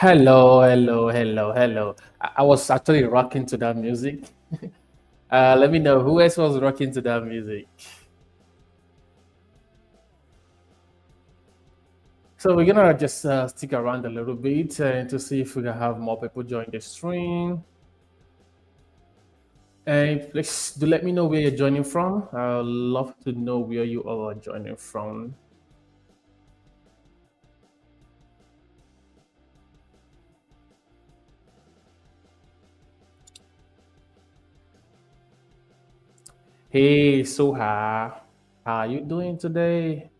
Hello, hello, hello, hello. I was actually rocking to that music. Let me know who else was rocking to that music. So we're gonna just stick around a little bit to see if we can have more people join the stream. And please do let me know where you're joining from. I'd love to know where you all are joining from. Hey, Soha, how are you doing today?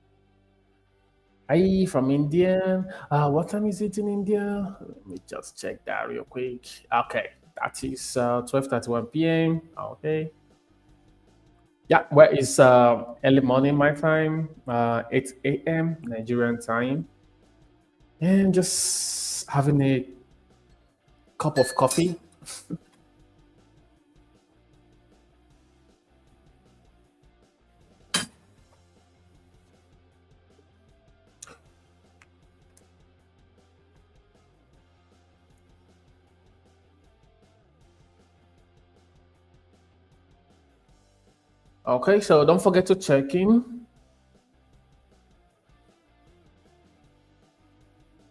Hi, from India. What time is it in India? Let me just check that real quick. Okay, that is 12:31 p.m. Okay. Yeah, where is early morning my time? 8 a.m. Nigerian time. And just having a cup of coffee. Okay, so don't forget to check in.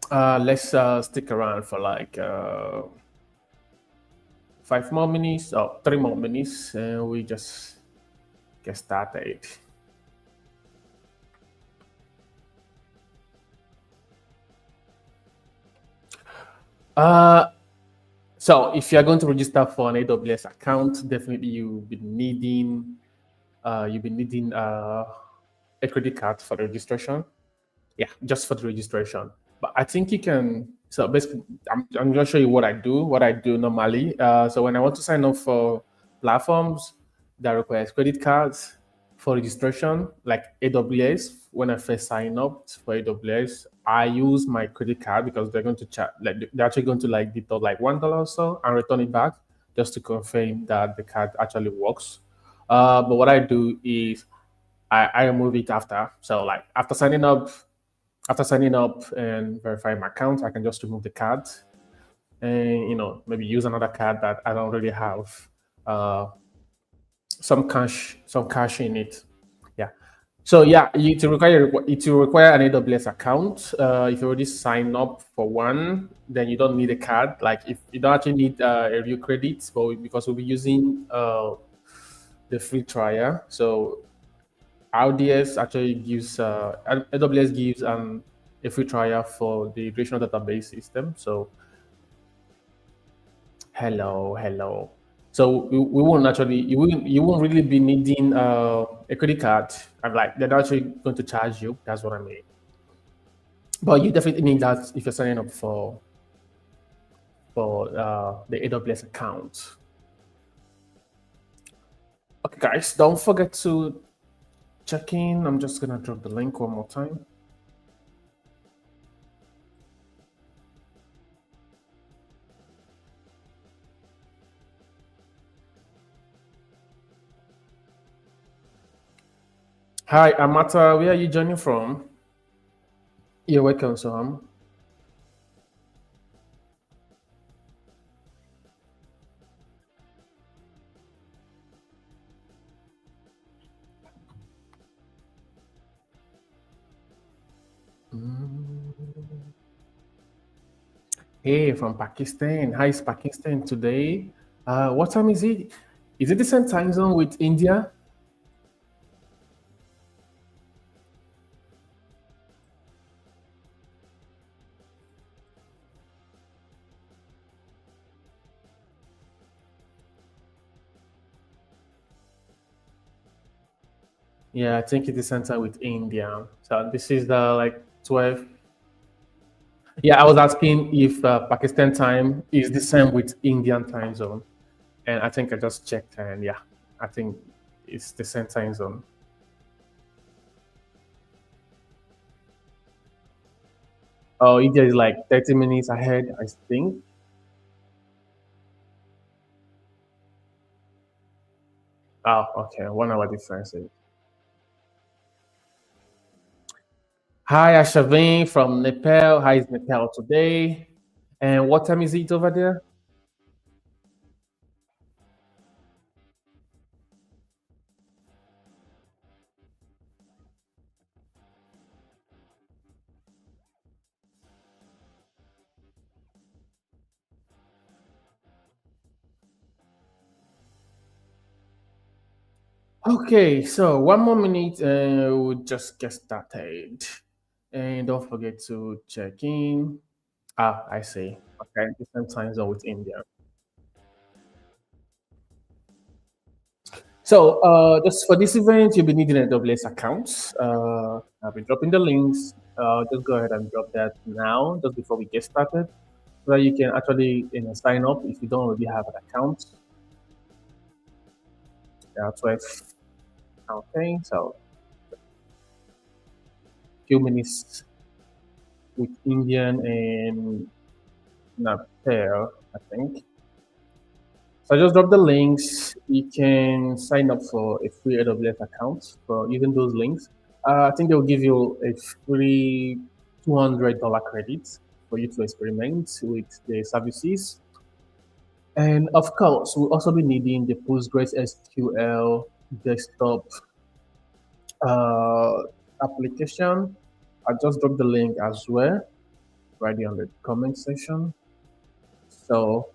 Let's stick around for like 5 more minutes or 3 more minutes, and we just get started. Uh, so if you're going to register for an AWS account, definitely you'll be needing a credit card for the registration. Yeah, just for the registration. But I think you can. So basically, I'm going to show you what I do. What I do normally. So when I want to sign up for platforms that requires credit cards for registration, like AWS, when I first sign up for AWS, I use my credit card because they're going to charge. Like they're actually going to like deduct like $1 or so and return it back just to confirm that the card actually works. But what I do is I remove it after. So like after signing up and verifying my account, I can just remove the card and maybe use another card that I don't really have uh, some cash in it. Yeah. So yeah, it will require an AWS account. If you already sign up for one, then you don't need a card. Like if you don't actually need a real credit, but because we'll be using the free trial. So RDS actually gives AWS gives a free trial for the relational database system. So hello. So we won't actually you won't really be needing a credit card, and like they're not actually going to charge you. That's what I mean. But you definitely need that if you're signing up for the AWS account. Okay, guys, don't forget to check in. I'm just gonna drop the link one more time. Hi, Amata. Where are you joining from? You're welcome, Sam. Hey, from Pakistan. How is Pakistan today? What time is it? Is it the same time zone with India? Yeah, I think it's the same time with India. So this is the like 12. Yeah, I was asking if Pakistan time is the same with Indian time zone, and I think I just checked, and yeah, I think it's the same time zone. Oh, India is like 30 minutes ahead, I think. Oh, okay, 1 hour difference. Hi, Ashavin from Nepal. How is Nepal today? And what time is it over there? Okay, so 1 more minute and we'll just get started. And don't forget to check in. Ah, I see. Okay, different time zone with India. So just for this event, you'll be needing a AWS account. I'll be dropping the links. Just go ahead and drop that now, just before we get started, so that you can actually sign up if you don't already have an account. 12. Okay, so few minutes with Indian and Nepal, I think. So I just drop the links. You can sign up for a free AWS account for using those links. I think they'll give you a free $200 credit for you to experiment with the services. And of course, we'll also be needing the Postgres SQL desktop uh, application. I just dropped the link as well right here on the comment section. So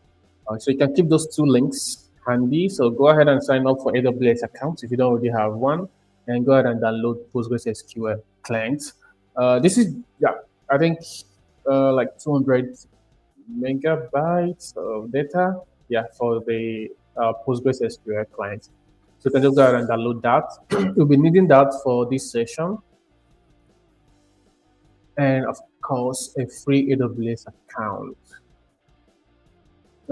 you can keep those two links handy. So go ahead and sign up for AWS accounts if you don't already have one, and go ahead and download PostgreSQL clients. This is yeah, I think like 200 megabytes of data. Yeah, for the PostgreSQL client. So you can just go ahead and download that. You'll be needing that for this session, and of course a free AWS account.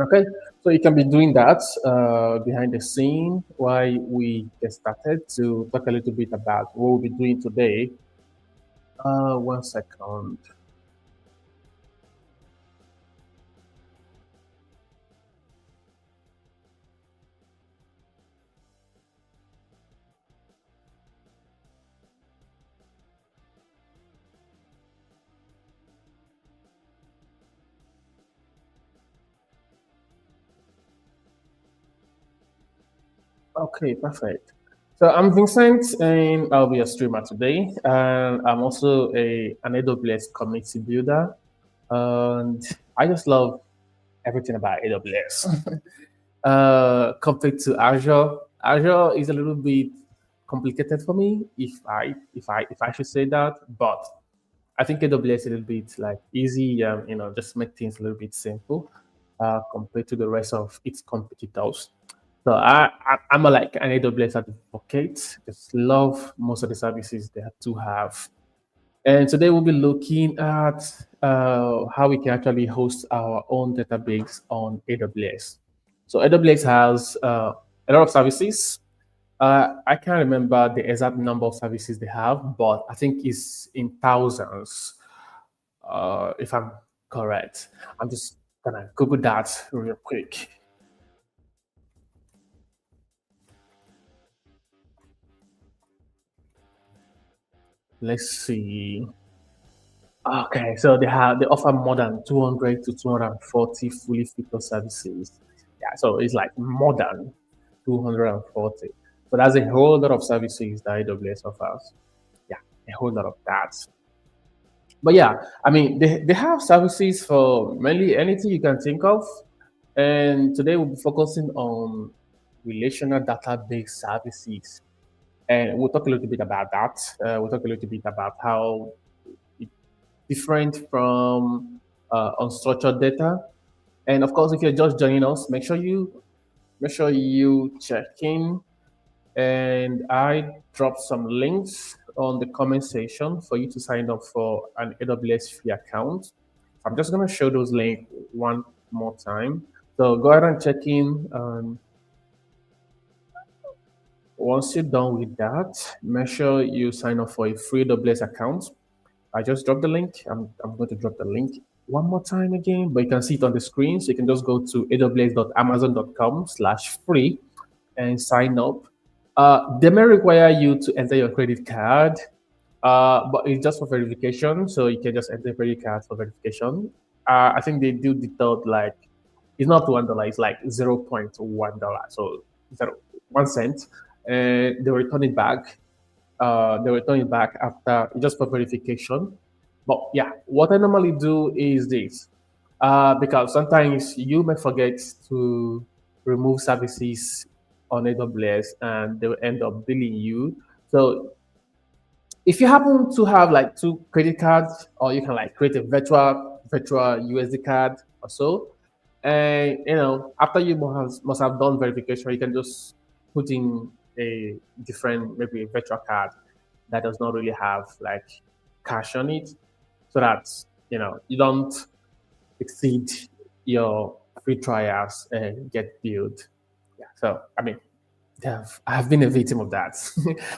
Okay, so you can be doing that behind the scene while we get started to talk a little bit about what we'll be doing today. 1 second. Okay, perfect. So I'm Vincent, and I'll be a streamer today. And I'm also an AWS community builder, and I just love everything about AWS. Compared to Azure, Azure is a little bit complicated for me, if I should say that. But I think AWS is a little bit like easy, just make things a little bit simple compared to the rest of its competitors. So I'm a, like an AWS advocate. Just love most of the services they do have. And today we'll be looking at how we can actually host our own database on AWS. So AWS has a lot of services. I can't remember the exact number of services they have, but I think it's in thousands, if I'm correct. I'm just gonna Google that real quick. Let's see. Okay, so they offer more than 200 to 240 fully featured services. Yeah, so it's like more than 240. So that's a whole lot of services that AWS offers. Yeah, a whole lot of that. But yeah, I mean, they have services for mainly anything you can think of. And today we'll be focusing on relational database services. And we'll talk a little bit about that. We'll talk a little bit about how it's different from unstructured data. And of course, if you're just joining us, make sure you check in. And I dropped some links on the comment section for you to sign up for an AWS free account. I'm just going to show those links one more time. So go ahead and check in. Once you're done with that, make sure you sign up for a free AWS account. I just dropped the link. I'm going to drop the link one more time again, but you can see it on the screen. So you can just go to aws.amazon.com/free and sign up. They may require you to enter your credit card, but it's just for verification. So you can just enter your credit card for verification. I think they do deduct like it's not $1, it's like $0.1. So 1 cent. And they return it back. They return it back after just for verification. But yeah, what I normally do is this, because sometimes you may forget to remove services on AWS and they will end up billing you. So if you happen to have like two credit cards, or you can like create a virtual USD card or so, and after you must have done verification, you can just put in a different, maybe a virtual card that does not really have like cash on it, so that you don't exceed your free trials and get billed. Yeah, so I mean, I've been a victim of that.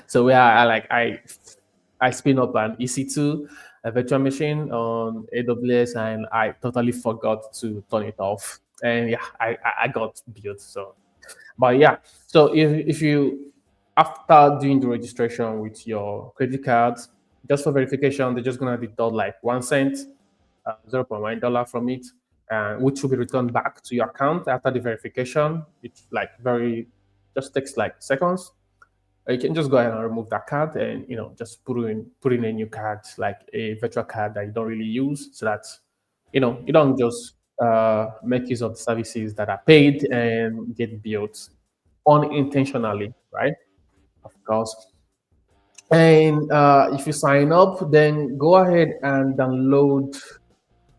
So yeah, I spin up an EC2, a virtual machine on AWS, and I totally forgot to turn it off. And yeah, I got billed. So, but yeah, so if you, after doing the registration with your credit cards, just for verification, they're just gonna deduct like 1 cent, $0.1 from it, which will be returned back to your account after the verification. It's like just takes like seconds. You can just go ahead and remove that card and just put in a new card, like a virtual card that you don't really use, so that you don't just make use of the services that are paid and get built unintentionally, right? Of course. And if you sign up, then go ahead and download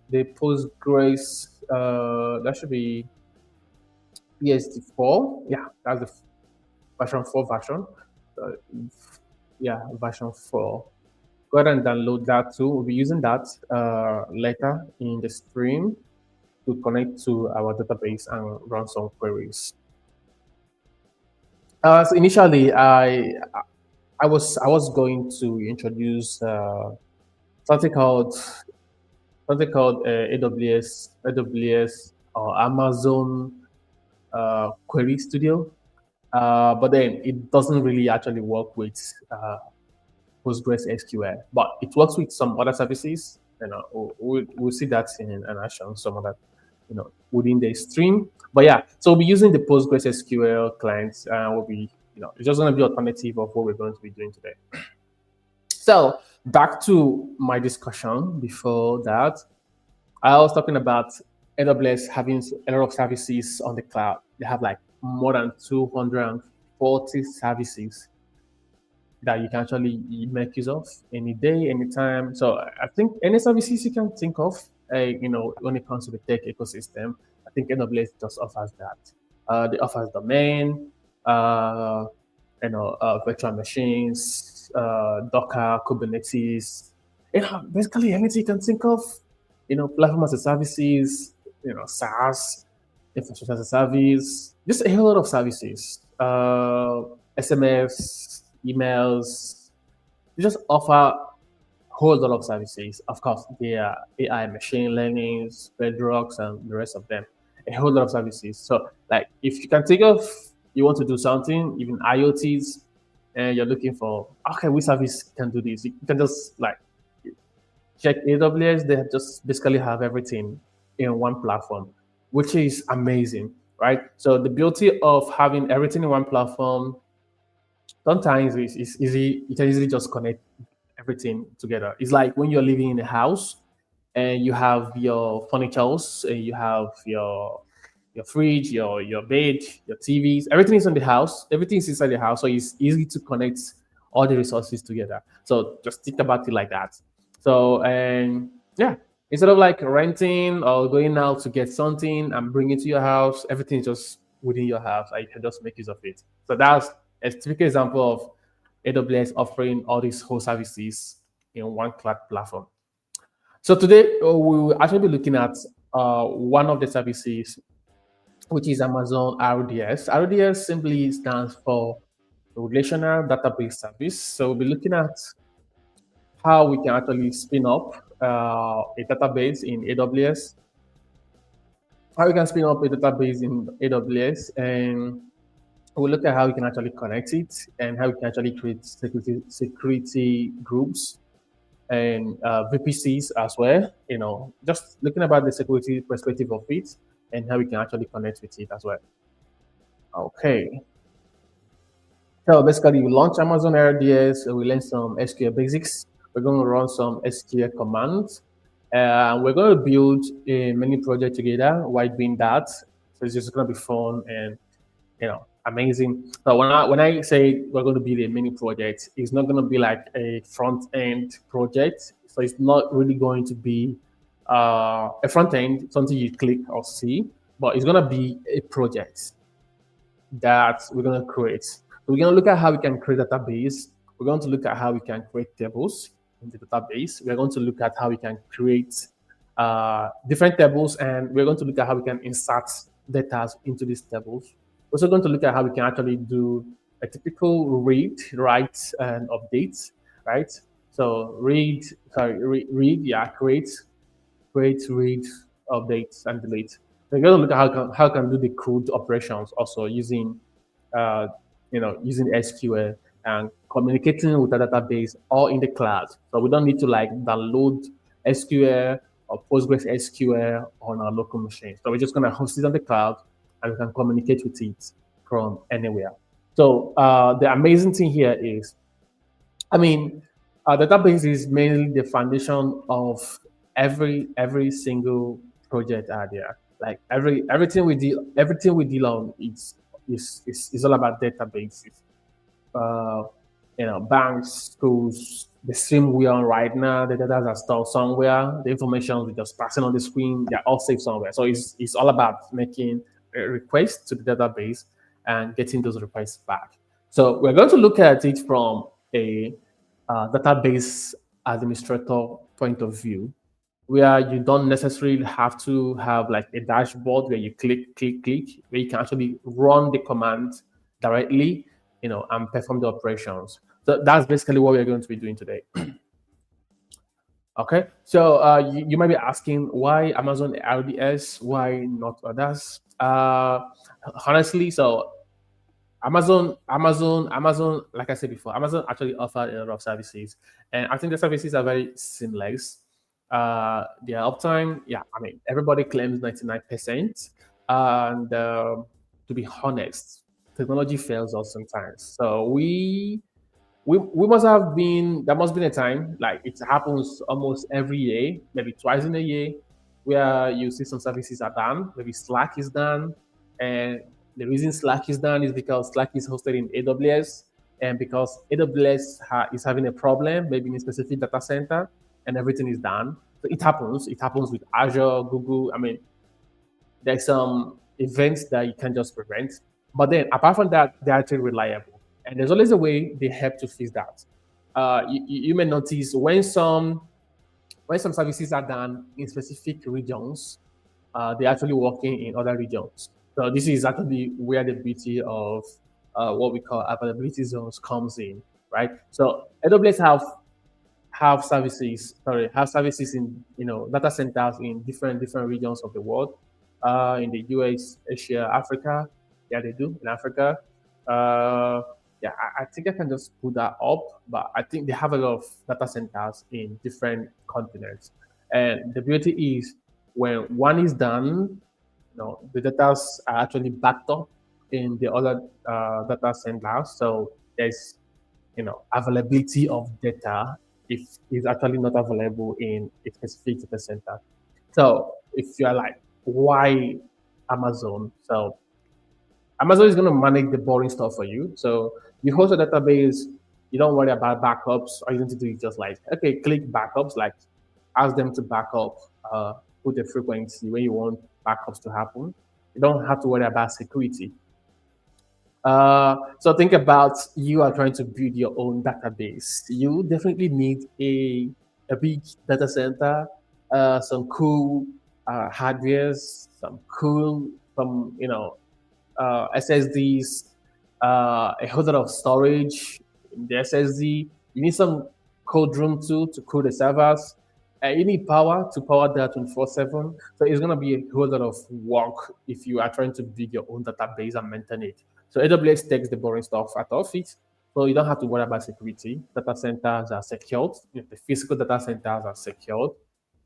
the Postgres. That should be PST4. Yeah, that's the version 4 version. Uh, yeah, version 4. Go ahead and download that too. We'll be using that later in the stream to connect to our database and run some queries. So initially, I was going to introduce something called AWS or Amazon Query Studio, but then it doesn't really actually work with Postgres SQL, but it works with some other services. We'll see that in an action, some other, within the stream. But yeah, so we'll be using the Postgres SQL clients. We'll be it's just going to be alternative of what we're going to be doing today. So back to my discussion before that, I was talking about AWS having a lot of services on the cloud. They have like more than 240 services that you can actually make use of any day, anytime. So I think any services you can think of, when it comes to the tech ecosystem, I think AWS just offers that. They offers domain, virtual machines, Docker, Kubernetes, basically anything you can think of, platform as a services, SaaS, infrastructure as a service, just a whole lot of services, SMS, emails. They just offer a whole lot of services. Of course, there are AI, machine learning, bedrocks, and the rest of them. A whole lot of services. So, like, if you can think of, you want to do something, even IoTs, and you're looking for, okay, which service can do this? You can just like check AWS. They just basically have everything in one platform, which is amazing, right? So the beauty of having everything in one platform, sometimes it's easy. You can easily just connect everything together. It's like when you're living in a house and you have your furnitures and you have your fridge, your bed, your TVs, everything is in the house, everything is inside the house. So it's easy to connect all the resources together. So just think about it like that. So, and yeah, instead of like renting or going out to get something and bring it to your house, everything is just within your house. You can just make use of it. So that's a typical example of AWS offering all these whole services in one cloud platform. So today we will actually be looking at one of the services, which is Amazon RDS. RDS simply stands for Relational Database Service. So we'll be looking at how we can actually spin up a database in AWS, how we can spin up a database in AWS, and we'll look at how we can actually connect it and how we can actually create security groups and VPCs as well. Just looking about the security perspective of it and how we can actually connect with it as well. Okay. So basically, we launch Amazon RDS, we learn some SQL basics. We're going to run some SQL commands. We're going to build a mini project together while doing that. So it's just going to be fun and amazing. So when I say we're going to build a mini project, it's not going to be like a front end project. So it's not really going to be a front end, something you click or see, but it's going to be a project that we're going to create. So we're going to look at how we can create a database. We're going to look at how we can create tables in the database. We're going to look at how we can create different tables, and we're going to look at how we can insert data into these tables. We're also going to look at how we can actually do a typical read, write, and update, right? So read, create, read, update, and delete. We're going to look at how can do the code operations also using, using SQL and communicating with the database all in the cloud. So we don't need to like download SQL or Postgres SQL on our local machine. So we're just going to host it on the cloud and we can communicate with it from anywhere. So the amazing thing here is, database is mainly the foundation of every single project out there. Like everything we deal on is all about databases. Banks, schools, the stream we are on right now, the data are stored somewhere. The information we just passing on the screen, they're all saved somewhere. So it's all about making a request to the database and getting those requests back. So we're going to look at it from a database administrator point of view, where you don't necessarily have to have like a dashboard where you click, where you can actually run the command directly, and perform the operations. So that's basically what we're going to be doing today. Okay, so you might be asking why Amazon RDS, why not others? Honestly, so Amazon, like I said before, Amazon actually offer a lot of services, and I think the services are very seamless. Their uptime, everybody claims 99%, and to be honest, technology fails us sometimes. So we must have been there must be a time like it happens almost every year, maybe twice in a year, where you see some services are done. Maybe Slack is done, and the reason Slack is done is because Slack is hosted in AWS, and because AWS is having a problem, maybe in a specific data center, and everything is done. So it happens. It happens with Azure, Google. I mean, there's some events that you can just prevent. But then apart from that, they're actually reliable. And there's always a way they help to fix that. You may notice when some services are done in specific regions, they're actually working in other regions. So this is actually where the beauty of what we call availability zones comes in, right? So AWS have services in data centers in different regions of the world, in the US, Asia, Africa. Yeah, they do in Africa. uh, yeah, I think I can just put that up, but I think they have a lot of data centers in different continents, and the beauty is when one is done, the data are actually backed up in the other data centers. So there's availability of data if it's actually not available in a specific data center. So if you're like, why Amazon? So Amazon is going to manage the boring stuff for you. So you host a database, you don't worry about backups. All you need to do is just like, okay, click backups, like ask them to back up, put a frequency when you want backups to happen. You don't have to worry about security. So think about you are trying to build your own database. You definitely need a big data center, some cool hardwares, some SSDs, a whole lot of storage in the SSD. You need some cold room too to cool the servers. You need power to power that 24/7. So it's gonna be a whole lot of work if you are trying to build your own database and maintain it. So AWS takes the boring stuff out of it. So you don't have to worry about security. Data centers are secured. The physical data centers are secured.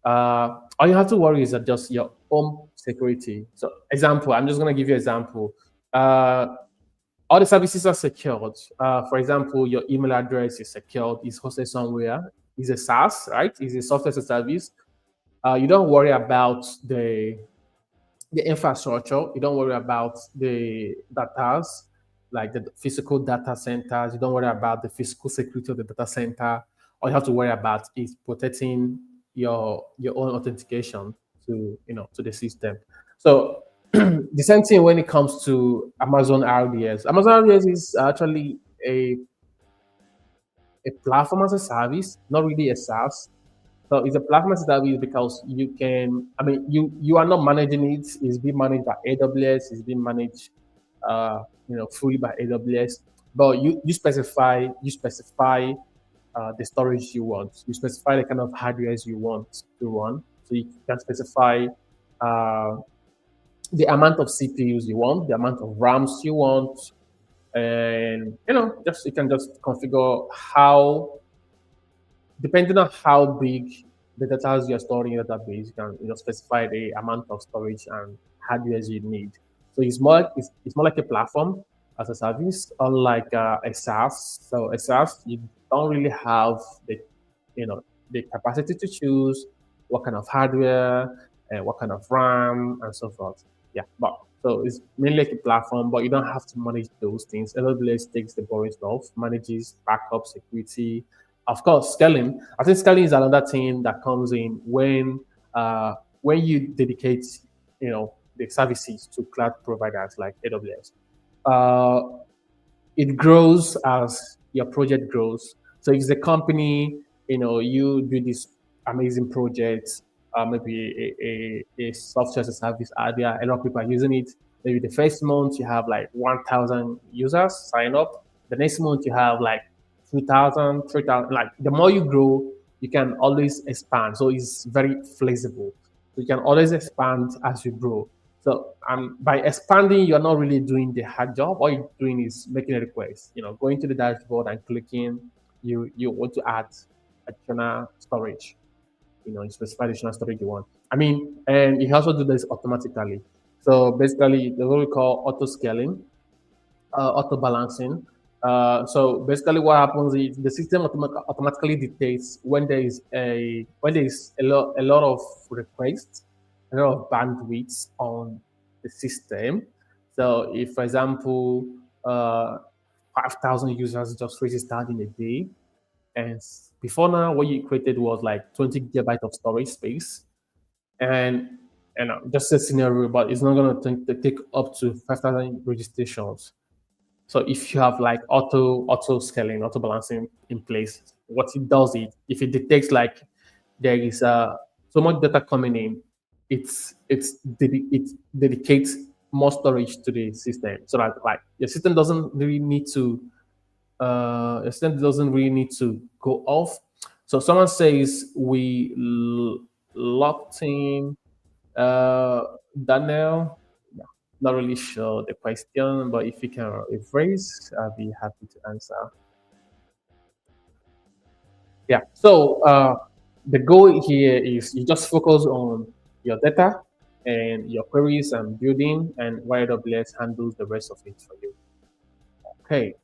All you have to worry is that just your own security. So example, I'm just gonna give you an example. All the services are secured. For example, your email address is secured, is hosted somewhere. It's a SaaS, right? It's a software as a service. You don't worry about the infrastructure. You don't worry about the data, like the physical data centers. You don't worry about the physical security of the data center. All you have to worry about is protecting your own authentication to the system. So the same thing when it comes to Amazon RDS. Amazon RDS is actually a platform as a service, not really a SaaS. So it's a platform as a service because you are not managing it. It's being managed by AWS. It's being managed, fully by AWS. But you specify the storage you want. You specify the kind of hardware you want to run. So you can specify uh, the amount of CPUs you want, the amount of RAMs you want, and just you can just configure how, depending on how big the data you're storing in your database, you can specify the amount of storage and hardware you need. So it's more like a platform as a service, unlike a SaaS. So a SaaS, you don't really have the capacity to choose what kind of hardware and what kind of RAM and so forth. Yeah, but so it's mainly like a platform, but you don't have to manage those things. AWS takes the boring stuff, manages backup, security, of course, scaling. I think scaling is another thing that comes in when you dedicate, the services to cloud providers like AWS. Uh, it grows as your project grows. So if it's a company, you do this amazing project, maybe a software as a service idea, a lot of people are using it. Maybe the first month you have like 1,000 users sign up. The next month you have like 2,000, 3,000. Like the more you grow, you can always expand. So it's very flexible. So you can always expand as you grow. So by expanding, you're not really doing the hard job. All you're doing is making a request. Going to the dashboard and clicking. You want to add additional storage. You specify additional storage you want. And you also do this automatically. So basically, there's what we call auto scaling. auto balancing. So basically, what happens is the system automatically dictates when there is a lot of requests, a lot of bandwidth on the system. So if, for example, 5,000 users just registered in a day, and before now, what you created was like 20 gigabyte of storage space, and just a scenario, but it's not going to take up to 5,000 registrations. So if you have like auto scaling, auto balancing in place, what it does is if it detects like there is so much data coming in, it dedicates more storage to the system, so that like your system doesn't really need to go off. So someone says we locked in Daniel. Yeah, not really sure the question, but if you can rephrase, I'll be happy to answer. Yeah. So the goal here is you just focus on your data and your queries and building, and AWS handles the rest of it for you. Okay.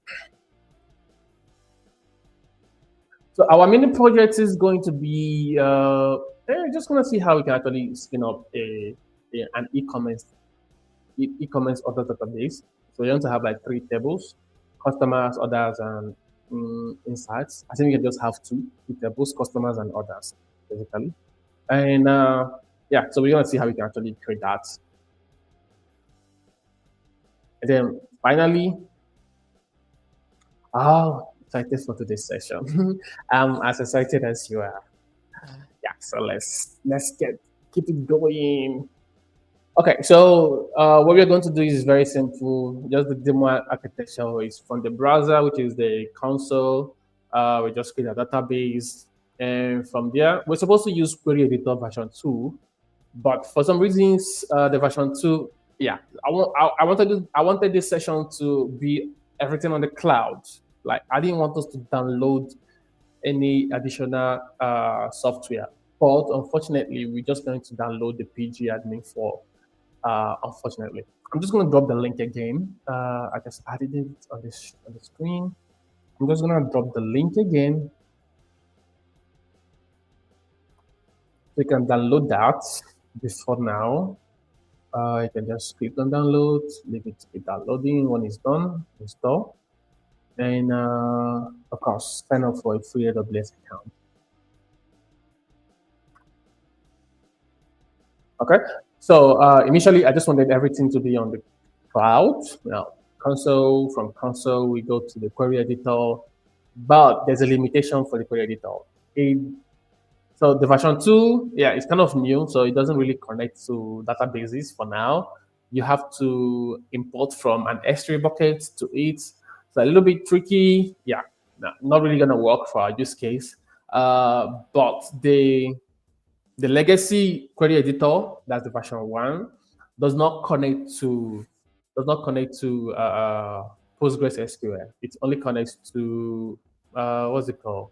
So our mini project is going to be just going to see how we can actually spin up an e-commerce order database. So you want to have like three tables: customers, orders, and insights. I think you can just have two tables: customers and orders, basically. And yeah, so we're gonna see how we can actually create that. And then finally, oh, excited for today's session. I'm as excited as you are. Yeah, so let's get keep it going. Okay, so what we're going to do is very simple. Just the demo architecture is from the browser, which is the console. We just create a database, and from there, we're supposed to use Query Editor version 2, but for some reasons, the version 2, yeah, I wanted this session to be everything on the cloud. Like I didn't want us to download any additional software, but unfortunately, we're just going to download the PG admin for unfortunately. I'm just going to drop the link again. I just added it on the screen. I'm just going to drop the link again. So you can download that before now. You can just click on download, leave it to be downloading. When it's done, install. And of course, sign up for a free AWS account. Okay. So initially, I just wanted everything to be on the cloud. Now, from console, we go to the query editor, but there's a limitation for the query editor. So the version 2, yeah, it's kind of new, so it doesn't really connect to databases for now. You have to import from an S3 bucket to it. So a little bit tricky. Yeah, not really going to work for our use case. But the legacy query editor, that's the version 1, does not connect to Postgres SQL. It only connects to what's it called?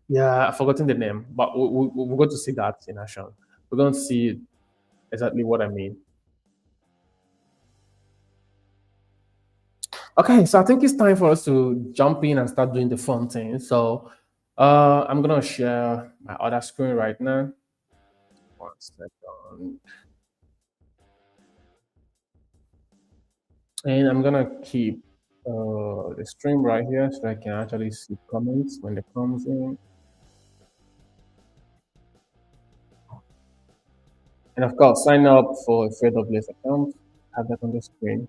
Yeah, I've forgotten the name, but we're going to see that in action. We're going to see exactly what I mean. Okay, so I think it's time for us to jump in and start doing the fun thing. So I'm going to share my other screen right now. 1 second. And I'm going to keep the stream right here so I can actually see comments when it comes in. And of course, sign up for a free AWS account. Have that on the screen.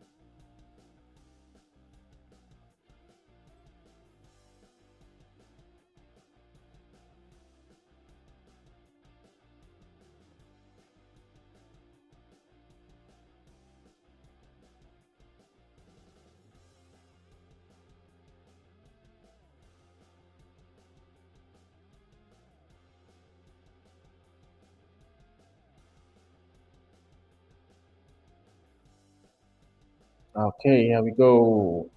Okay, here we go.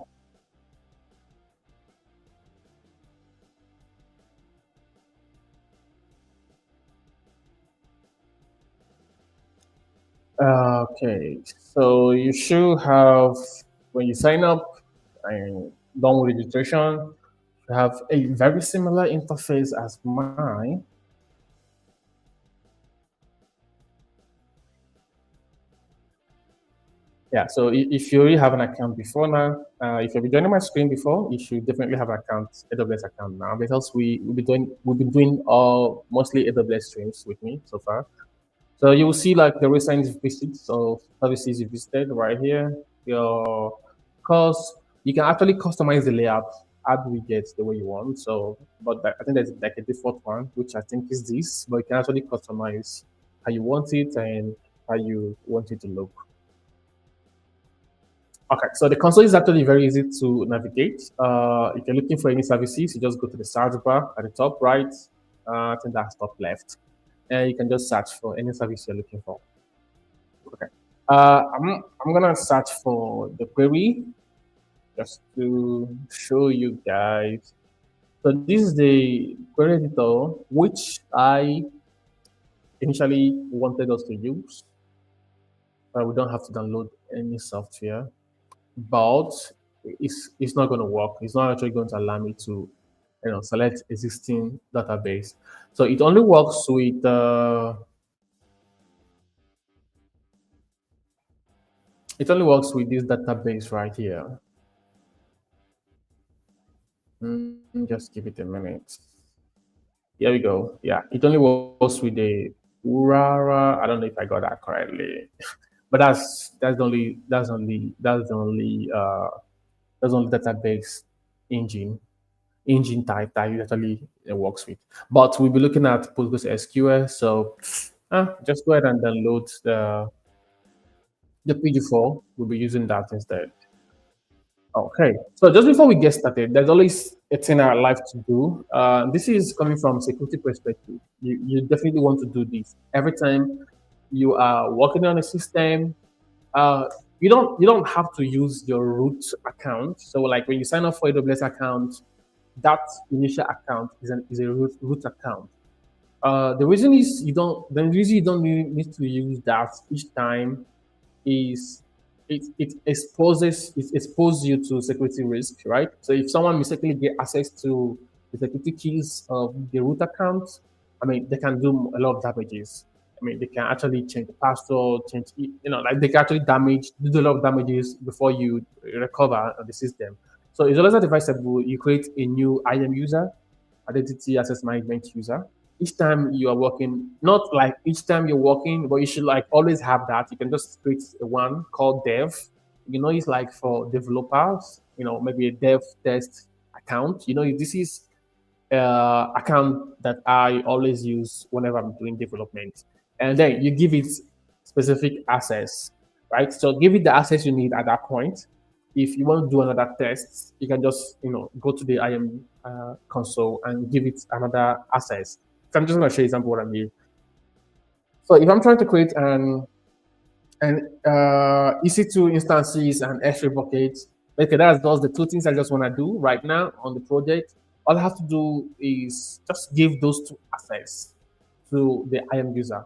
Okay, so you should have, when you sign up, and done with registration. We have a very similar interface as mine. Yeah, so if you already have an account before now, if you've been joining my screen before, you should definitely have an account, AWS account now, because we've been doing mostly AWS streams with me so far. So you will see like the recent visits of services you visited right here. Your course, you can actually customize the layout, add widgets the way you want. So, but I think there's like a default one, which I think is this, but you can actually customize how you want it and how you want it to look. Okay, so the console is actually very easy to navigate. If you're looking for any services, you just go to the search bar at the top right. I think that's top left, and you can just search for any service you're looking for. Okay. I'm gonna search for the query just to show you guys. So this is the query editor which I initially wanted us to use. We don't have to download any software, but it's not going to work. It's not actually going to allow me to, select existing database. So it only works with this database right here. Just give it a minute. Here we go. Yeah, it only works with the Urara. I don't know if I got that correctly, but that's the only database engine type that it actually works with. But we'll be looking at PostgreSQL. So just go ahead and download the PG4. We'll be using that instead. Okay, so just before we get started, there's always a thing I like to do. This is coming from security perspective. You definitely want to do this every time you are working on a system. You don't have to use your root account. So like when you sign up for AWS account, that initial account is a root account. The reason is you don't need to use that each time is it exposes you to security risk, right? So if someone mistakenly get access to the security keys of the root account, I mean they can do a lot of damages. I mean they can actually change the password, like they can actually do a lot of damages before you recover the system. So it's always advisable you create a new IAM user, identity access management user. Each time you are working, not like each time you're working, but you should like always have that. You can just create a one called dev. It's like for developers, maybe a dev test account. This is account that I always use whenever I'm doing development. And then you give it specific access, right? So give it the access you need at that point. If you want to do another test, you can just go to the IAM console and give it another access. So I'm just going to show you example what I mean. So if I'm trying to create an EC2 instances and S3 buckets, okay, that's those the two things I just want to do right now on the project. All I have to do is just give those two access to the IAM user.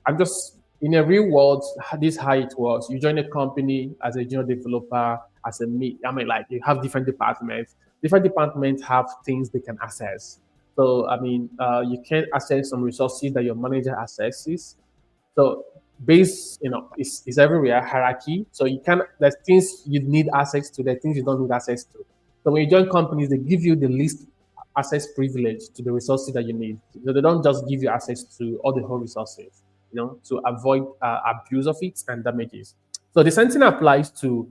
I'm just in a real world, this is how it works. You join a company as a junior developer, as a me. I mean, like you have different departments. Different departments have things they can access. So, I mean, you can access some resources that your manager accesses. So, base, is everywhere hierarchy. So you can there's things you need access to, there's things you don't need access to. So when you join companies, they give you the least access privilege to the resources that you need. So they don't just give you access to all the whole resources, to avoid abuse of it and damages. So the same thing applies to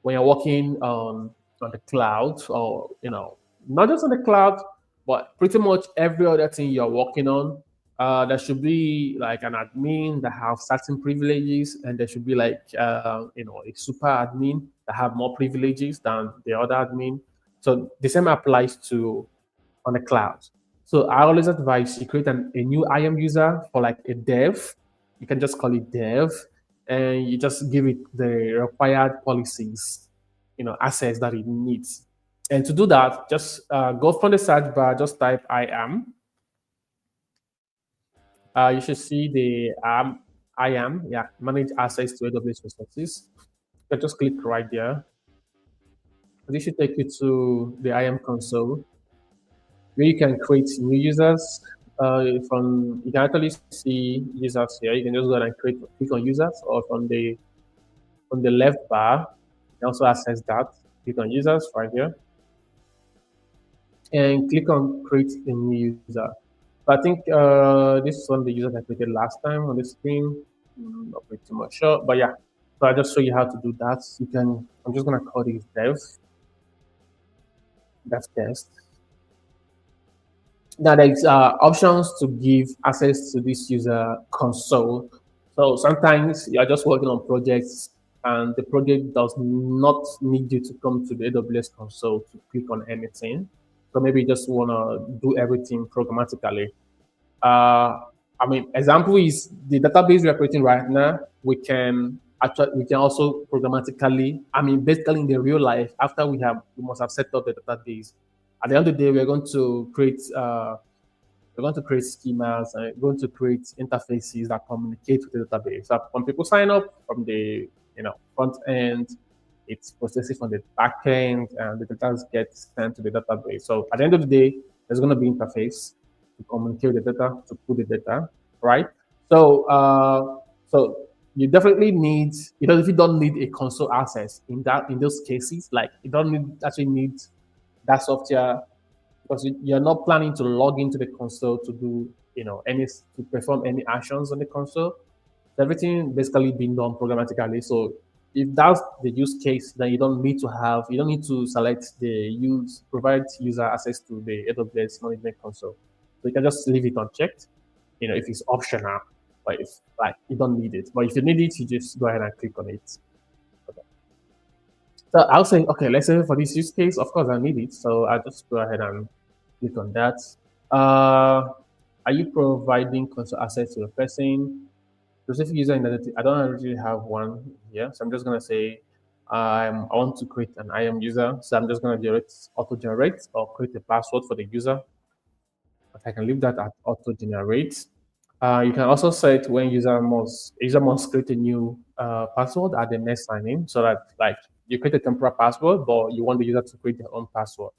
when you're working on the cloud, or not just on the cloud, but pretty much every other thing you're working on. There should be like an admin that have certain privileges, and there should be like a super admin that have more privileges than the other admin. So the same applies to on the cloud. So I always advise you create a new IAM user for like a dev. You can just call it dev, and you just give it the required policies, access that it needs. And to do that, just go from the search bar, just type IAM. You should see the IAM, yeah, manage access to AWS resources. You can just click right there. this should take you to the IAM console where you can create new users. From you can actually see users here. You can just go ahead and click on users, or from the left bar, you can also access that. Click on users right here, and click on create a new user. So I think this is one of the users I created last time on the screen. Not pretty much sure, but yeah. So I just show you how to do that. You can. I'm just gonna call this dev test. Now there's options to give access to this user console. So sometimes you're just working on projects and the project does not need you to come to the AWS console to click on anything. So maybe you just want to do everything programmatically. I mean, example is the database we are creating right now. We can also programmatically. I mean, basically in the real life, after we must have set up the database. At the end of the day, we're going to create schemas and we're going to create interfaces that communicate with the database. So when people sign up from the front end, it's processing from the back end, and the data gets sent to the database. So at the end of the day, there's going to be interface to communicate with the data, to put the data, right? So you definitely need, if you don't need a console access in those cases, like you don't actually need that software because you're not planning to log into the console to do to perform any actions on the console. Everything basically being done programmatically. So if that's the use case, then you don't need to select provide user access to the AWS management console. So you can just leave it unchecked, if it's optional, but if like you don't need it. But if you need it, you just go ahead and click on it. Okay. So I'll say, okay, let's say for this use case, of course I need it. So I'll just go ahead and click on that. Are you providing console access to a person? Specific user identity. I don't really have one here, so I'm just gonna say I want to create an IAM user. So I'm just gonna auto generate or create a password for the user. But I can leave that at auto generate. You can also set when user must create a new password at the next sign in, so that like you create a temporary password, but you want the user to create their own password.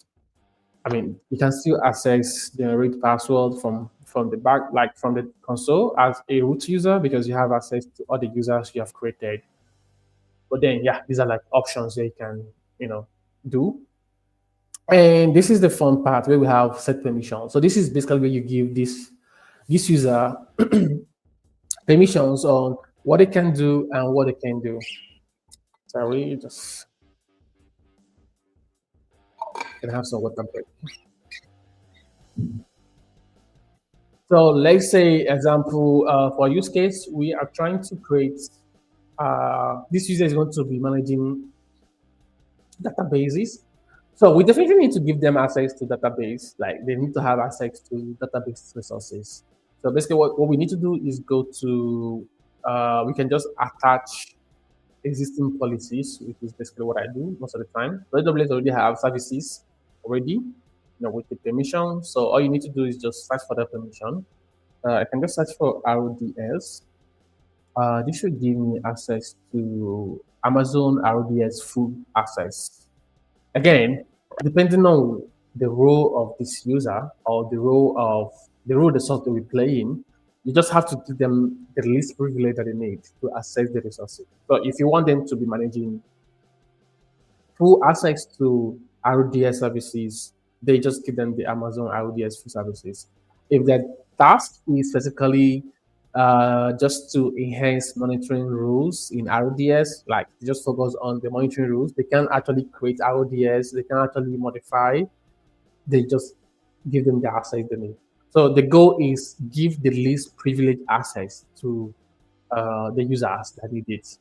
I mean, you can still access generate password from the back, like from the console as a root user because you have access to all the users you have created. But then, yeah, these are like options that you can, do. And this is the fun part where we have set permission. So this is basically where you give this user permissions on what they can do and what they can do. Sorry, just gonna have some water break. So let's say, example, for use case, we are trying to create, this user is going to be managing databases. So we definitely need to give them access to database, like they need to have access to database resources. So basically what we need to do is go to, we can just attach existing policies, which is basically what I do most of the time. So AWS already have services already, with the permission. So all you need to do is just search for that permission. I can just search for RDS. This should give me access to Amazon RDS full access. Again, depending on the role of this user or the role the software we play in, you just have to give them the least privilege that they need to access the resources. So if you want them to be managing full access to RDS services, they just give them the Amazon RDS full services. If that task is specifically just to enhance monitoring rules in RDS, like just focus on the monitoring rules, they can actually create RDS, they can actually modify, they just give them the access they need. So the goal is give the least privileged access to the users that need it.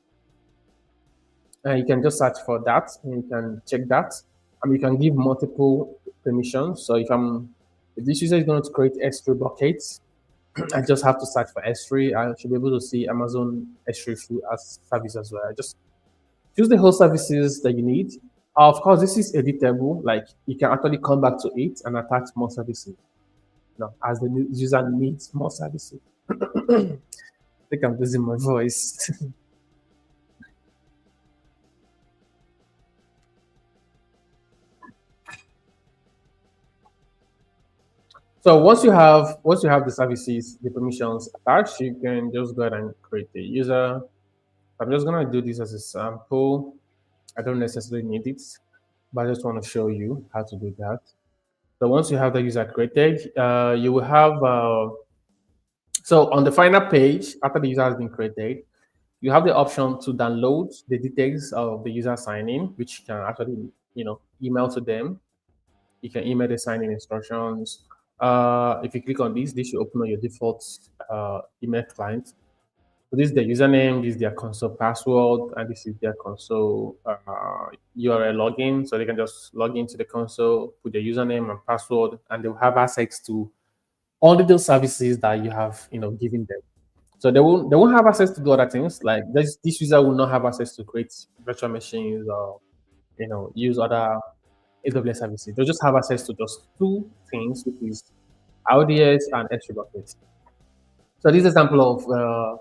You can just search for that and you can check that. And you can give multiple permissions. So if this user is going to create S3 buckets, I just have to search for S3. I should be able to see Amazon S3 full as service as well. I just choose the whole services that you need. Of course, this is editable. Like you can actually come back to it and attach more services. As the user needs more services. I think I'm losing my voice. So once you have the services, the permissions attached, you can just go ahead and create a user. I'm just gonna do this as a sample. I don't necessarily need it, but I just want to show you how to do that. So once you have the user created, you will have so on the final page after the user has been created, you have the option to download the details of the user signing, which you can actually email to them. You can email the signing instructions. If you click on this should open on your default email client. So this is their username, this is their console password, and this is their console URL login. So they can just log into the console, put their username and password, and they'll have access to all the those services that you have, given them. So they won't have access to do other things. Like this user will not have access to create virtual machines or use other AWS services. They'll just have access to just two things, which is RDS and S3 buckets. So this is an example of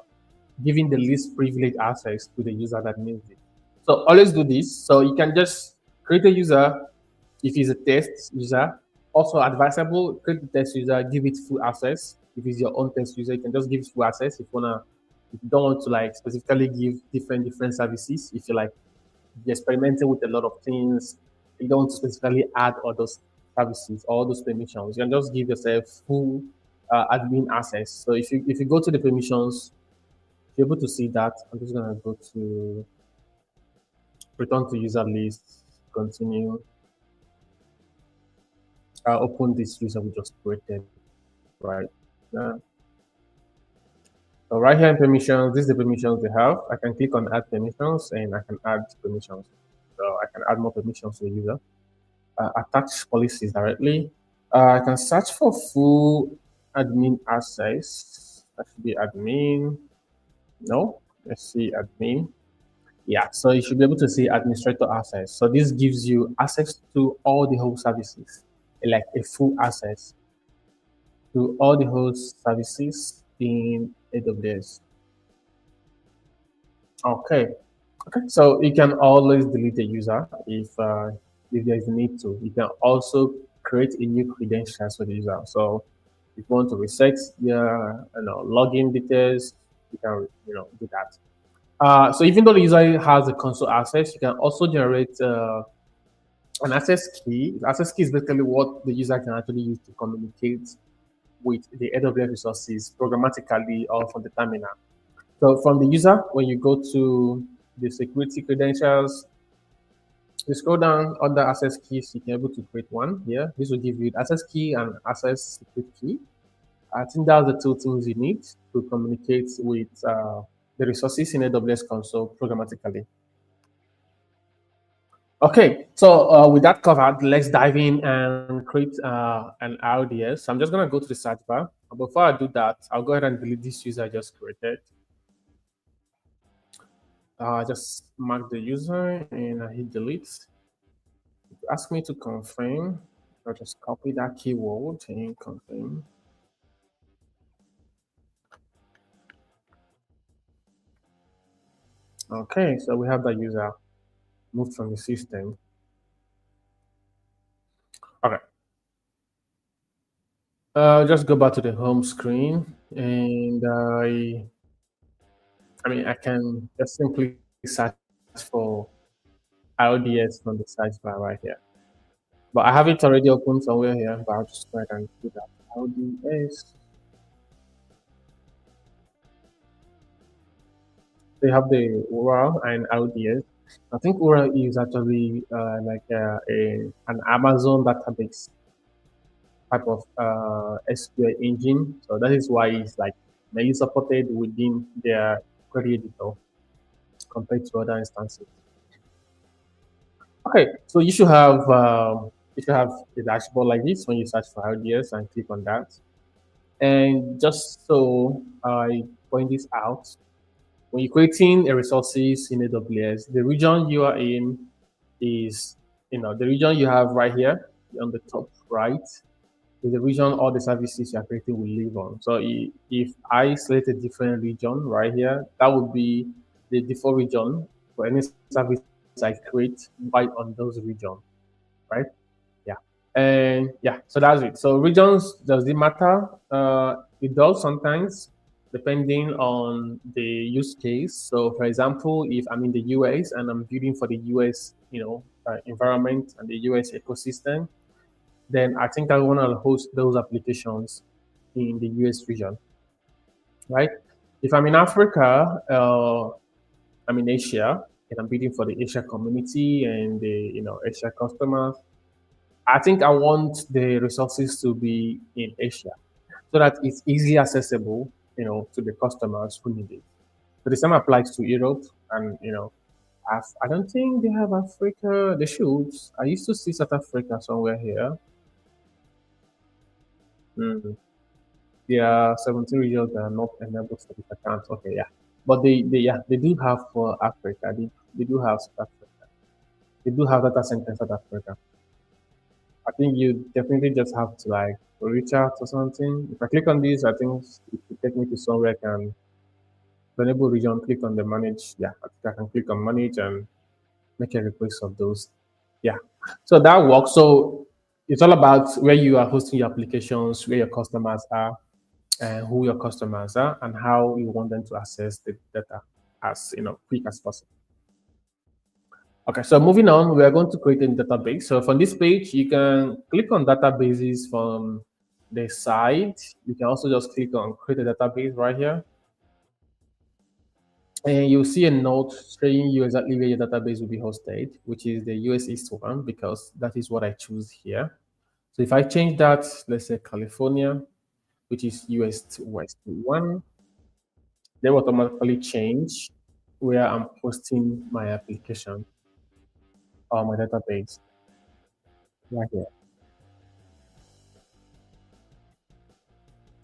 giving the least privileged access to the user that needs it. So always do this. So you can just create a user if it's a test user. Also advisable, create the test user, give it full access. If it's your own test user, you can just give it full access. If you don't want to like specifically give different services, if you like you're experimenting with a lot of things, you don't want to specifically add all those services, all those permissions. You can just give yourself full admin access. So if you go to the permissions, you're able to see that. I'm just gonna go to return to user list, continue. I'll open this user we just created right now. So right here in permissions, this is the permissions they have. I can click on add permissions and I can add permissions. So I can add more permissions to the user. Attach policies directly. I can search for full admin access. That should be admin. No, let's see admin. Yeah, so you should be able to see administrator access. So this gives you access to all the host services, like a full access to all the host services in AWS. Okay. Okay. So you can always delete a user if there is a need to. You can also create a new credentials for the user. So if you want to reset your login details, you can do that. So even though the user has a console access, you can also generate an access key. The access key is basically what the user can actually use to communicate with the AWS resources programmatically or from the terminal. So from the user, when you go to the security credentials, you scroll down under access keys, you can be able to create one here. This will give you the access key and access secret key. I think that's the two things you need to communicate with the resources in AWS console programmatically. Okay, so with that covered, let's dive in and create an RDS. So I'm just going to go to the search bar. Before I do that, I'll go ahead and delete this user I just created. Just mark the user and I hit delete. Ask me to confirm. I'll just copy that keyword and confirm. Okay, so we have that user moved from the system. Okay. Just go back to the home screen and I can just simply search for RDS from the search bar right here. But I have it already open somewhere here, but I'll just go ahead and do that. RDS. They have the URL and RDS. I think URL is actually like an Amazon database type of SQL engine. So that is why it's like mainly supported within their query editor compared to other instances. Okay, so you should have a dashboard like this when you search for RDS and click on that. And just so I point this out, when you're creating a resources in AWS, the region you are in is the region you have right here on the top right is the region all the services you are creating will live on. So if I select a different region right here, that would be the default region for any service I create right on those regions, right? Yeah. And yeah, so that's it. So regions, does it matter? It does sometimes, depending on the use case. So for example, if I'm in the US and I'm building for the US, environment and the US ecosystem, then I think I want to host those applications in the US region, right? If I'm in Africa, I'm in Asia, and I'm building for the Asia community and the Asia customers, I think I want the resources to be in Asia so that it's easy accessible, to the customers who need it. So the same applies to Europe, and I don't think they have Africa. They should. I used to see South Africa somewhere here. Mm. There are 17 regions that are not enabled for this account. Okay, yeah, but they do have for Africa. They do have South Africa. They do have data center in South Africa. I think you definitely just have to like reach out or something. If I click on this, I think it will take me to somewhere I can enable region, click on the manage. Yeah, I think I can click on manage and make a request of those. Yeah. So that works. So it's all about where you are hosting your applications, where your customers are, and who your customers are, and how you want them to access the data as quick as possible. Okay, so moving on, we are going to create a database. So from this page, you can click on databases from the side. You can also just click on create a database right here. And you'll see a note showing you exactly where your database will be hosted, which is the US East one, because that is what I choose here. So if I change that, let's say California, which is US West one, they will automatically change where I'm hosting my application or my database right here.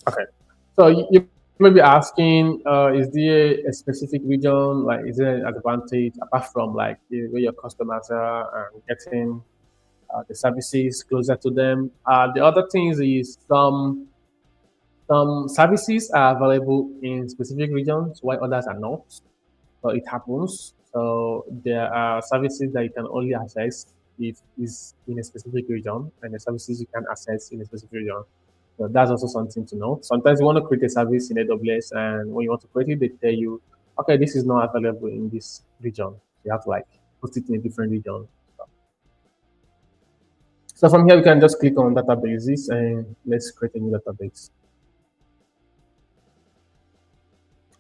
Okay. So you may be asking, is there a specific region, like is there an advantage apart from like where your customers are and getting the services closer to them? The other things is some services are available in specific regions while others are not. So it happens. So there are services that you can only access if it's in a specific region, and the services you can access in a specific region. So that's also something to know. Sometimes you want to create a service in AWS, and when you want to create it, they tell you, okay, this is not available in this region. You have to like post it in a different region. So from here, we can just click on databases and let's create a new database.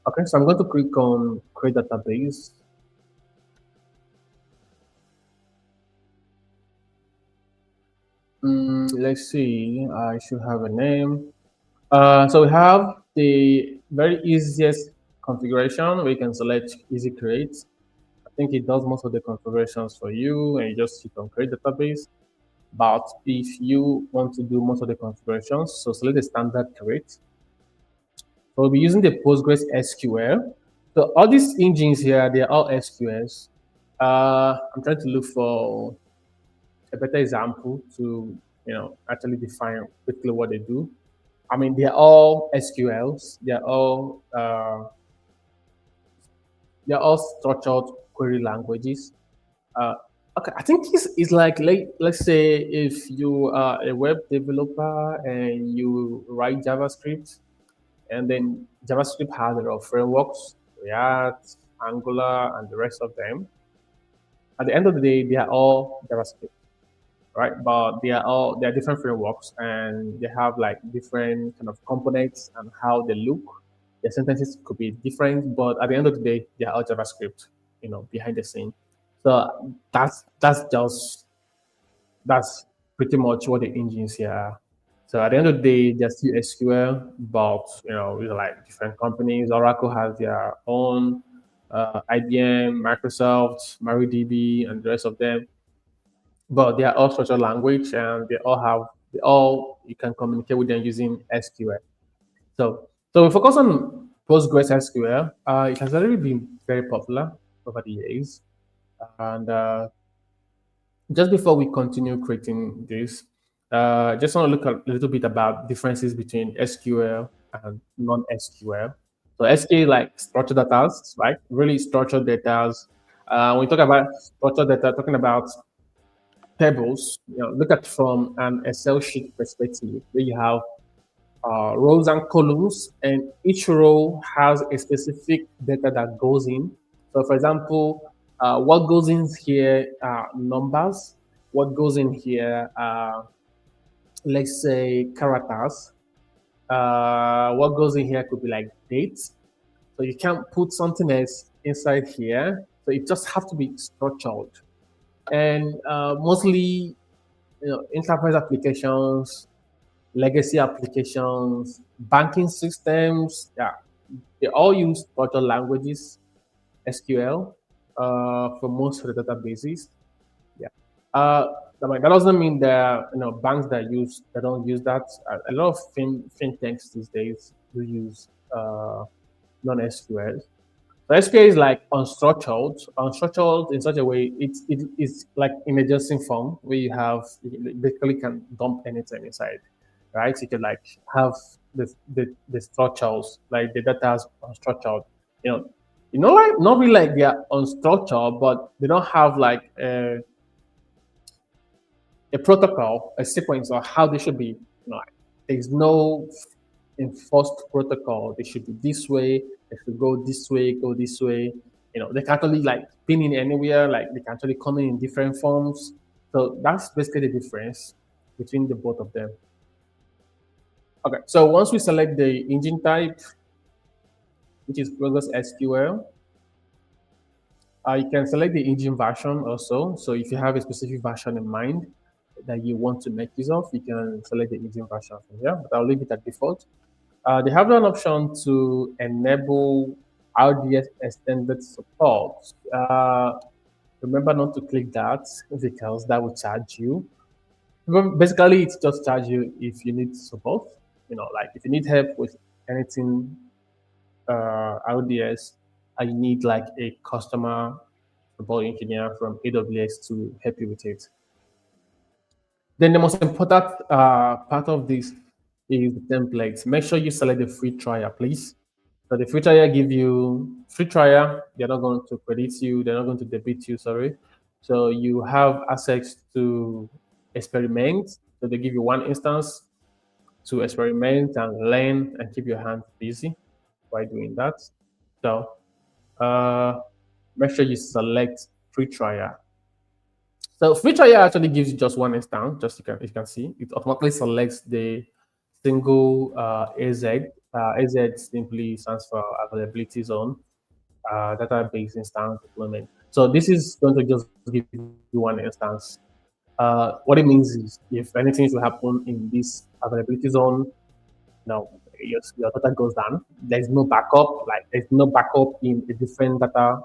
Okay, so I'm going to click on create database. Let's see, I should have a name. So we have the very easiest configuration where you can select easy create. I think it does most of the configurations for you and you just click on create database. But if you want to do most of the configurations, so select the standard create. So we'll be using the Postgres SQL. So all these engines here, they're all SQLs. I'm trying to look for a better example to actually define quickly what they do. I mean, they're all SQLs. They're all structured query languages. Uh, okay, I think it's like let's say if you are a web developer and you write JavaScript, and then JavaScript has a lot of frameworks, React, Angular, and the rest of them. At the end of the day, they are all JavaScript, right? But they are different frameworks, and they have like different kind of components and how they look. Their sentences could be different, but at the end of the day, they are all JavaScript, behind the scene. So that's pretty much what the engines here are. So at the end of the day, they're still SQL, but with like different companies. Oracle has their own, IBM, Microsoft, MariaDB, and the rest of them. But they are all structured language, and they all you can communicate with them using SQL. So we focus on Postgres SQL. It has already been very popular over the years, and just before we continue creating this, just want to look a little bit about differences between SQL and non-SQL. So SQL like structured data, right? Really structured data. When we talk about structured data, talking about tables, look at from an Excel sheet perspective, where you have rows and columns, and each row has a specific data that goes in. So, for example, what goes in here are numbers. What goes in here are, let's say, characters. What goes in here could be like dates. So you can't put something else inside here. So it just have to be structured. And mostly, enterprise applications, legacy applications, banking systems, yeah, they all use structured languages, SQL, for most of the databases. Yeah. Uh, that doesn't mean that banks that don't use that. A lot of fintechs these days do use non-SQL. So SQL is like unstructured in such a way it's like in a JSON form where you basically can dump anything inside, right? You can like have the structures like the data is unstructured, you know, like not really like they are unstructured, but they don't have like a protocol, a sequence of how they should be. There's no enforced protocol. They should be this way. They should go this way. Go this way. They can actually like pin in anywhere. Like they can actually come in different forms. So that's basically the difference between the both of them. Okay. So once we select the engine type, which is Progress SQL, you can select the engine version also. So if you have a specific version in mind that you want to make use of, you can select the engine version from here. But I'll leave it at default. They have an option to enable RDS extended support. Remember not to click that because that will charge you. Basically, it just charge you if you need support. Like if you need help with anything RDS, and you need like a customer support engineer from AWS to help you with it. Then the most important part of this is the templates. Make sure you select the free trial, please. So the free trial give you free trial. They're not going to credit you. They're not going to debit you. Sorry. So you have access to experiment. So they give you one instance to experiment and learn and keep your hands busy while doing that. So make sure you select free trial. So free trial actually gives you just one instance. Just you can see it automatically selects the single AZ. AZ simply stands for availability zone, database instance deployment. So this is going to just give you one instance. What it means is if anything should happen in this availability zone, now your data goes down. There's no backup. Like there's no backup in a different data,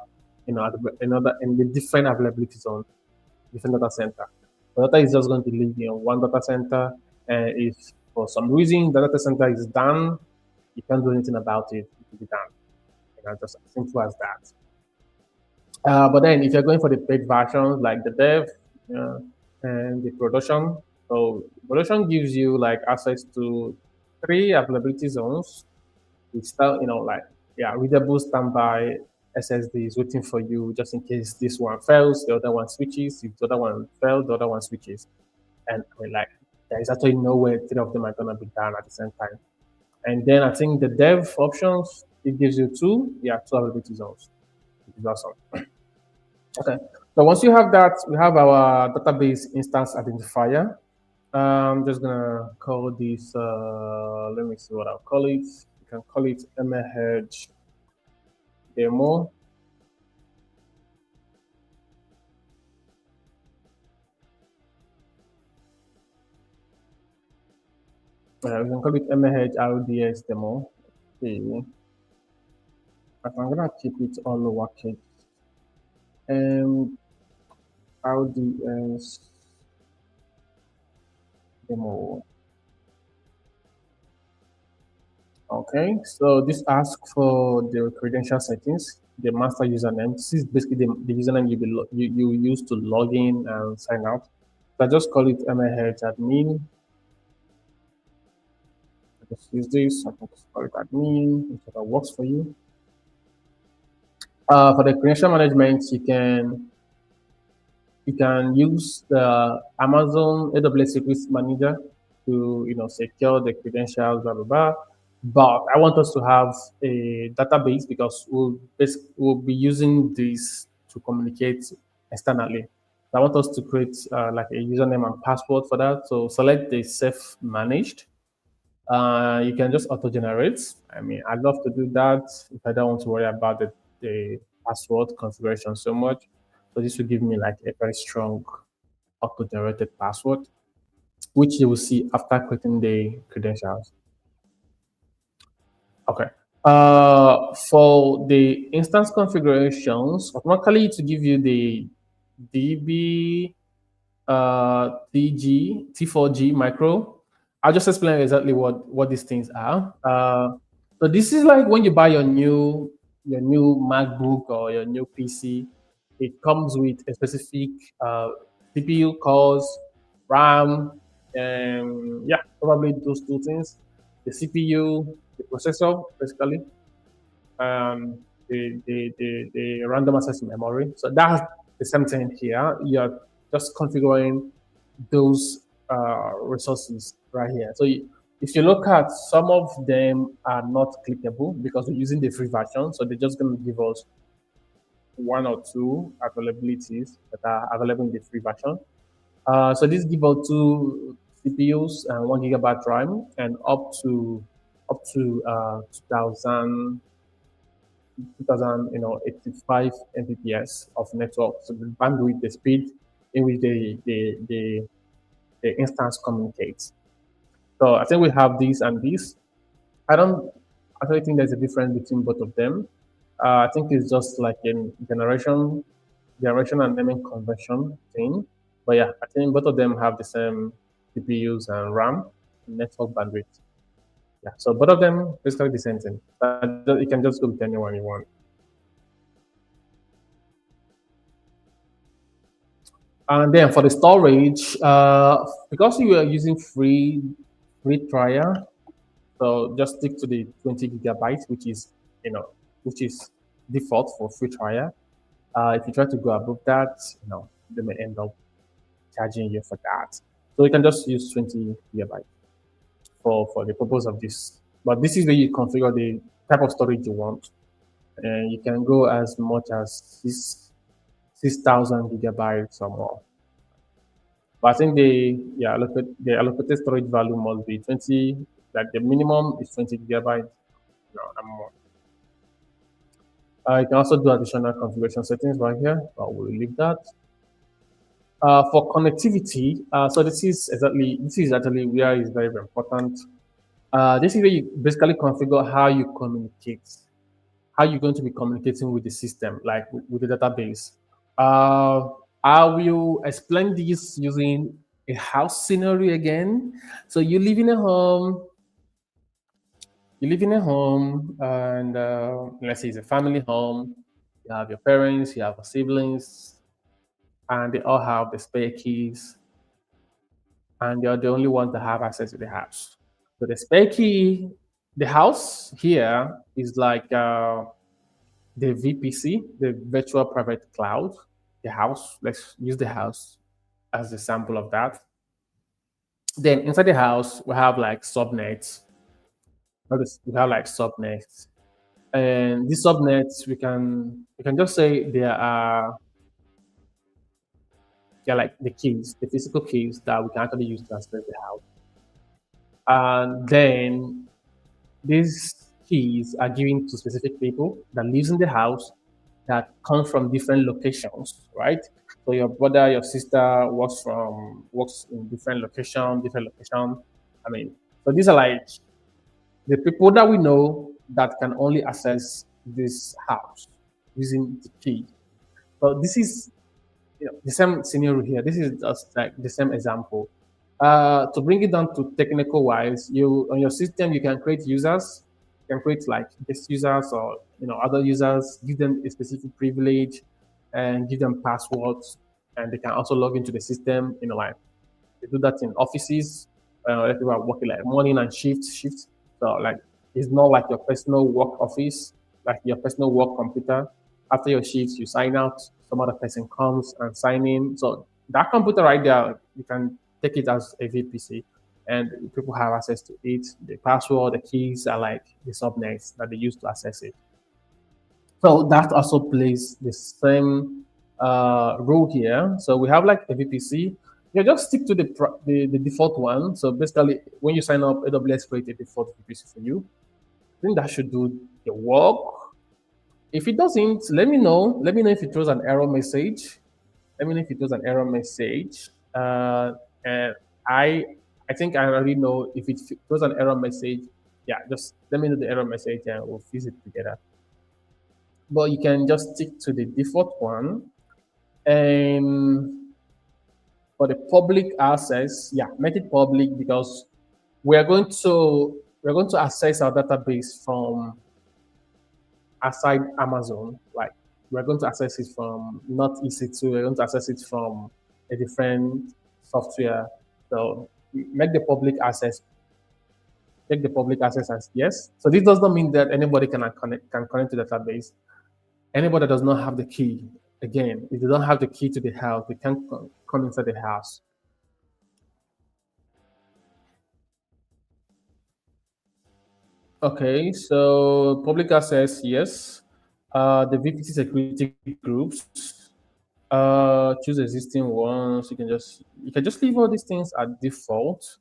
another in the different availability zone, different data center. The data is just going to live in one data center, and if for some reason the data center is down, you can't do anything about it. It will be done. Just as simple as that. But then if you're going for the paid versions like the dev and the production, so production gives you like access to 3 availability zones. Which start, like readable standby SSD is waiting for you just in case this one fails, the other one switches. If the other one fails, the other one switches. And I mean, like there is actually no way 3 of them are gonna be done at the same time. And then I think the dev options, it gives you 2 availability zones, which is awesome. Okay. So once you have that, we have our database instance identifier. I'm just gonna call this. Let me see what I'll call it. You can call it MH demo. We can call it MH RDS demo. Okay. But I'm gonna keep it all lowercase. RDS demo. Okay, so this asks for the credential settings, the master username. This is basically the username you use to log in and sign out. So I just call it MH admin. I just use this. I can just call it admin. If that works for you. For the credential management, you You can use the Amazon AWS Secrets Manager to secure the credentials, blah blah blah. But I want us to have a database because we'll be using this to communicate externally. So I want us to create like a username and password for that. So select the self-managed. You can just auto-generate. I mean, I love to do that if I don't want to worry about the password configuration so much. So this will give me like a very strong auto-generated password, which you will see after creating the credentials. Okay. For the instance configurations, automatically to give you the DB T4G micro. I'll just explain exactly what these things are. So this is like when you buy your new MacBook or your new PC, it comes with a specific CPU cores, RAM, and yeah, probably those two things. The CPU, the processor, basically, the random access memory. So that's the same thing here. You're just configuring those resources right here. So if you look at some of them are not clickable because we're using the free version. So they're just going to give us one or two availabilities that are available in the free version. So this give out two CPUs and 1 GB RAM and up to 2085 Mbps of network. So the bandwidth, the speed in which the instance communicates. So I think we have these and these. I don't actually think there's a difference between both of them. I think it's just like a generation and naming convention thing. But yeah, I think both of them have the same CPUs and RAM, network bandwidth. Yeah, so both of them basically the same thing. You can just go with anyone you want. And then for the storage, because you are using free trial, so just stick to the 20 gigabytes, which is default for free trial. If you try to go above that, they may end up charging you for that. So you can just use 20 gigabytes for the purpose of this. But this is where you configure the type of storage you want, and you can go as much as 6,000 gigabytes or more. But I think the allocated storage value must be 20. Like the minimum is 20 gigabytes. And more. You can also do additional configuration settings right here, but we'll leave that. For connectivity, so this is actually where it's very, very important. This is where you basically configure how you communicate, how you're going to be communicating with the system, like with the database. I will explain this using a house scenario again. So you live in a home. And let's say it's a family home. You have your parents, you have your siblings, and they all have the spare keys, and they're the only ones that have access to the house. So the spare key, the house here is like the VPC, the virtual private cloud. The house, let's use the house as a sample of that. Then inside the house, we have like subnets. We have like subnets. And these subnets, we can just say they're like the keys, the physical keys that we can actually use to access the house. And then these keys are given to specific people that lives in the house that come from different locations, right? So your brother, your sister works in different location. I mean, so these are like the people that we know that can only access this house using the key. So this is the same scenario here. This is just like the same example. To bring it down to technical wise, you on your system you can create users, you can create like guest users or other users, give them a specific privilege, and give them passwords, and they can also log into the system. Like they do that in offices. If people are working like morning and shift. So like it's not like your personal work office, like your personal work computer. after your shift, you sign out, some other person comes and sign in. So that computer right there, you can take it as a VPC and people have access to it. The password, the keys are like the subnets that they use to access it. So that also plays the same role here. So we have like a VPC. You just stick to the default one. So basically, when you sign up, AWS create a default VPC for you. I think that should do the work. If it doesn't, let me know. Let me know if it throws an error message. Let me know if it throws an error message. And I think I already know if it throws an error message. Yeah, just let me know the error message and we'll fix it together. But you can just stick to the default one. And for the public access, yeah, make it public because we're going to access our database from outside Amazon. Like we're going to access it from not EC2, we're going to access it from a different software. So make the public access, take the public access as yes. So this does not mean that anybody can connect to the database. Anybody that does not have the key, again, if they don't have the key to the house, they can't come inside the house. Okay, so public access, yes. The VPC security groups, choose existing ones. You can just leave all these things at default.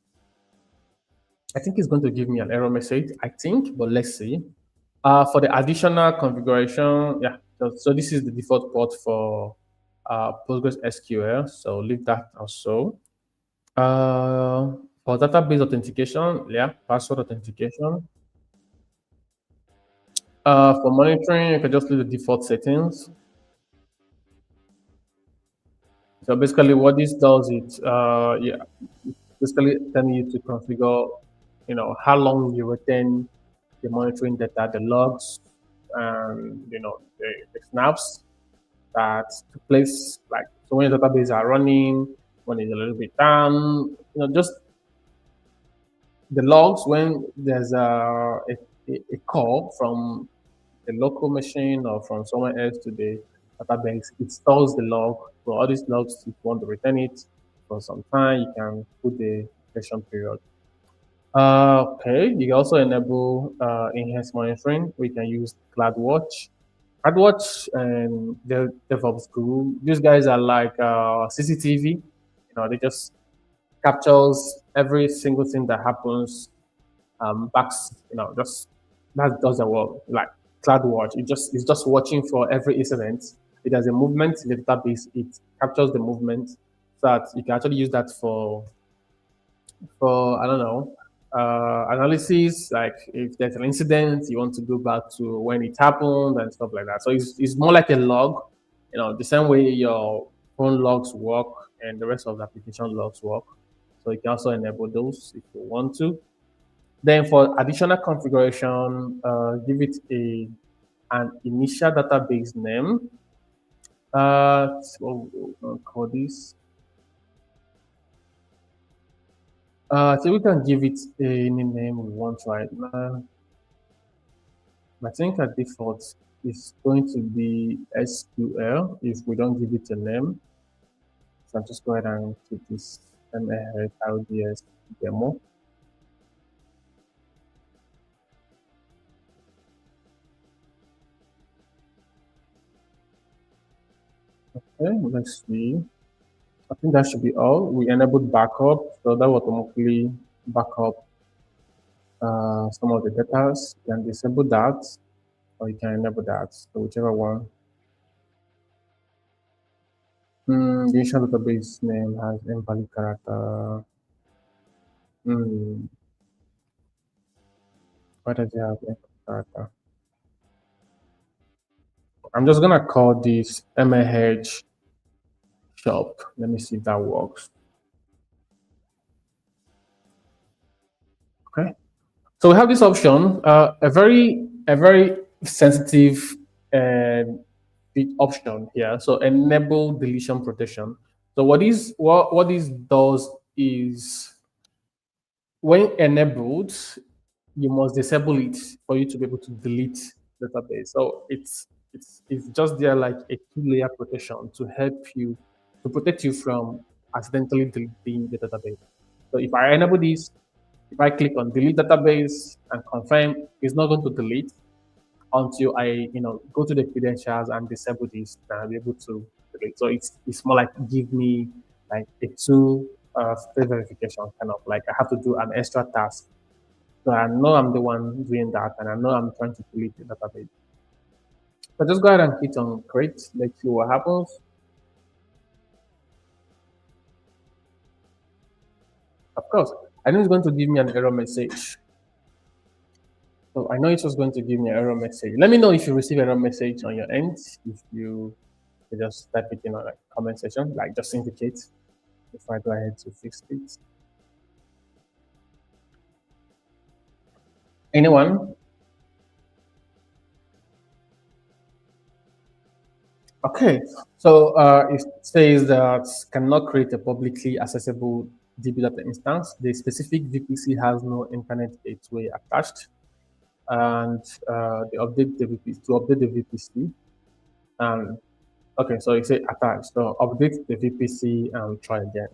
I think it's going to give me an error message, I think, but let's see. For the additional configuration, yeah, so this is the default port for Postgres SQL, so leave that also. For database authentication, yeah, password authentication. For monitoring, you can just leave the default settings. So basically, what this does is, yeah, basically telling you to configure, how long you retain the monitoring data, the logs, and the snaps that took place. Like so, when your database are running, when it's a little bit down, just the logs when there's a call from the local machine or from someone else to the database, it stores the log. So all these logs, if you want to return it for some time, you can put the retention period. Okay, you can also enable enhanced monitoring. We can use CloudWatch. CloudWatch and the DevOps Guru. These guys are like CCTV. They just captures every single thing that happens backs, just that does the work. Like CloudWatch, it's just watching for every incident. It has a movement in the database. It captures the movement so that you can actually use that for I don't know analysis. Like if there's an incident, you want to go back to when it happened and stuff like that. So it's more like a log, the same way your phone logs work and the rest of the application logs work. So you can also enable those if you want to. Then for additional configuration, give it an initial database name. So we'll call this. So we can give it any name we want right now. I think at default it's going to be SQL if we don't give it a name. So I'll just go ahead and keep this RDS demo. Okay, let's see. I think that should be all. We enabled backup, so that will automatically back up some of the data. You can disable that, or you can enable that. So whichever one. The initial database name has invalid character. Why does it have invalid character? I'm just gonna call this MAH shop. Let me see if that works. Okay. So we have this option, a very sensitive and big option here. So enable deletion protection. So what this does is when enabled, you must disable it for you to be able to delete database. So It's just there like a two-layer protection to help you to protect you from accidentally deleting the database. So if I enable this, if I click on delete database and confirm, it's not going to delete until I go to the credentials and disable this, and I'll be able to delete. So it's more like give me like a two step verification kind of like I have to do an extra task. So I know I'm the one doing that, and I know I'm trying to delete the database. So just go ahead and hit on create. Let's see what happens. Of course, I know it's going to give me an error message. So I know it was going to give me an error message. Let me know if you receive error message on your end. If you just type it in a comment section, like just indicate before I go ahead to fix it. Anyone? Okay, so it says that cannot create a publicly accessible DB data instance. The specific VPC has no internet gateway attached, and they update the VPC to update the VPC. And okay, so it say attached. So update the VPC and try again.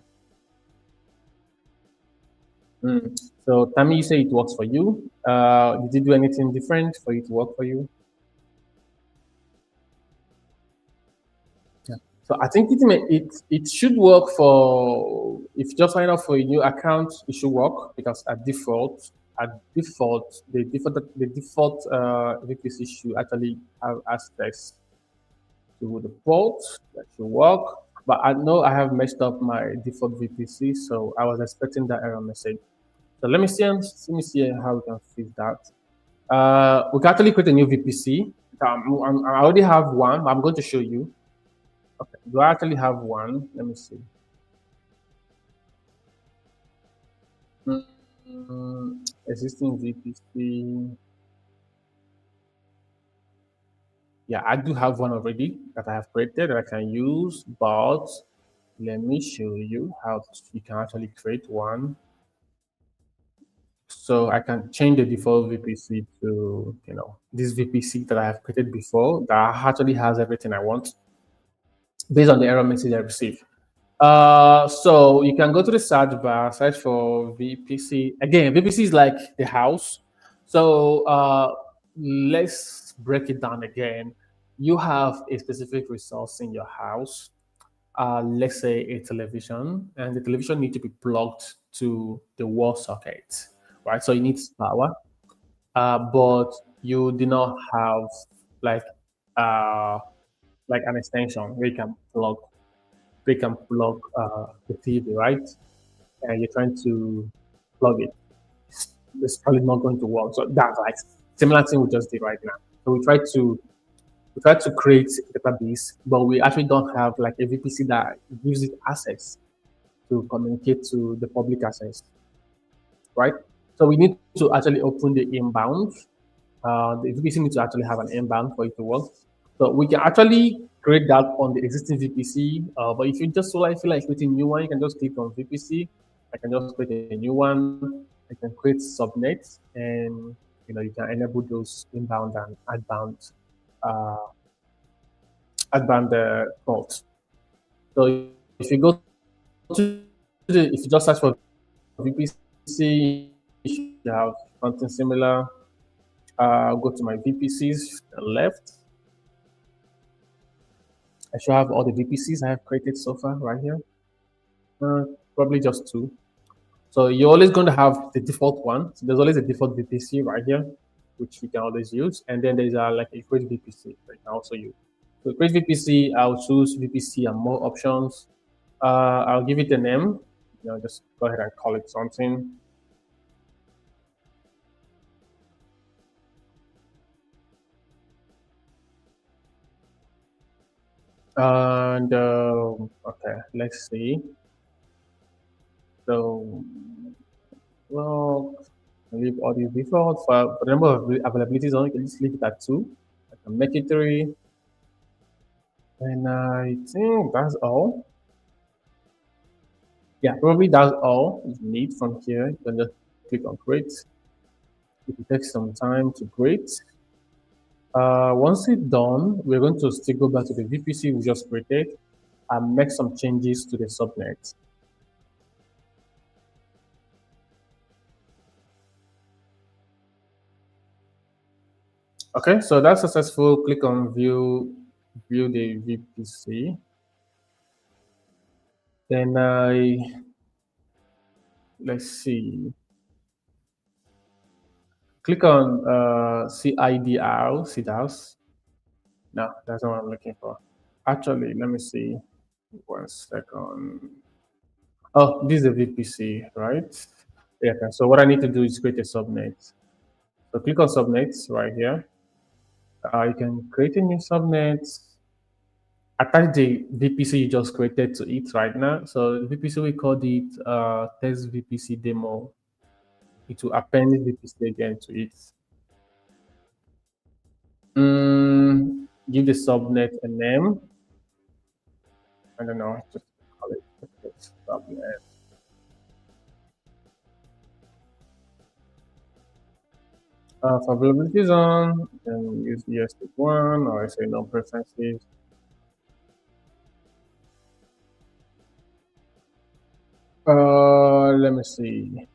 So Tammy, you say it works for you. Did you do anything different for it to work for you? Yeah. So I think it should work for if you just sign up for a new account, it should work because the default VPC should actually have access to the port that should work. But I know I have messed up my default VPC, so I was expecting that error message. So let me see how we can fix that. We can actually create a new VPC. I already have one, but I'm going to show you. Okay, do I actually have one? Let me see. Existing VPC. Yeah, I do have one already that I have created that I can use, but let me show you how you can actually create one. So I can change the default VPC to, this VPC that I have created before that actually has everything I want based on the error message I received. So you can go to the search bar, search for VPC. Again, VPC is like the house. So let's break it down again. You have a specific resource in your house. Let's say a television, and the television needs to be plugged to the wall socket, right? So it needs power, but you do not have like uh, like an extension where you can plug the TV, right? And you're trying to plug it. It's probably not going to work. So that's like similar thing we just did right now. So we try to create a database, but we actually don't have like a VPC that gives it access to communicate to the public access, right? So we need to actually open the inbound. The VPC needs to actually have an inbound for it to work. So we can actually create that on the existing VPC. But if you just feel like creating a new one, you can just click on VPC. I can just create a new one. I can create subnets, and you can enable those inbound and uh, outbound ports. So if you go to if you just search for VPC, you should have something similar. Go to my VPCs left. I should have all the VPCs I have created so far right here. Probably just two. So you're always going to have the default one. So there's always a default VPC right here, which you can always use. And then there's like a create VPC that you can also use. So create VPC, I'll choose VPC and more options. I'll give it a name. Just go ahead and call it something. And okay, let's see. So, well, leave all these default for the number of availabilities only. You can just leave it at 2. I can make it 3. And I think that's all. Yeah, probably that's all you need from here. You can just click on create. It will take some time to create. Once it's done, we're going to still go back to the VPC we just created and make some changes to the subnet. Okay, so that's successful. Click on view the VPC. Then let's see. Click on CIDR. No, that's not what I'm looking for. Actually, let me see. 1 second. Oh, this is the VPC, right? Yeah. Okay. So what I need to do is create a subnet. So click on subnets right here. You can create a new subnet. Attach the VPC you just created to it right now. So the VPC we called it test VPC demo. It will append the VPC again to it. Give the subnet a name. I don't know, just call it subnet. For availability zone, then use ES1 or I say no preferences. Let me see.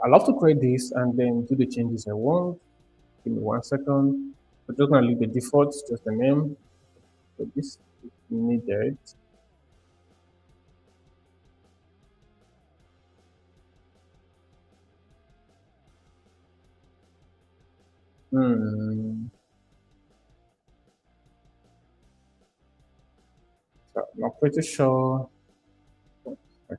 I love to create this and then do the changes I want. Give me 1 second. I'm just gonna leave the defaults, just the name. So this is needed. So I'm not pretty sure. I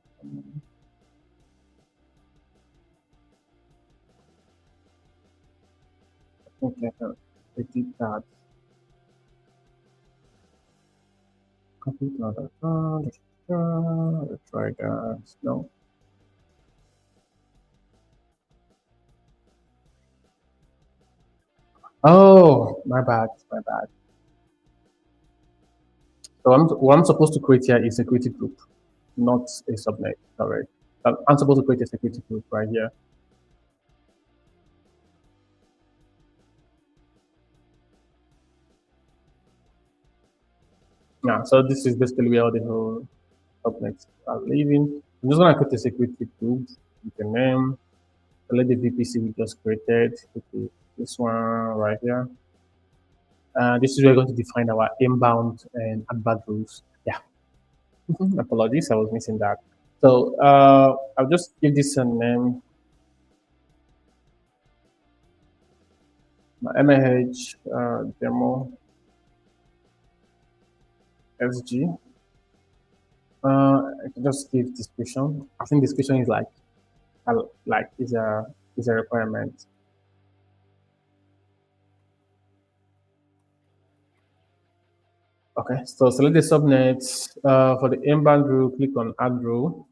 think I can edit that. Complete data. Let's try that. No. Oh, my bad. My bad. So what I'm supposed to create here is a security group, not a subnet. Sorry. I'm supposed to create a security group right here. Yeah, so this is basically where all the whole subnets are living. I'm just gonna create a security group with a name. Select the VPC we just created, which is this one right here. This is where we're going to define our inbound and outbound rules. Yeah. Apologies, I was missing that. So I'll just give this a name. My MAH demo SG. I can just give description. I think description is like is a requirement. Okay, so select the subnets. For the inbound rule, click on add rule.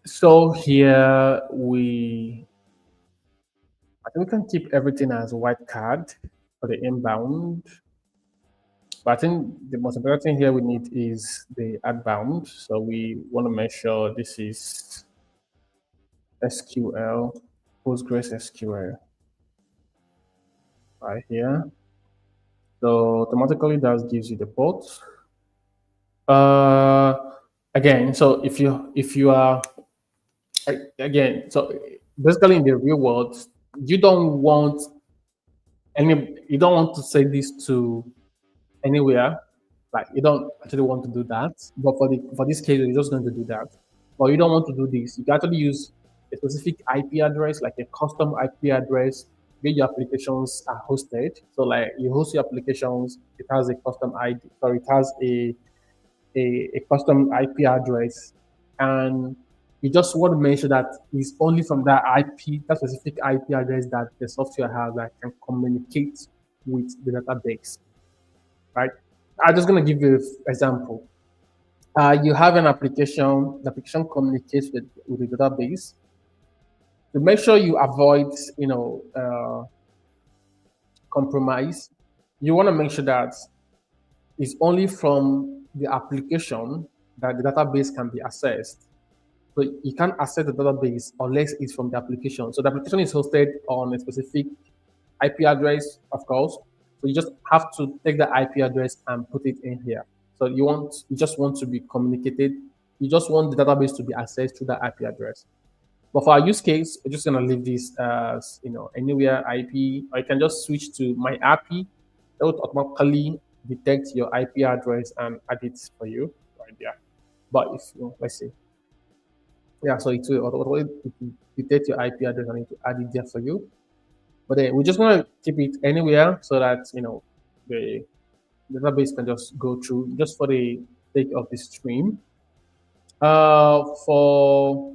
So here I think we can keep everything as white card for the inbound. But I think the most important thing here we need is the outbound. So we want to make sure this is SQL, Postgres SQL right here. So automatically that gives you the port. Again, so if you are again, so basically in the real world, you don't want to say this to anywhere. Like you don't actually want to do that. But for this case, you're just going to do that. But you don't want to do this. You can actually use a specific IP address, like a custom IP address, where your applications are hosted. So like you host your applications, it has a custom ID, sorry, it has a custom IP address, and you just want to make sure that it's only from that that specific IP address that the software has that can communicate with the database, right? I'm just going to give you an example. You have an application, the application communicates with the database. To make sure you avoid, compromise, you want to make sure that it's only from the application that the database can be accessed. So you can't access the database unless it's from the application. So the application is hosted on a specific IP address, of course. So you just have to take the IP address and put it in here. So you just want to be communicated. You just want the database to be accessed through the IP address. But for our use case, we're just gonna leave this as anywhere IP, or you can just switch to my IP. That would automatically detect your IP address and add it for you right there. But if let's see, yeah, so it will automatically detect your IP address and it will add it there for you. But then we're just gonna keep it anywhere so that the database can just go through just for the sake of the stream. For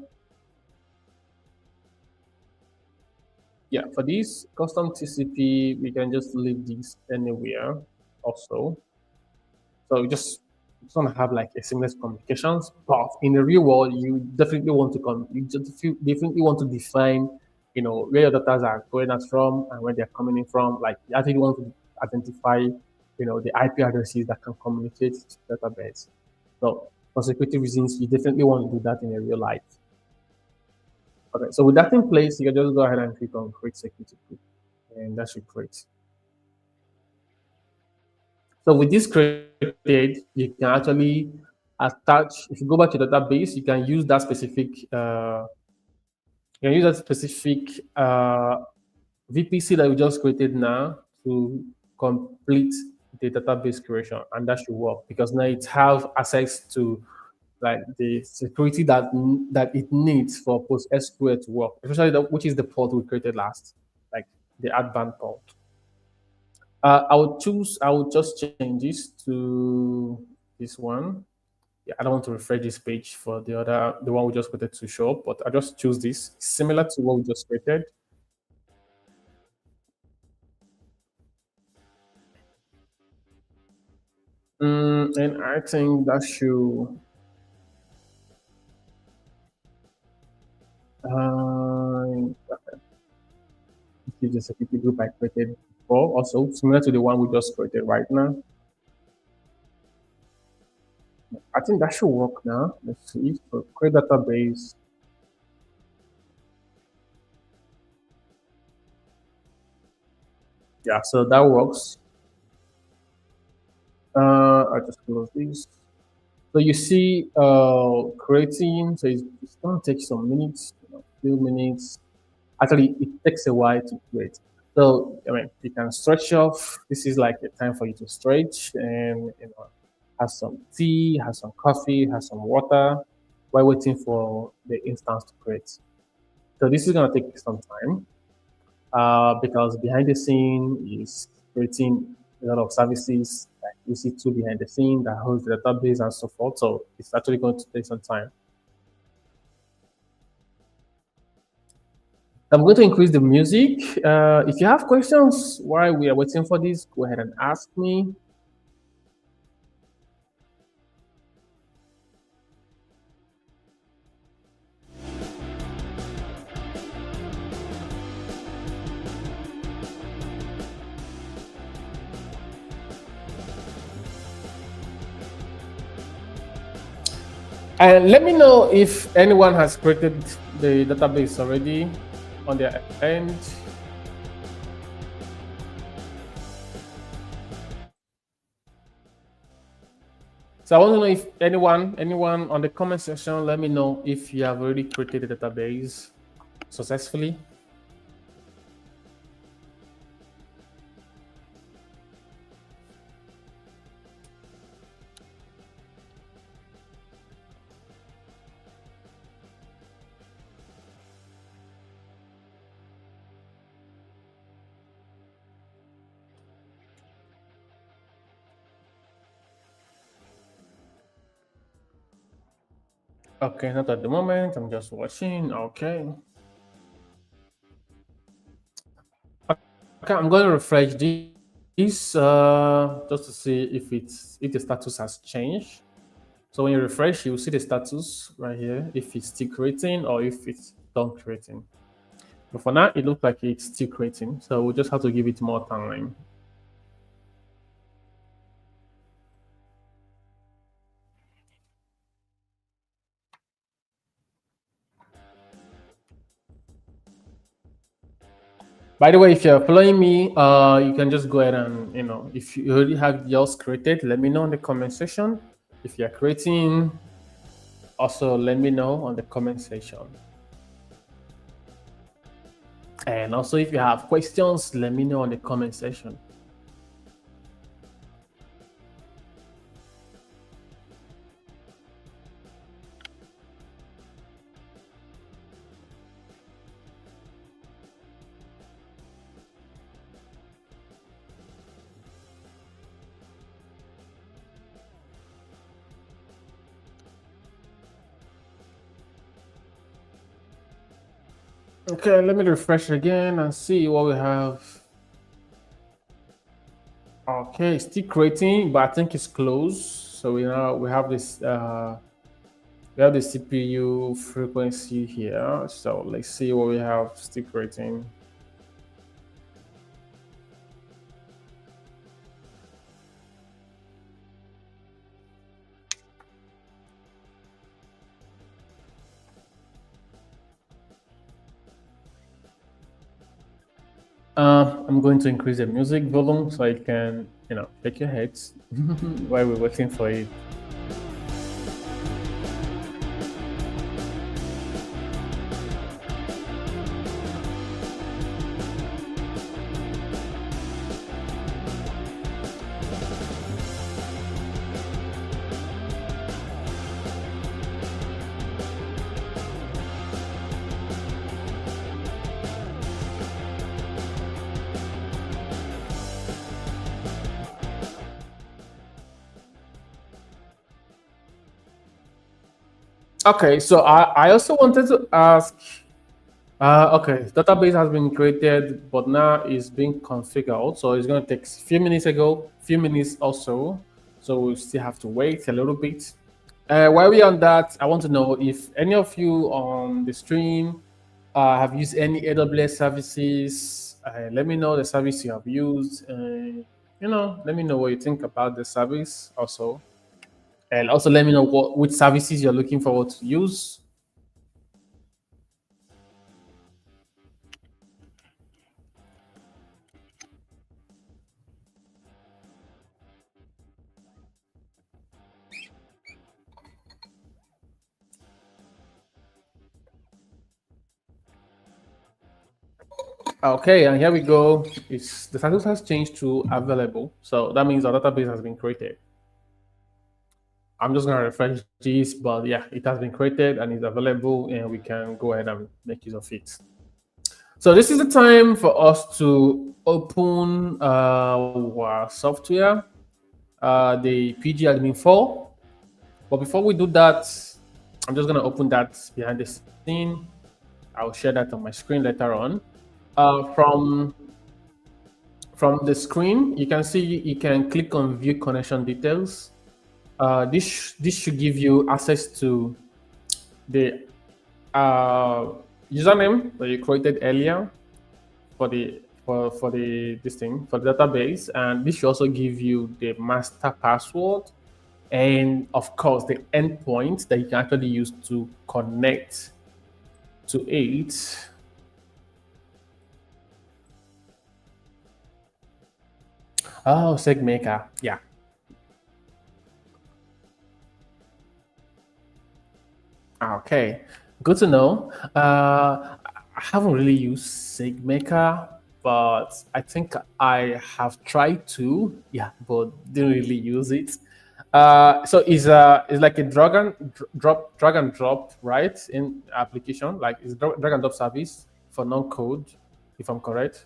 Yeah, for this custom TCP, we can just leave this anywhere also. So we just want to have like a seamless communications. But in the real world, you definitely want to definitely want to define, where your data are going out from and where they're coming in from. Like you actually want to identify, the IP addresses that can communicate to the database. So for security reasons, you definitely want to do that in a real life. Okay, so with that in place, you can just go ahead and click on create security group, and that should create. So with this created, you can actually attach. If you go back to the database, you can use that specific. VPC that we just created now to complete the database creation, and that should work because now it have access to like the security that it needs for PostgreSQL to work, especially which is the port we created last, like the advanced port. I would just change this to this one. Yeah, I don't want to refresh this page for the one we just created to show up, but I just choose this similar to what we just created. And I think that should, this is the security group I created before, also similar to the one we just created right now. I think that should work now. Let's see. So create database. Yeah, so that works. I just close this. So you see, creating. So it's gonna take some minutes, few minutes. Actually, it takes a while to create. So I mean, you can stretch off. This is like a time for you to stretch and have some tea, have some coffee, have some water while waiting for the instance to create. So this is gonna take some time because behind the scene is creating a lot of services like EC2 behind the scene that holds the database and so forth. So it's actually going to take some time. I'm going to increase the music. If you have questions while we are waiting for this, go ahead and ask me. And let me know if anyone has created the database already on their end. So I want to know if anyone on the comment section, let me know if you have already created a database successfully. Okay, not at the moment. I'm just watching. Okay. Okay, I'm going to refresh this just to see if the status has changed. So when you refresh, you will see the status right here, if it's still creating or if it's done creating. But for now, it looks like it's still creating. So we'll just have to give it more time. By the way, if you're following me, you can just go ahead and, if you already have yours created, let me know in the comment section. If you're creating, also let me know on the comment section. And also, if you have questions, let me know in the comment section. Okay, let me refresh again and see what we have. Okay, still creating, but I think it's closed. So we have this we have the CPU frequency here. So let's see what we have still creating. I'm going to increase the music volume so I can, shake your heads while we're waiting for it. Okay, so I also wanted to ask, okay, database has been created, but now it's being configured. So it's going to take few minutes also. So we still have to wait a little bit. While we're on that, I want to know if any of you on the stream have used any AWS services. Let me know the service you have used. Let me know what you think about the service also. And also let me know which services you're looking forward to use. Okay, and here we go. The status has changed to available. So that means our database has been created. I'm just gonna refresh this, but yeah, it has been created and is available, and we can go ahead and make use of it. So this is the time for us to open our software, the PG admin 4. But before we do that, I'm just gonna open that behind the scene. I'll share that on my screen later on. From the screen, you can see you can click on View Connection Details. This should give you access to the username that you created earlier for the this thing for the database, and this should also give you the master password and of course the endpoint that you can actually use to connect to it. Oh, SegMaker, yeah. Okay, good to know. I haven't really used SageMaker, but I think I have tried to, yeah, but didn't really use it. So it's like a drag and drop, right? In application, like it's drag and drop service for non-code, if I'm correct.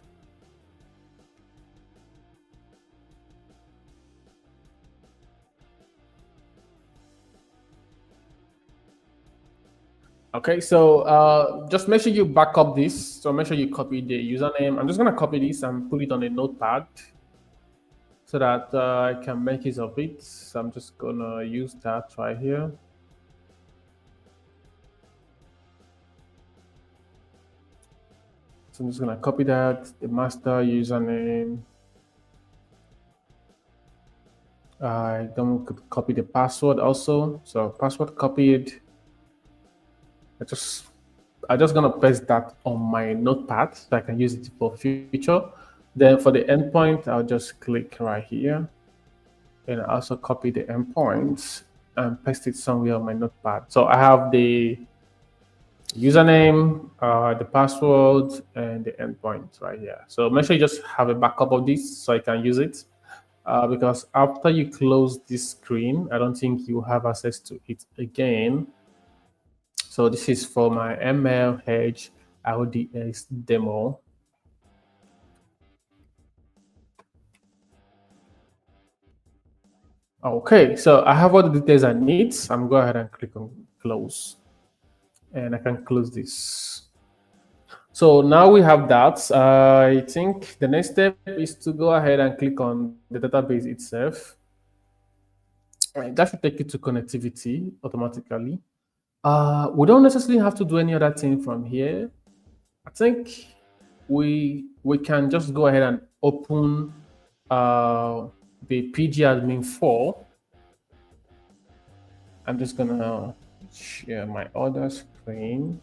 Okay, so just make sure you back up this. So make sure you copy the username. I'm just gonna copy this and put it on a notepad so that I can make use of it. So I'm just gonna use that right here. So I'm just gonna copy that, the master username. I don't copy the password also. So password copied. I just I'm just gonna paste that on my notepad so I can use it for future. Then for the endpoint, I'll just click right here and also copy the endpoint and paste it somewhere on my notepad. So I have the username, the password, and the endpoint right here. So make sure you just have a backup of this so I can use it. Because after you close this screen, I don't think you have access to it again. So this is for my MLH RDS demo. Okay, so I have all the details I need. I'm go ahead and click on close, and I can close this. So now we have that. I think the next step is to go ahead and click on the database itself. That should take you to connectivity automatically. We don't necessarily have to do any other thing from here. I think we can just go ahead and open the pgadmin 4. I'm just gonna share my other screen.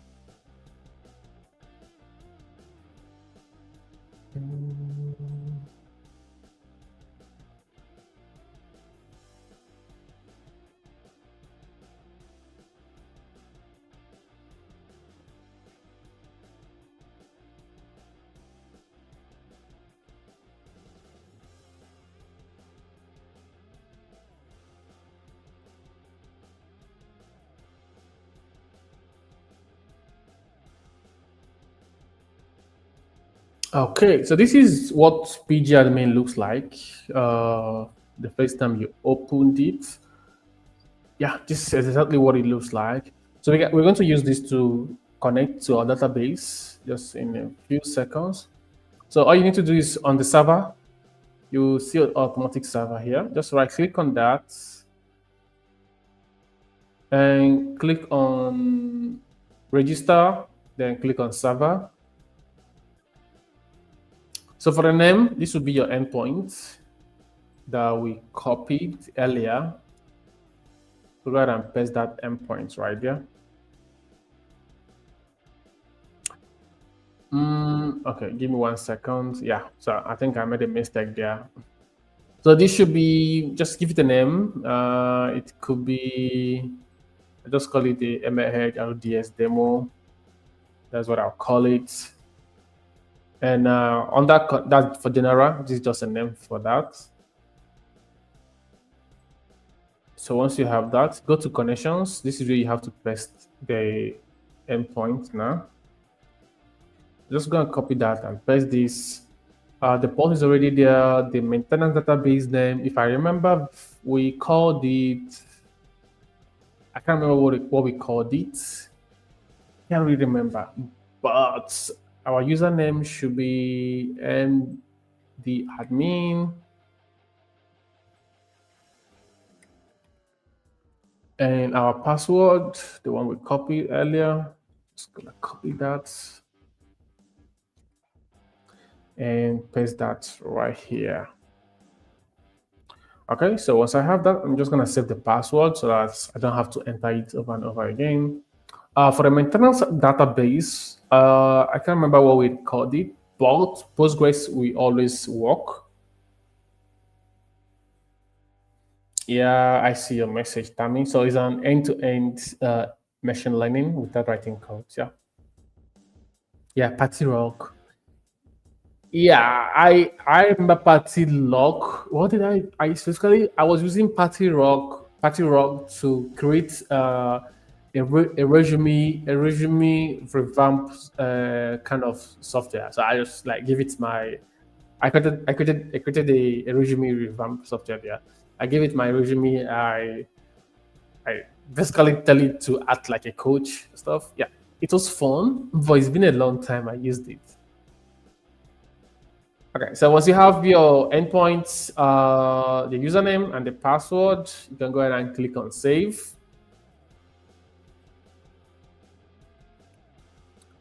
Okay, so this is what pgadmin looks like the first time you opened it. Yeah, this is exactly what it looks like. So we're going to use this to connect to our database just in a few seconds. So all you need to do is on the server, you see an automatic server here. Just right click on that and click on register, then click on server. So for the name, this will be your endpoint that we copied earlier. So go ahead and paste that endpoint right there. Okay, give me 1 second. Yeah, so I think I made a mistake there. So this should be, just give it a name. It could be, I just call it the MLH RDS demo. That's what I'll call it. And on that for general, this is just a name for that. So once you have that, go to connections. This is where you have to paste the endpoint now. Just going to copy that and paste this. The port is already there. The maintenance database name, if I remember, we called it, I can't remember what we called it. Can't really remember. But our username should be the admin. And our password, the one we copied earlier, just gonna copy that and paste that right here. Okay, so once I have that, I'm just gonna save the password so that I don't have to enter it over and over again. For the maintenance database, I can't remember what we called it, but Postgres we always work. Yeah, I see your message, Tammy. So it's an end-to-end machine learning without writing code. Yeah. Yeah, Patty Rock. Yeah, I remember Patty Rock. What did I specifically? I was using Patty Rock to create a resume revamp kind of software. So I just like give it my. I created a resume revamp software there. I gave it my resume. I basically tell it to act like a coach stuff. Yeah, it was fun, but it's been a long time I used it. Okay, so once you have your endpoints, the username and the password, you can go ahead and click on save.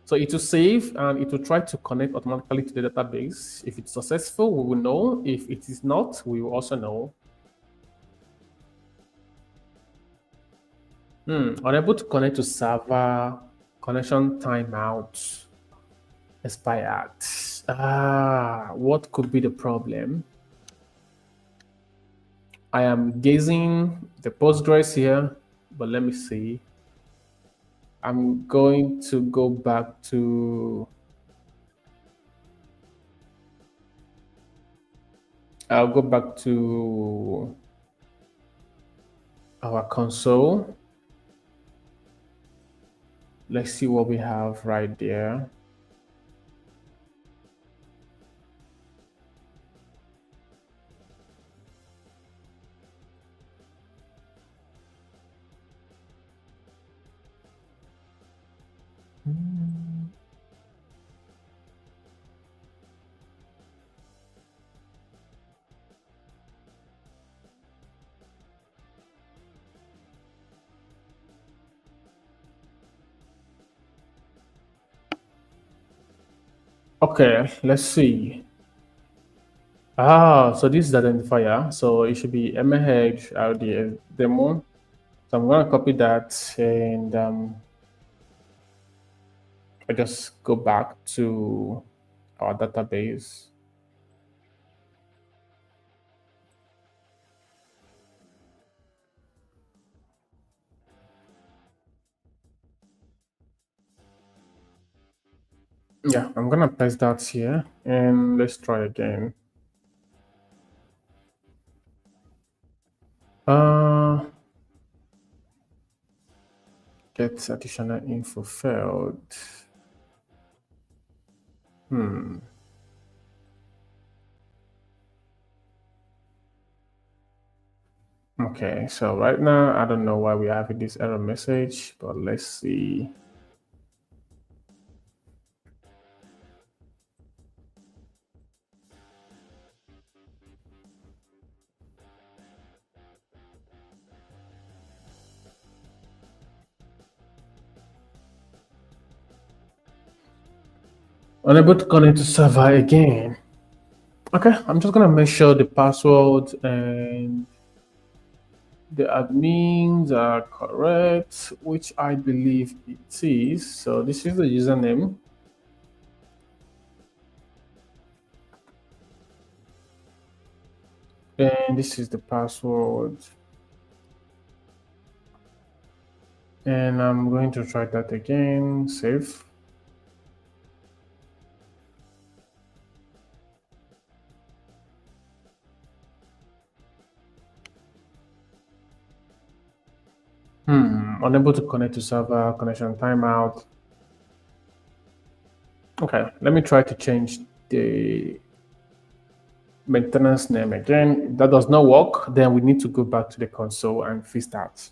So it will save and it will try to connect automatically to the database. If it's successful, we will know. If it is not, we will also know. Unable to connect to server. Connection timeout expired. What could be the problem? I am gazing the Postgres here, but let me see. I'm going to go back to, I'll go back to our console. Let's see what we have right there. Okay, let's see. So this is the identifier. So it should be MH RDS demo. So I'm going to copy that and I just go back to our database. Yeah, I'm going to paste that here and let's try again. Get additional info failed. Okay, so right now, I don't know why we're having this error message, but let's see. Unable to connect to server again. Okay, I'm just gonna make sure the password and the admins are correct, which I believe it is. So this is the username. And this is the password. And I'm going to try that again, save. Unable to connect to server, connection timeout. Okay, let me try to change the maintenance name again. If that does not work, then we need to go back to the console and fix that.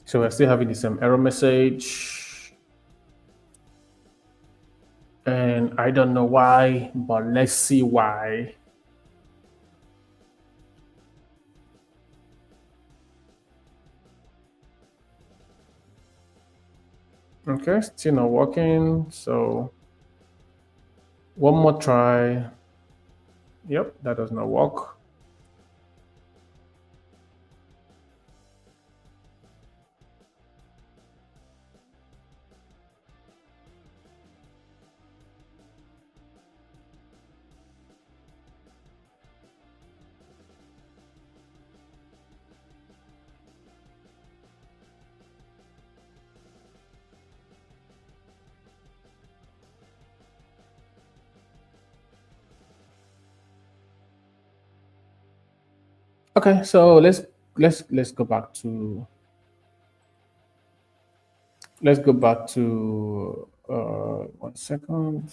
So we're still having the same error message. And I don't know why, but let's see why. Okay, still not working. So one more try. Yep, that does not work. Okay, so let's go back to one second.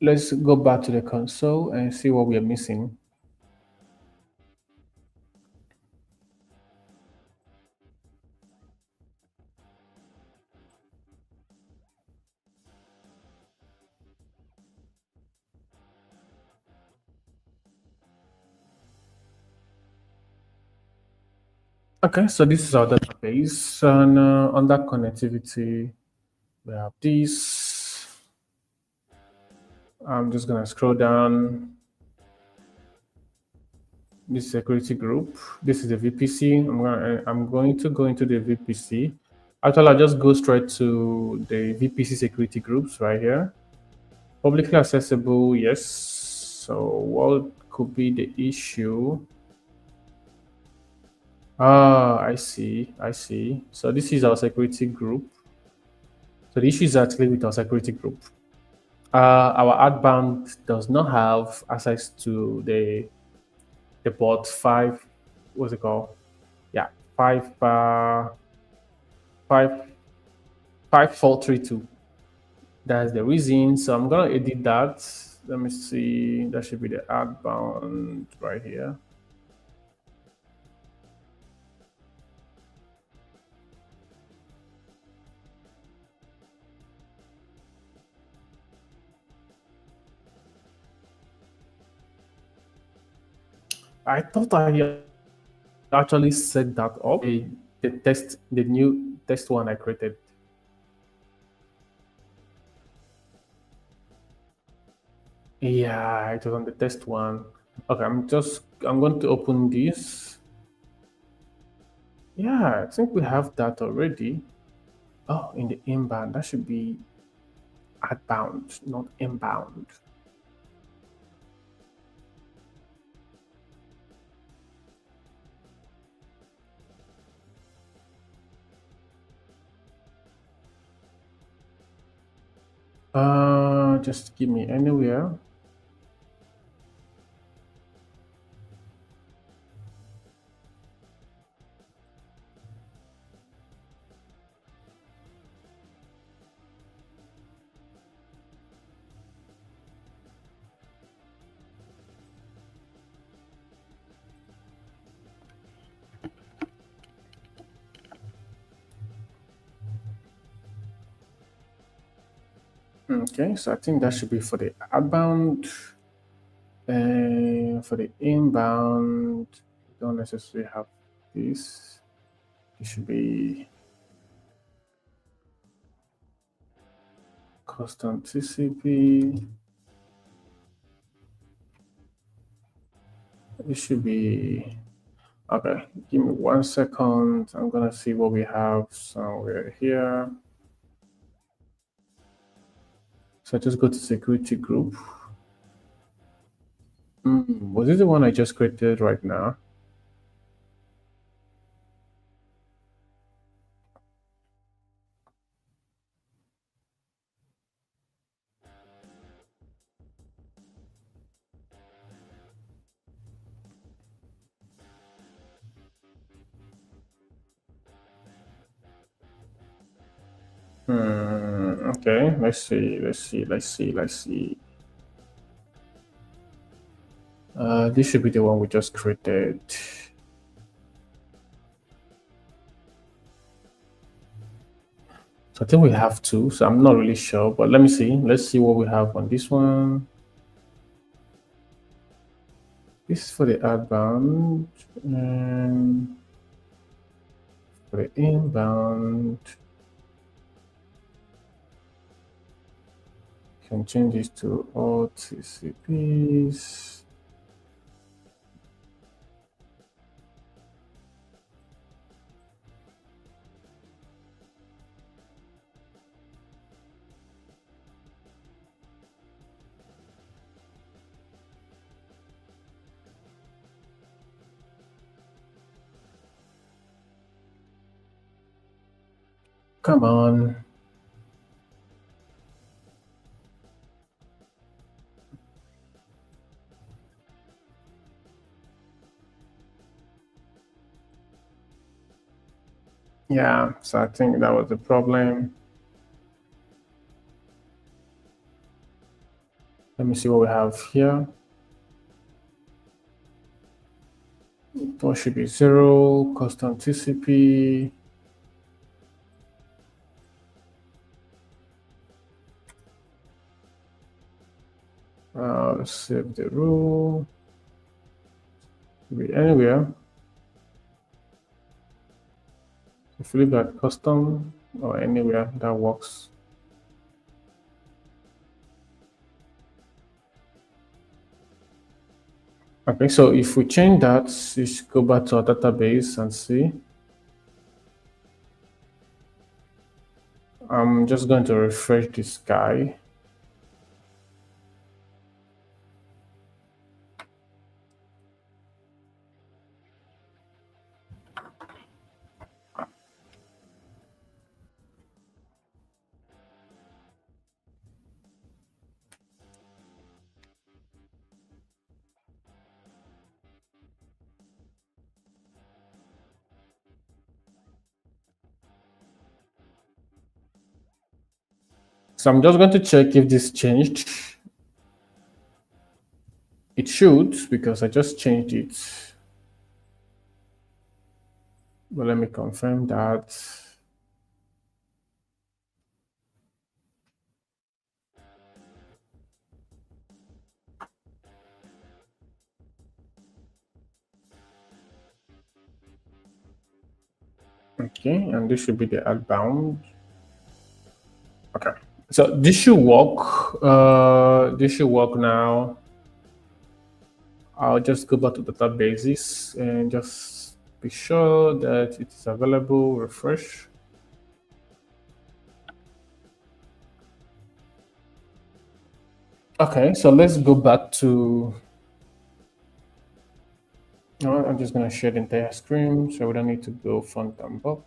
Let's go back to the console and see what we are missing. Okay, so this is our database, and under connectivity, we have this. I'm just gonna scroll down. This security group. This is the VPC. I'm going to go into the VPC. Actually, I'll just go straight to the VPC security groups right here. Publicly accessible, yes. So what could be the issue? Ah, I see. I see. So this is our security group. So the issue is actually with our security group. Our outbound does not have access to the port five. What's it called? Yeah, five five 5432. That's the reason. So I'm gonna edit that. Let me see. That should be the outbound right here. I thought I actually set that up. The new test one I created. Yeah, it was on the test one. Okay, I'm going to open this. Yeah, I think we have that already. Oh, in the inbound, that should be outbound, not inbound. Just give me anywhere. Okay, so I think that should be for the outbound. For the inbound, we don't necessarily have this. It should be custom TCP. It should be okay. Give me 1 second. I'm gonna see what we have somewhere here. So just go to security group. Was this the one I just created right now? Okay, let's see. This should be the one we just created. So I think we have two, so I'm not really sure, but let me see. Let's see what we have on this one. This is for the outbound, and for the inbound, you can change this to all TCPs. Come on. Yeah, so I think that was the problem. Let me see what we have here. It should be 0, custom TCP. Let's save the rule. Be anywhere. If you leave that custom or anywhere, that works. Okay, so if we change that, let's go back to our database and see. I'm just going to refresh this guy. So I'm just going to check if this changed. It should, because I just changed it. But let me confirm that. Okay, and this should be the outbound. Okay, so this should work. This should work now. I'll just go back to databases and just be sure that it is available. Refresh. Okay, so let's go back to. I'm just going to share the entire screen, so we don't need to go front and back.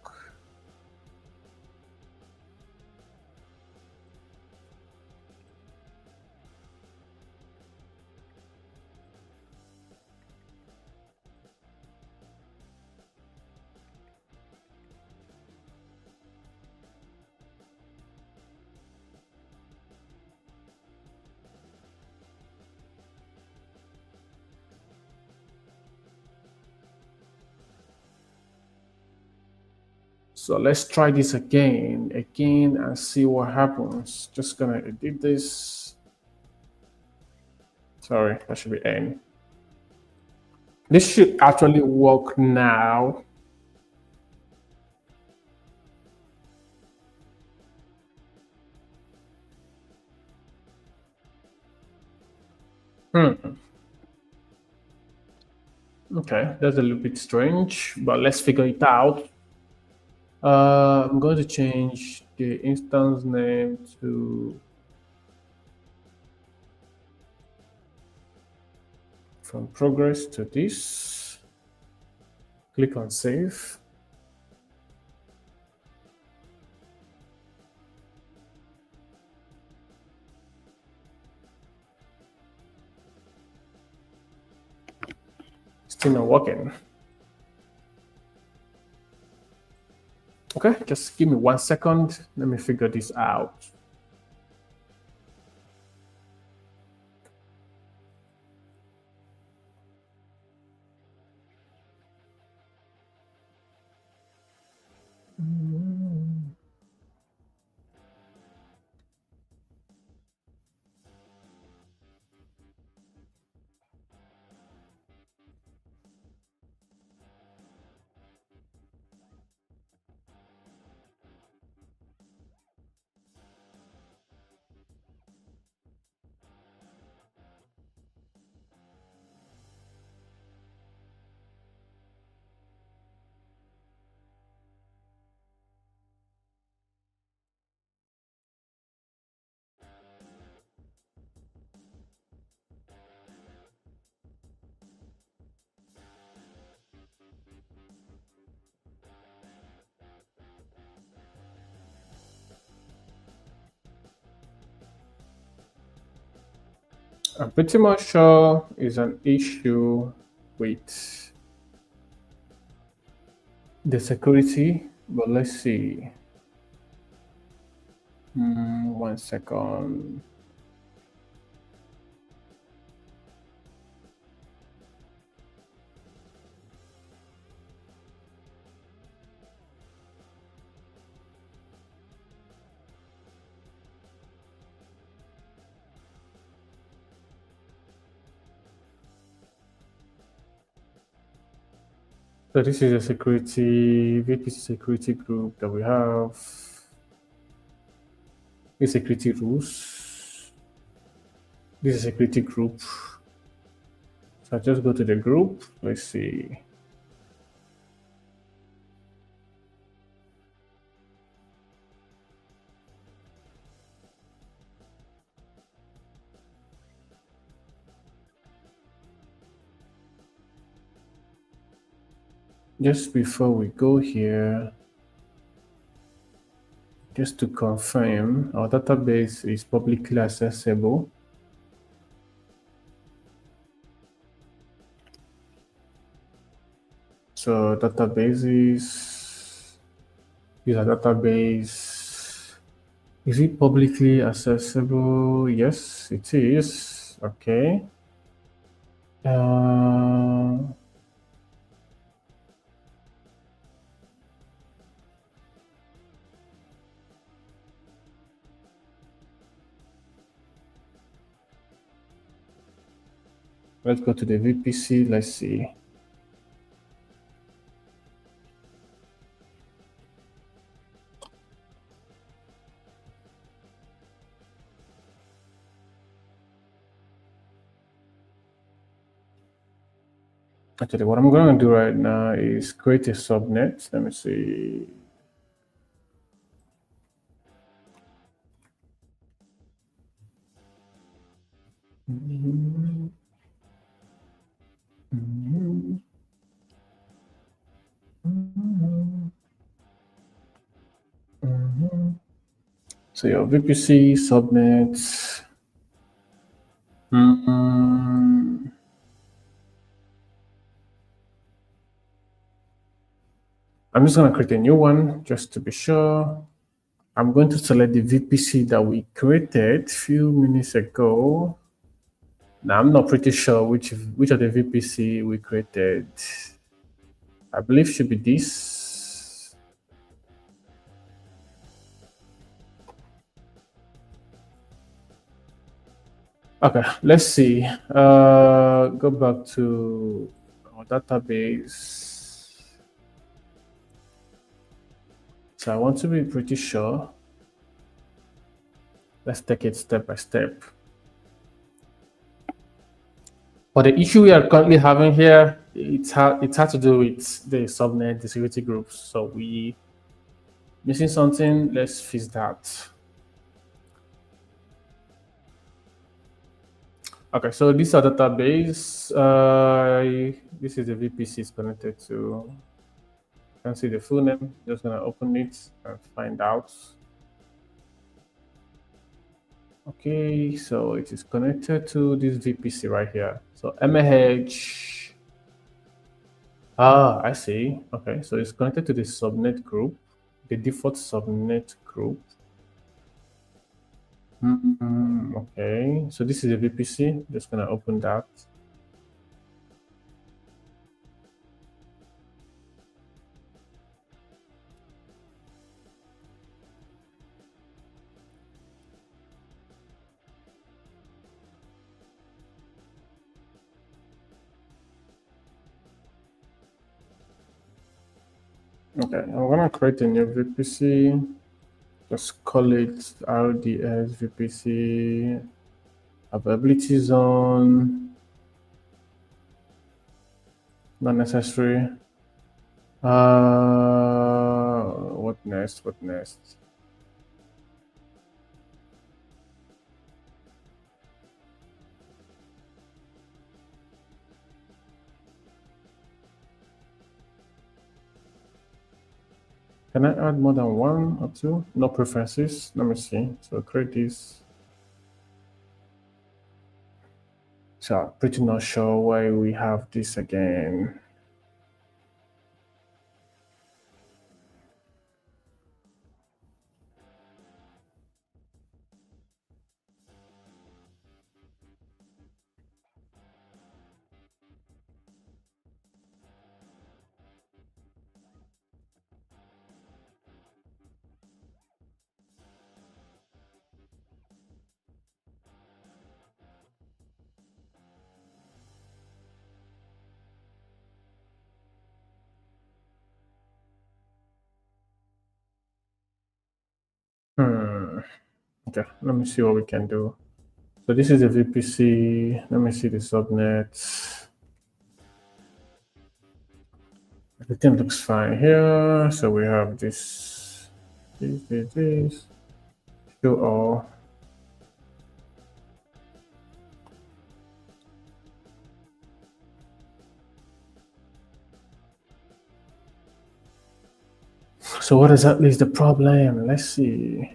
So let's try this again, and see what happens. Just gonna edit this. Sorry, that should be N. This should actually work now. Okay, that's a little bit strange, but let's figure it out. I'm going to change the instance name to from progress to this. Click on save. Still not working. Okay, just give me 1 second. Let me figure this out. I'm pretty much sure it's an issue with the security, but let's see. 1 second. So this is a security, VPC security group that we have. This security rules. This is a security group. So I just go to the group. Let's see. Just before we go here, just to confirm, our database is publicly accessible. So databases, user database, is it publicly accessible? Yes, it is. Okay. Uh, let's go to the VPC. Let's see. Actually, what I'm going to do right now is create a subnet. Let me see. So your VPC subnet. I'm just going to create a new one just to be sure. I'm going to select the VPC that we created a few minutes ago. Now I'm not pretty sure which of the VPC we created. I believe should be this. Okay, let's see. Go back to our database. So I want to be pretty sure. Let's take it step by step. But the issue we are currently having here, it had to do with the subnet, the security groups. So we missing something. Let's fix that. Okay, so this is our database. This is the VPC it's connected to. You can see the full name. Just gonna open it and find out. Okay, so it is connected to this VPC right here. So MAH. Ah, I see. Okay, so it's connected to the subnet group, the default subnet group. Okay, so this is a VPC. Just gonna open that. Okay, I'm gonna create a new VPC. Just call it RDS VPC availability zone. Not necessary. What next? What next? Can I add more than one or two? No preferences. Let me see. So create this. So I'm pretty not sure why we have this again. Okay, let me see what we can do. So this is the VPC. Let me see the subnet. Everything looks fine here. So we have this, show all. So what exactly is the problem? Let's see.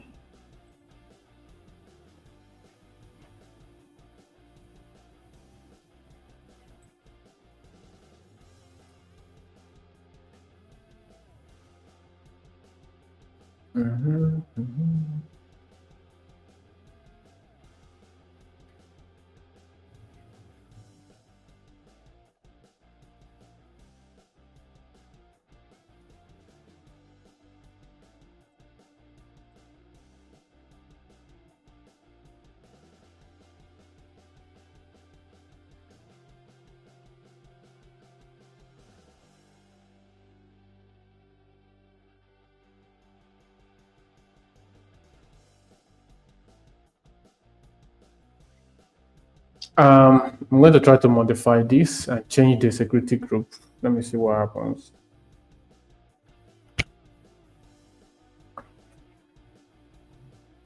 I'm going to try to modify this and change the security group. Let me see what happens.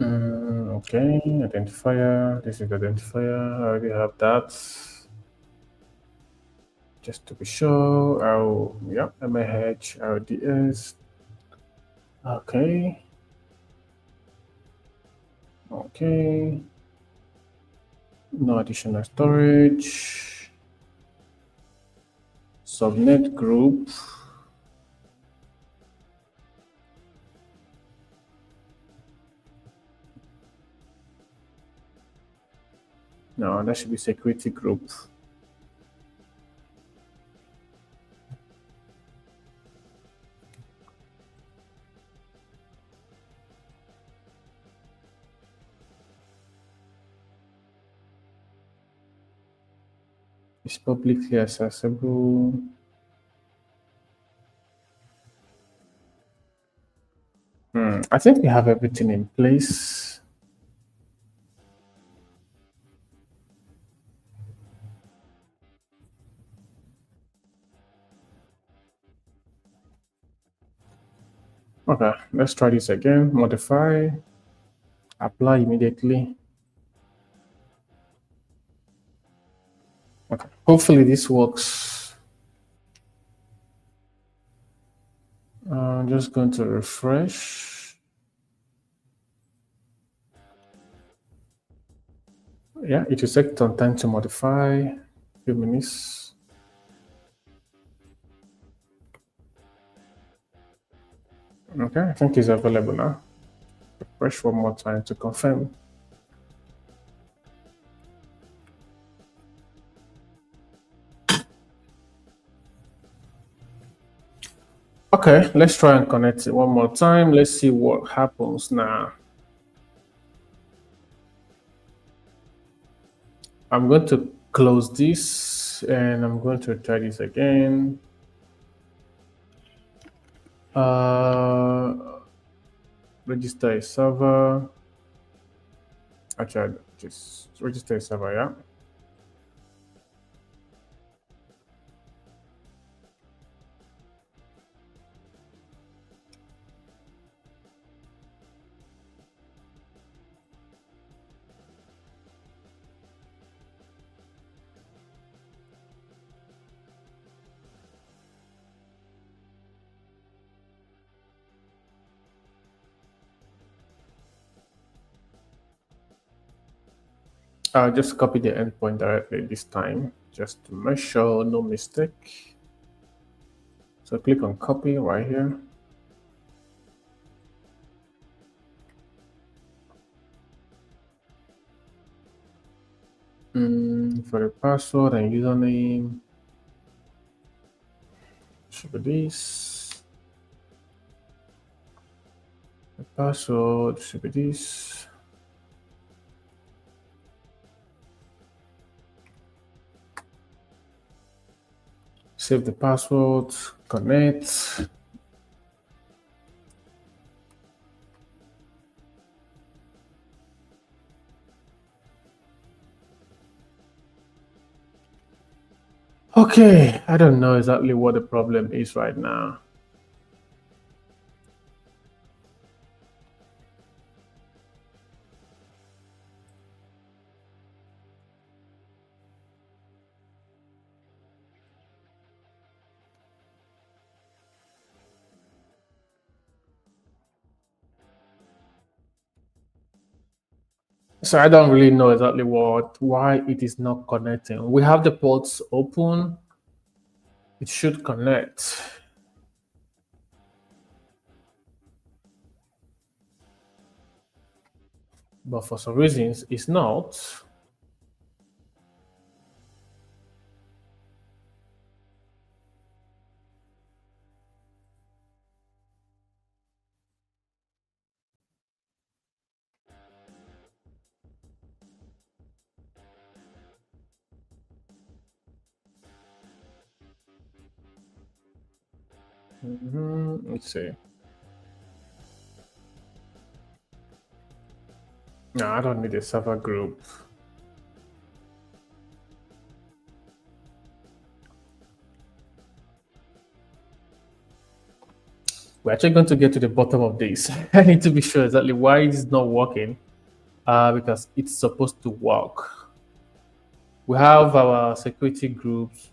Okay, identifier. This is the identifier. I already have that. Just to be sure, MAH, RDS. Okay. Okay. No additional storage. Subnet group. No, that should be security group. It's publicly accessible. I think we have everything in place. Okay, let's try this again. Modify, apply immediately. Okay, hopefully this works. I'm just going to refresh. Yeah, it will take some time to modify. A few minutes. Okay, I think it's available now. Refresh one more time to confirm. Okay, let's try and connect it one more time. Let's see what happens now. I'm going to close this and I'm going to try this again. Register a server. Actually, just register a server, yeah. I'll just copy the endpoint directly this time, just to make sure no mistake. So click on copy right here. For the password and username, should be this. The password should be this. Save the password, connect. Okay, I don't know exactly what the problem is right now. So I don't really know exactly why it is not connecting. We have the ports open. It should connect. But for some reasons, it's not. Let's see. No, I don't need a server group. We're actually going to get to the bottom of this. I need to be sure exactly why it's not working, because it's supposed to work. We have our security groups.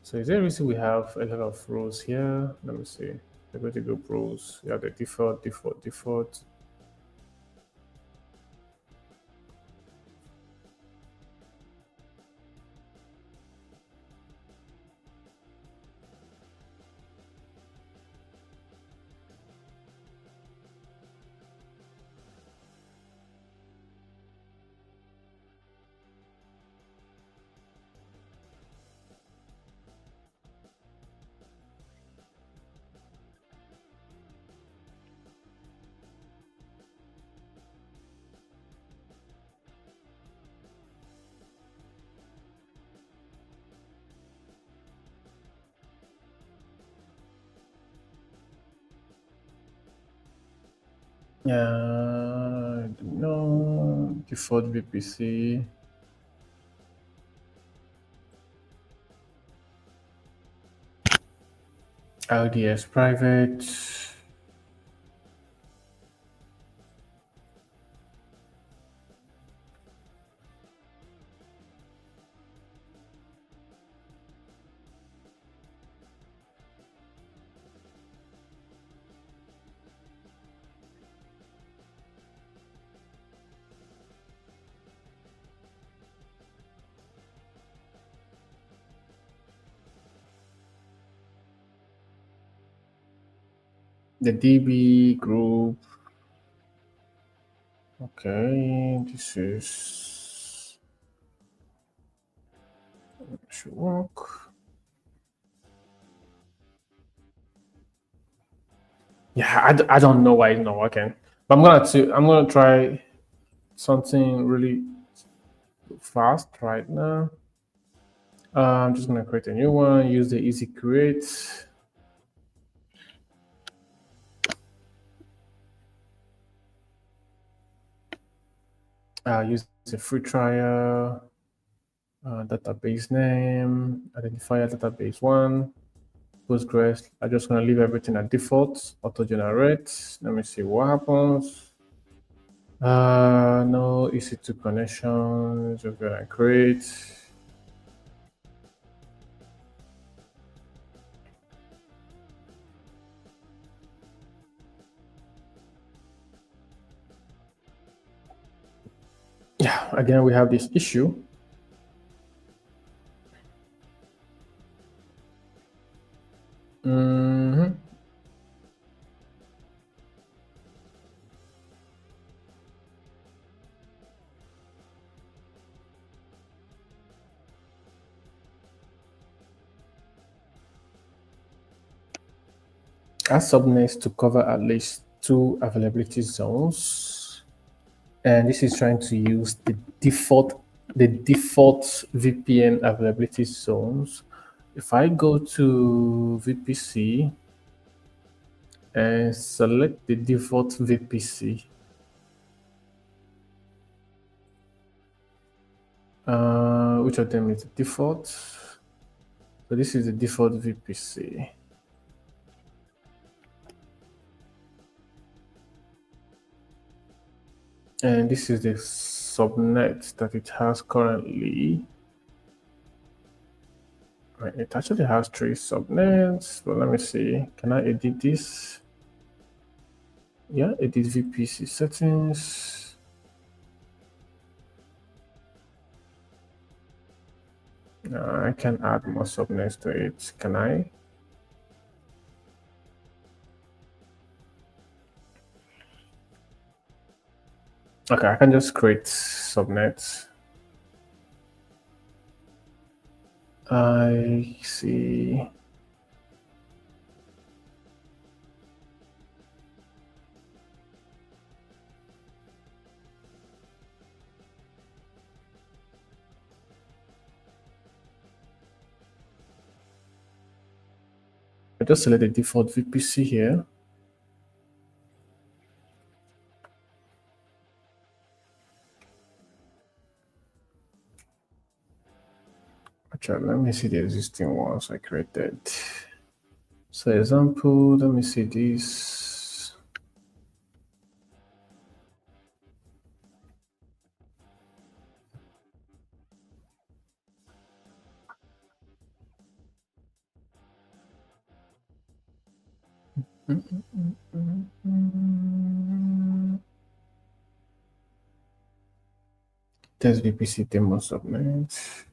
So is there a reason we have a lot of rows here? Let me see. Security group rows. Yeah, the default. No, default VPC. RDS private. The DB group. Okay, this is should work. Yeah, I don't know why it's not working, but I'm gonna try something really fast right now. I'm just gonna create a new one. Use the easy create. Use a free trial. Database name, identifier database one, Postgres. I'm just gonna leave everything at default, auto generate. Let me see what happens. No EC2 connection, just gonna create. Yeah, again, we have this issue. Add subnets to cover at least 2 availability zones. And this is trying to use the default VPN availability zones. If I go to VPC and select the default VPC. Which of them is the default? So this is the default VPC. And this is the subnet that it has currently. Right, it actually has 3 subnets, but let me see. Can I edit this? Yeah, edit VPC settings. I can add more subnets to it. Can I? Okay, I can just create subnets. I see. I just select the default VPC here. Actually, let me see the existing ones I created. So example, let me see this. Test VPC demo subnet.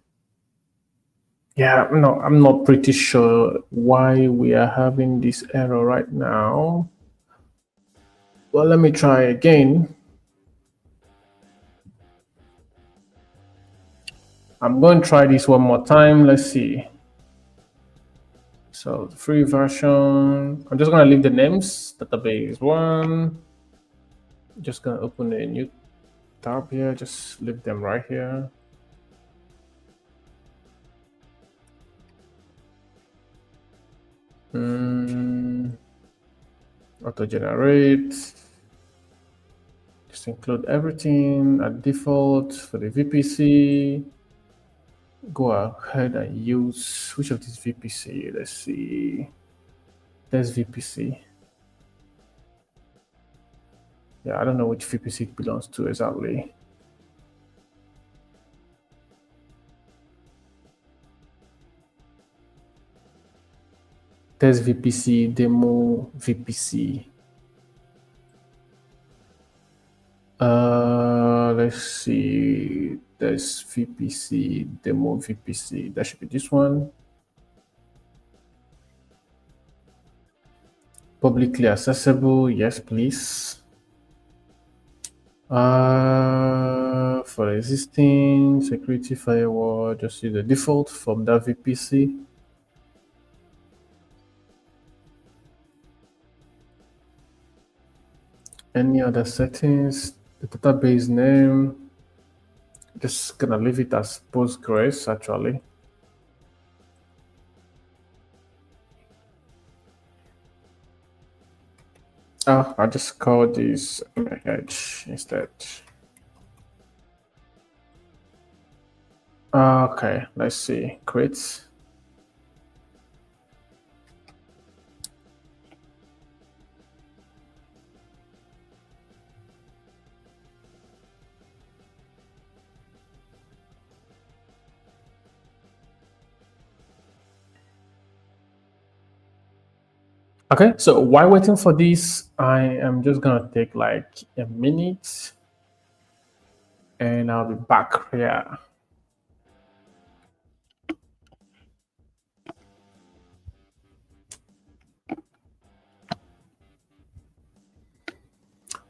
Yeah, no, I'm not pretty sure why we are having this error right now. Well, let me try again. I'm going to try this one more time. Let's see. So the free version, I'm just going to leave the names, database 1. Just going to open a new tab here. Just leave them right here. Auto generate. Just include everything at default for the VPC. Go ahead and use which of these VPC? Let's see. There's VPC. Yeah, I don't know which VPC it belongs to exactly. There's VPC, demo VPC. Let's see. There's VPC, demo VPC. That should be this one. Publicly accessible, yes, please. For existing security firewall, just use the default from that VPC. Any other settings? The database name, just gonna leave it as Postgres actually. I'll just call this edge instead. Okay, let's see. Create. Okay, so while waiting for this, I am just gonna take like a minute and I'll be back here.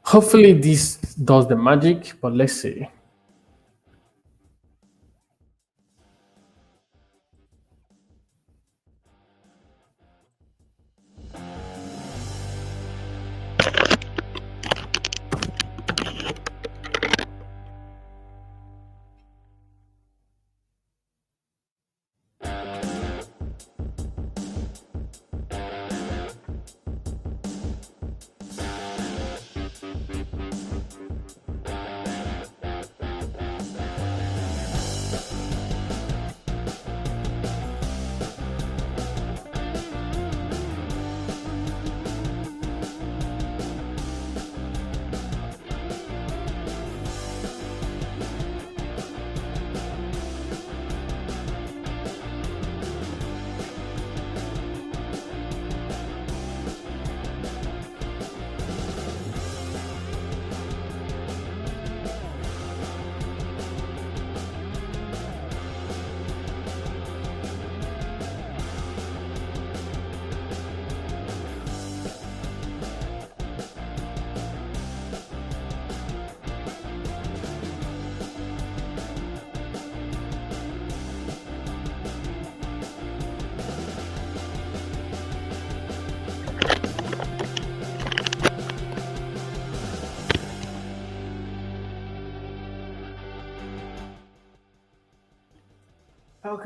Hopefully this does the magic, but let's see.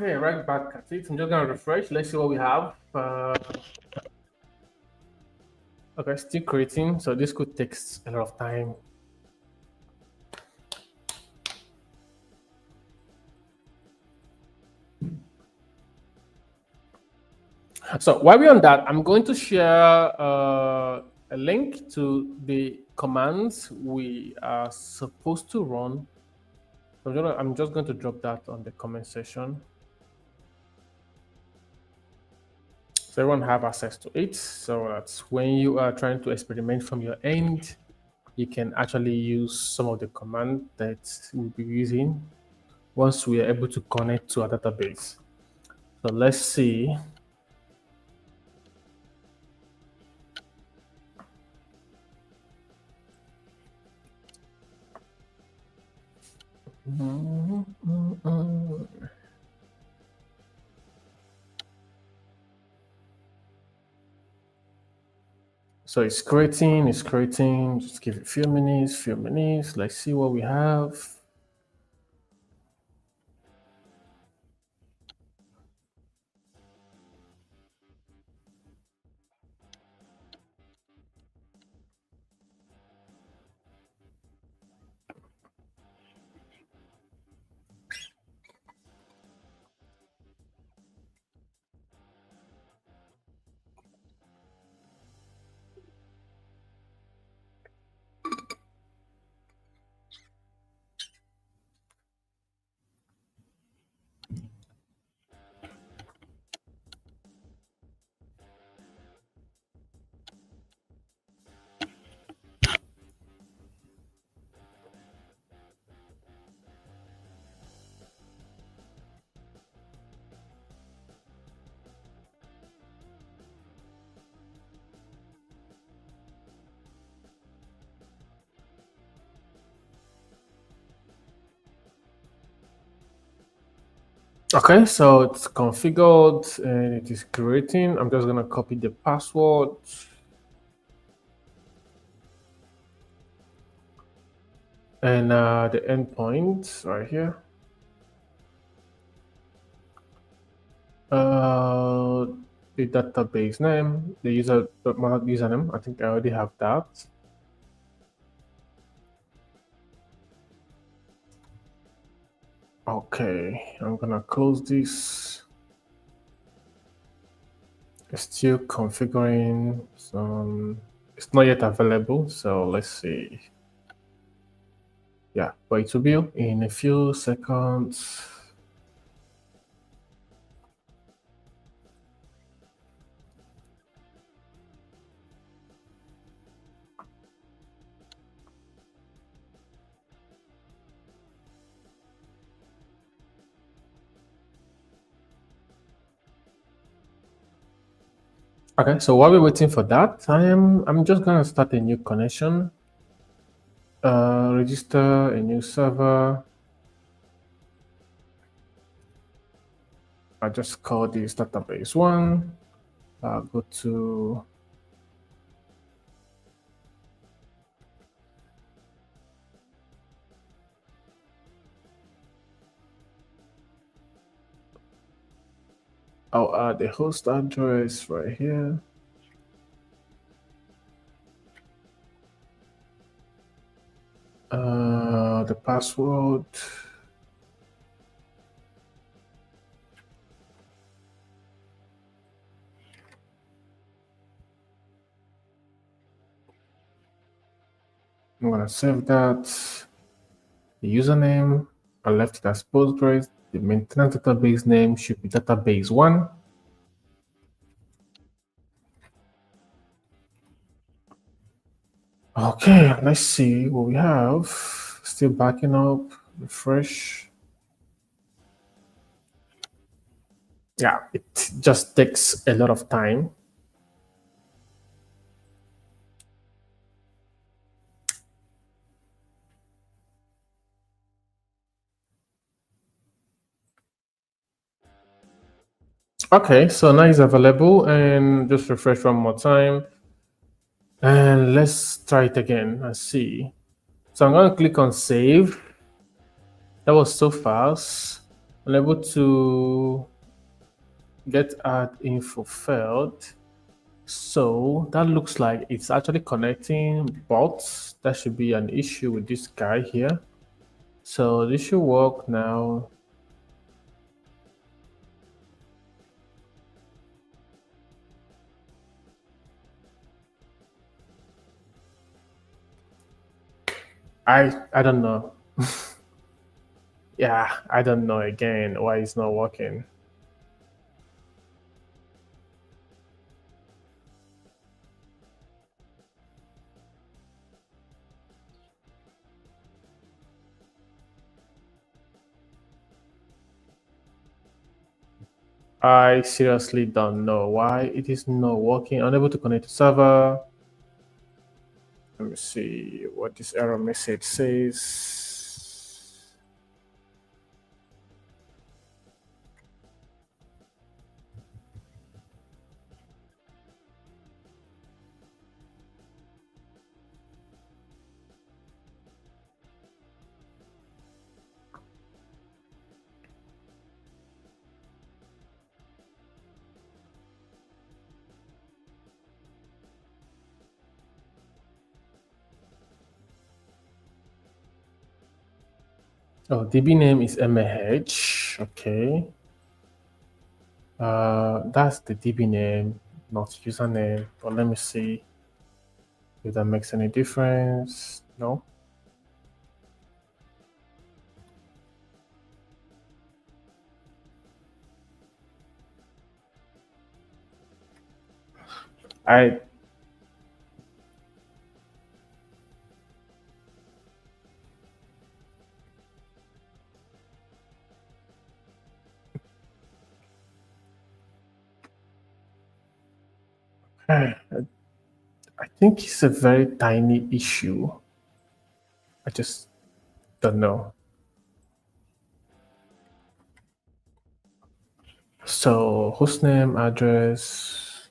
Okay, right back at it. I'm just gonna refresh. Let's see what we have. Okay, still creating. So this could take a lot of time. So while we're on that, I'm going to share a link to the commands we are supposed to run. I'm just going to drop that on the comment section, so everyone have access to it. So that's when you are trying to experiment from your end, you can actually use some of the command that we'll be using once we are able to connect to a database. So let's see. So it's creating, Just give it a few minutes. Let's see what we have. Okay, so it's configured and it is creating. I'm just gonna copy the password. And the endpoint right here. The database name, the username. I think I already have that. Okay, I'm gonna close this. It's still configuring some. It's not yet available, so let's see. Yeah, but it will be in a few seconds. Okay, so while we're waiting for that, I'm just gonna start a new connection. Register a new server. I just call this database one. Go to I'll add the host address right here. The password. I'm gonna save that. The username, I left it as Postgres. The maintenance database name should be database one. Okay, let's see what we have. Still backing up, refresh. Yeah, it just takes a lot of time. Okay, so now it's available, and just refresh one more time. And let's try it again and see. So I'm going to click on save. That was so fast. unable to get add info failed. So that looks like it's actually connecting bots. That should be an issue with this guy here. So this should work now. I don't know. Yeah, I don't know again why it's not working. I seriously don't know why it is not working. Unable to connect to server. Let me see what this error message says. Oh, DB name is MAH. Okay. That's the DB name, not username. But let me see if that makes any difference. No. I I think it's a very tiny issue. I just don't know. So hostname, address.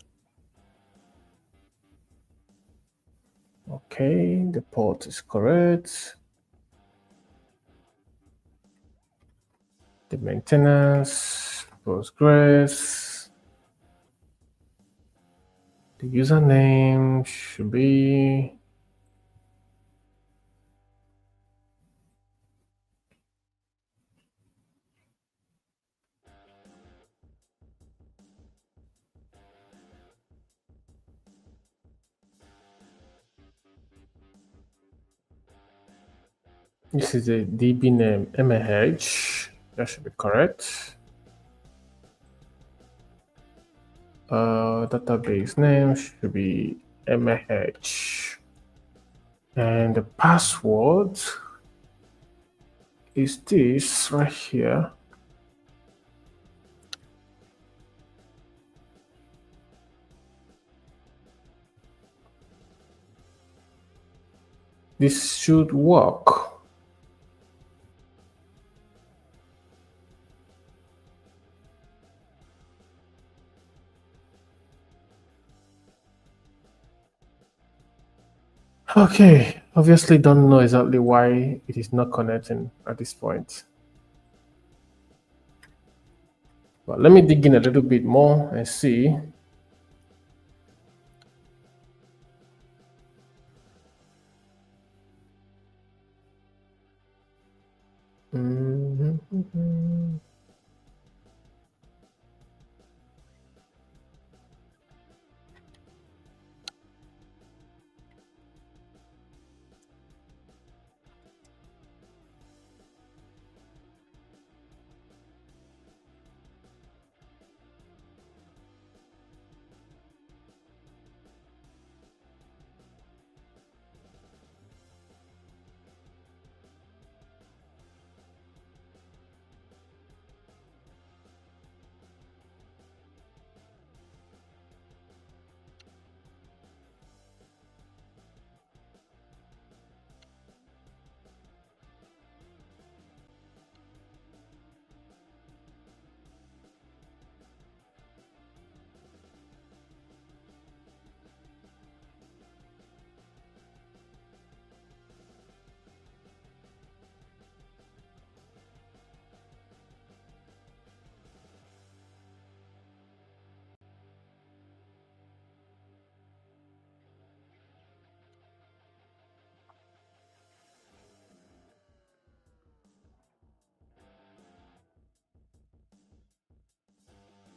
Okay, the port is correct. The maintenance, Postgres. The username should be this is a DB name MAH. That should be correct. Database name should be MAH. And the password is this right here. This should work. Okay, obviously don't know exactly why it is not connecting at this point. But let me dig in a little bit more and see. Mhm.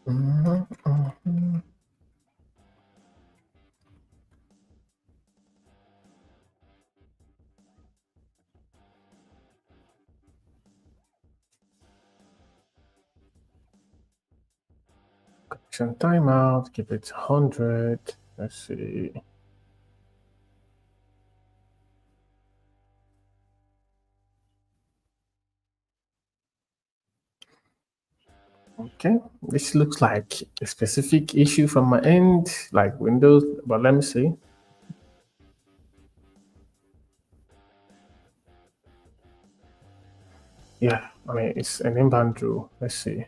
Mhm, mhm. Connection timeout, keep it 100. Let's see. Okay, this looks like a specific issue from my end, like Windows, but let me see. Yeah, I mean, it's an inbound rule. Let's see.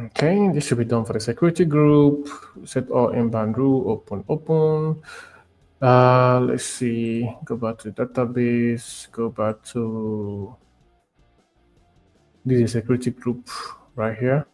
Okay, this should be done for the security group. Set all inbound rule, open, open. Let's see, go back to database, go back to this is security group right here.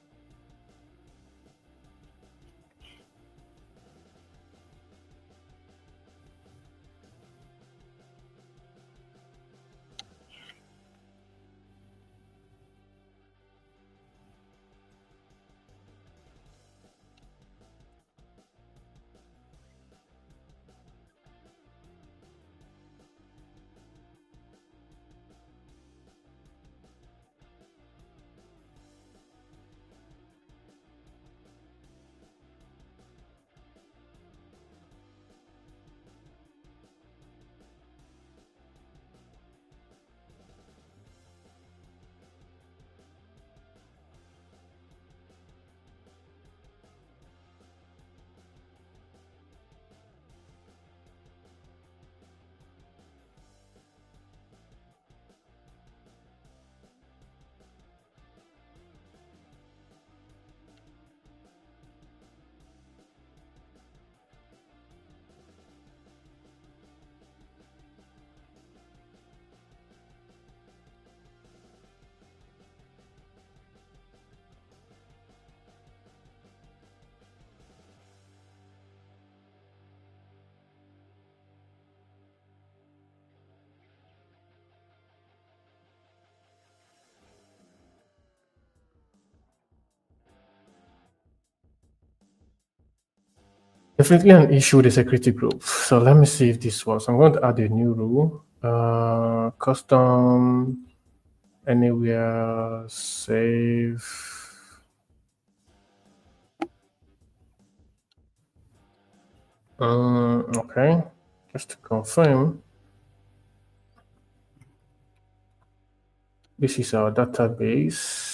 Definitely an issue with the security group. So let me see if this works. I'm going to add a new rule. Custom anywhere save. Okay, just to confirm, this is our database.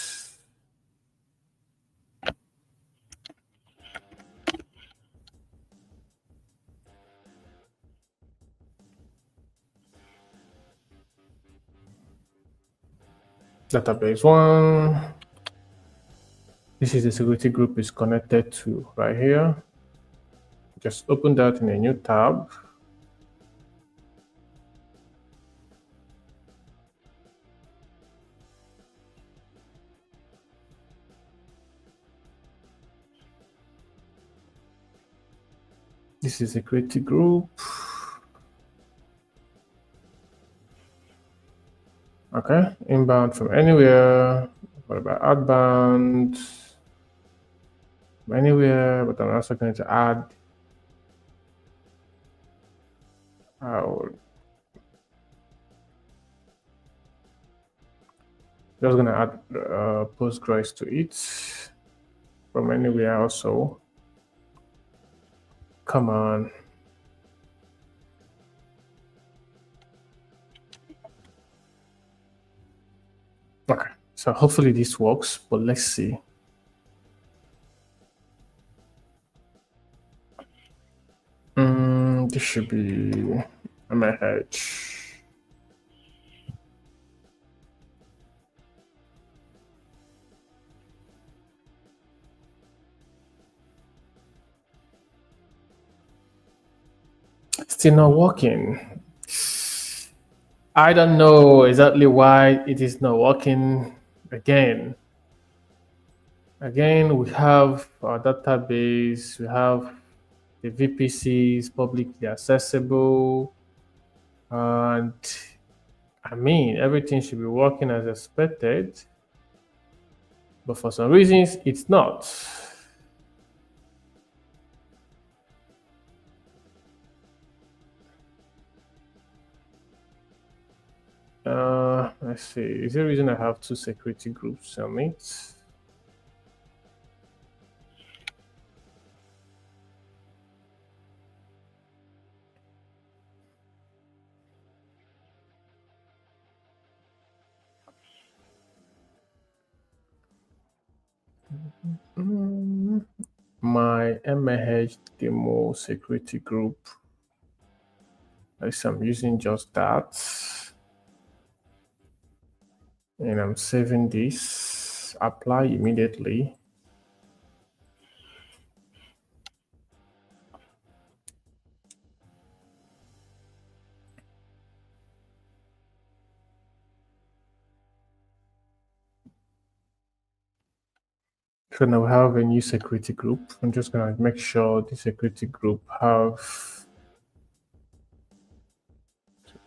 Database one. This is the security group is connected to right here. Just open that in a new tab. This is a security group. Okay, inbound from anywhere. What about outbound? From anywhere, but I'm also going to add our just gonna add Postgres to it from anywhere also. Come on. Okay, so hopefully this works, but let's see. This should be MH. Still not working. I don't know exactly why it is not working again. Again, we have our database, we have the VPCs publicly accessible, and I mean, everything should be working as expected, but for some reasons, it's not. Let's see. Is there a reason I have two security groups on it? My MAH demo security group. I'm using just that. And I'm saving this. Apply immediately. So now we have a new security group. I'm just gonna make sure the security group have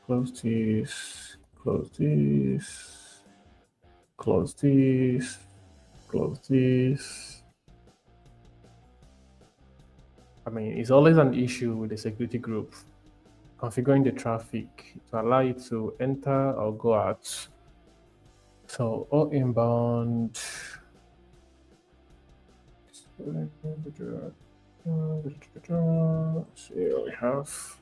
close this, close this, close this, close this. I mean, it's always an issue with the security group. Configuring the traffic to allow it to enter or go out. So all inbound. See what we have.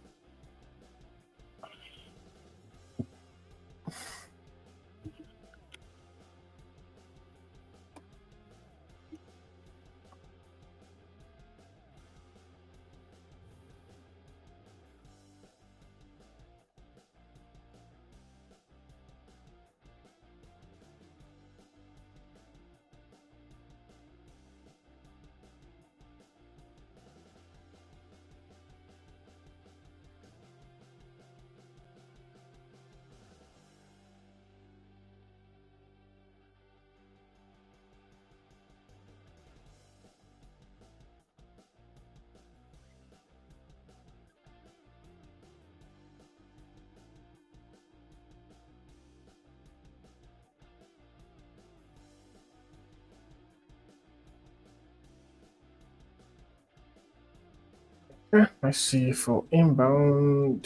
Let's see for inbound.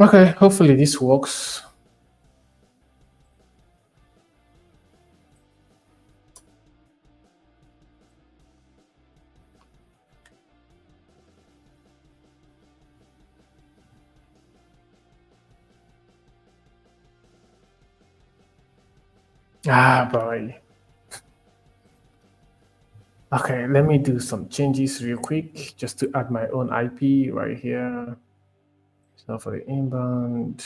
Okay, hopefully this works. Ah, boy. Okay, let me do some changes real quick just to add my own IP right here. So for the inbound,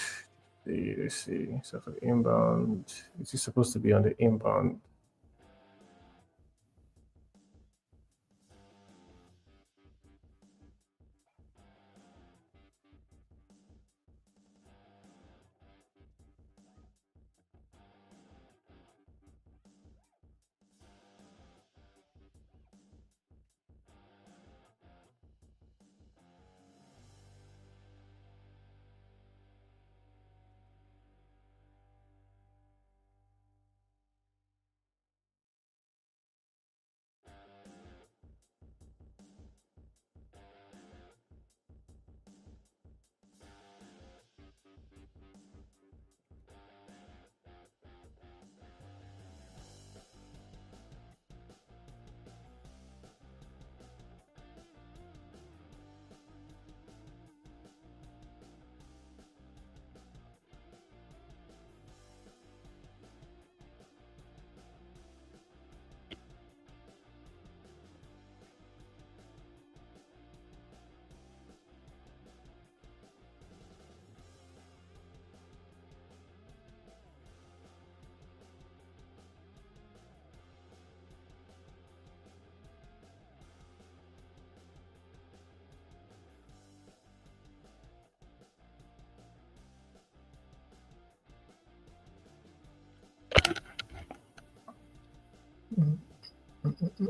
let's see. So for the inbound, this is supposed to be on the inbound. I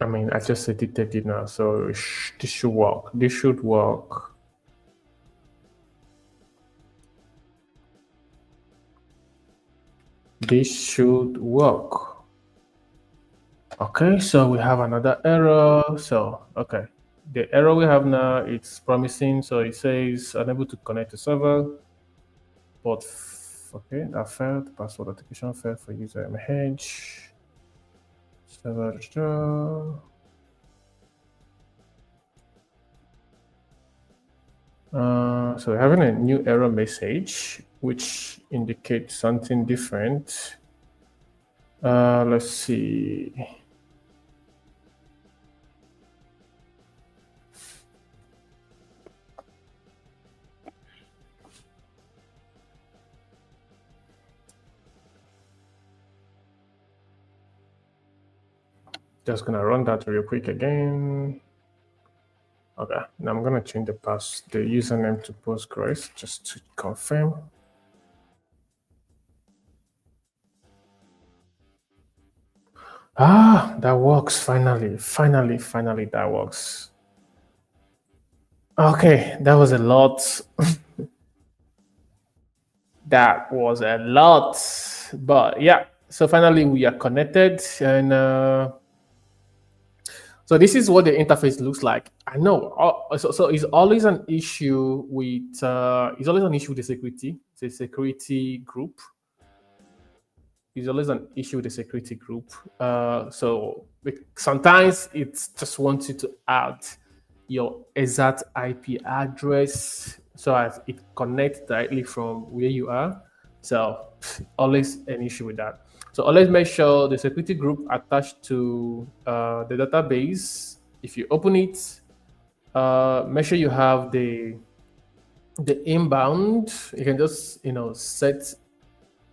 mean, I just edited it now, so this should work. This should work. This should work. Okay, so we have another error. So, okay. The error we have now, it's promising. So it says unable to connect to server. But, okay, that failed. Password authentication failed for user MH. Server. So we're having a new error message, which indicates something different. Let's see. Just gonna run that real quick again. Okay, now I'm gonna change the username to Postgres just to confirm. That works finally. Finally, that works. Okay, that was a lot. That was a lot. But yeah, so finally we are connected, and so this is what the interface looks like. I know. So it's always an issue with the security. It's a security group. It's always an issue with the security group. So sometimes it just wants you to add your exact IP address so as it connects directly from where you are. So always an issue with that. So always make sure the security group attached to the database. If you open it, make sure you have the inbound. You can just set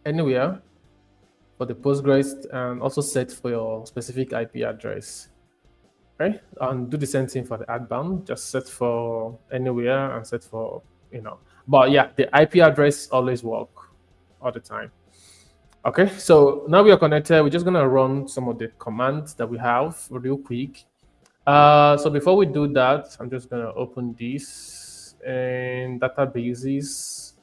anywhere for the Postgres and also set for your specific IP address. Okay, and do the same thing for the outbound. Just set for anywhere and set for But yeah, the IP address always work all the time. Okay, so now we are connected. We're just gonna run some of the commands that we have real quick. So before we do that, I'm just gonna open this and databases.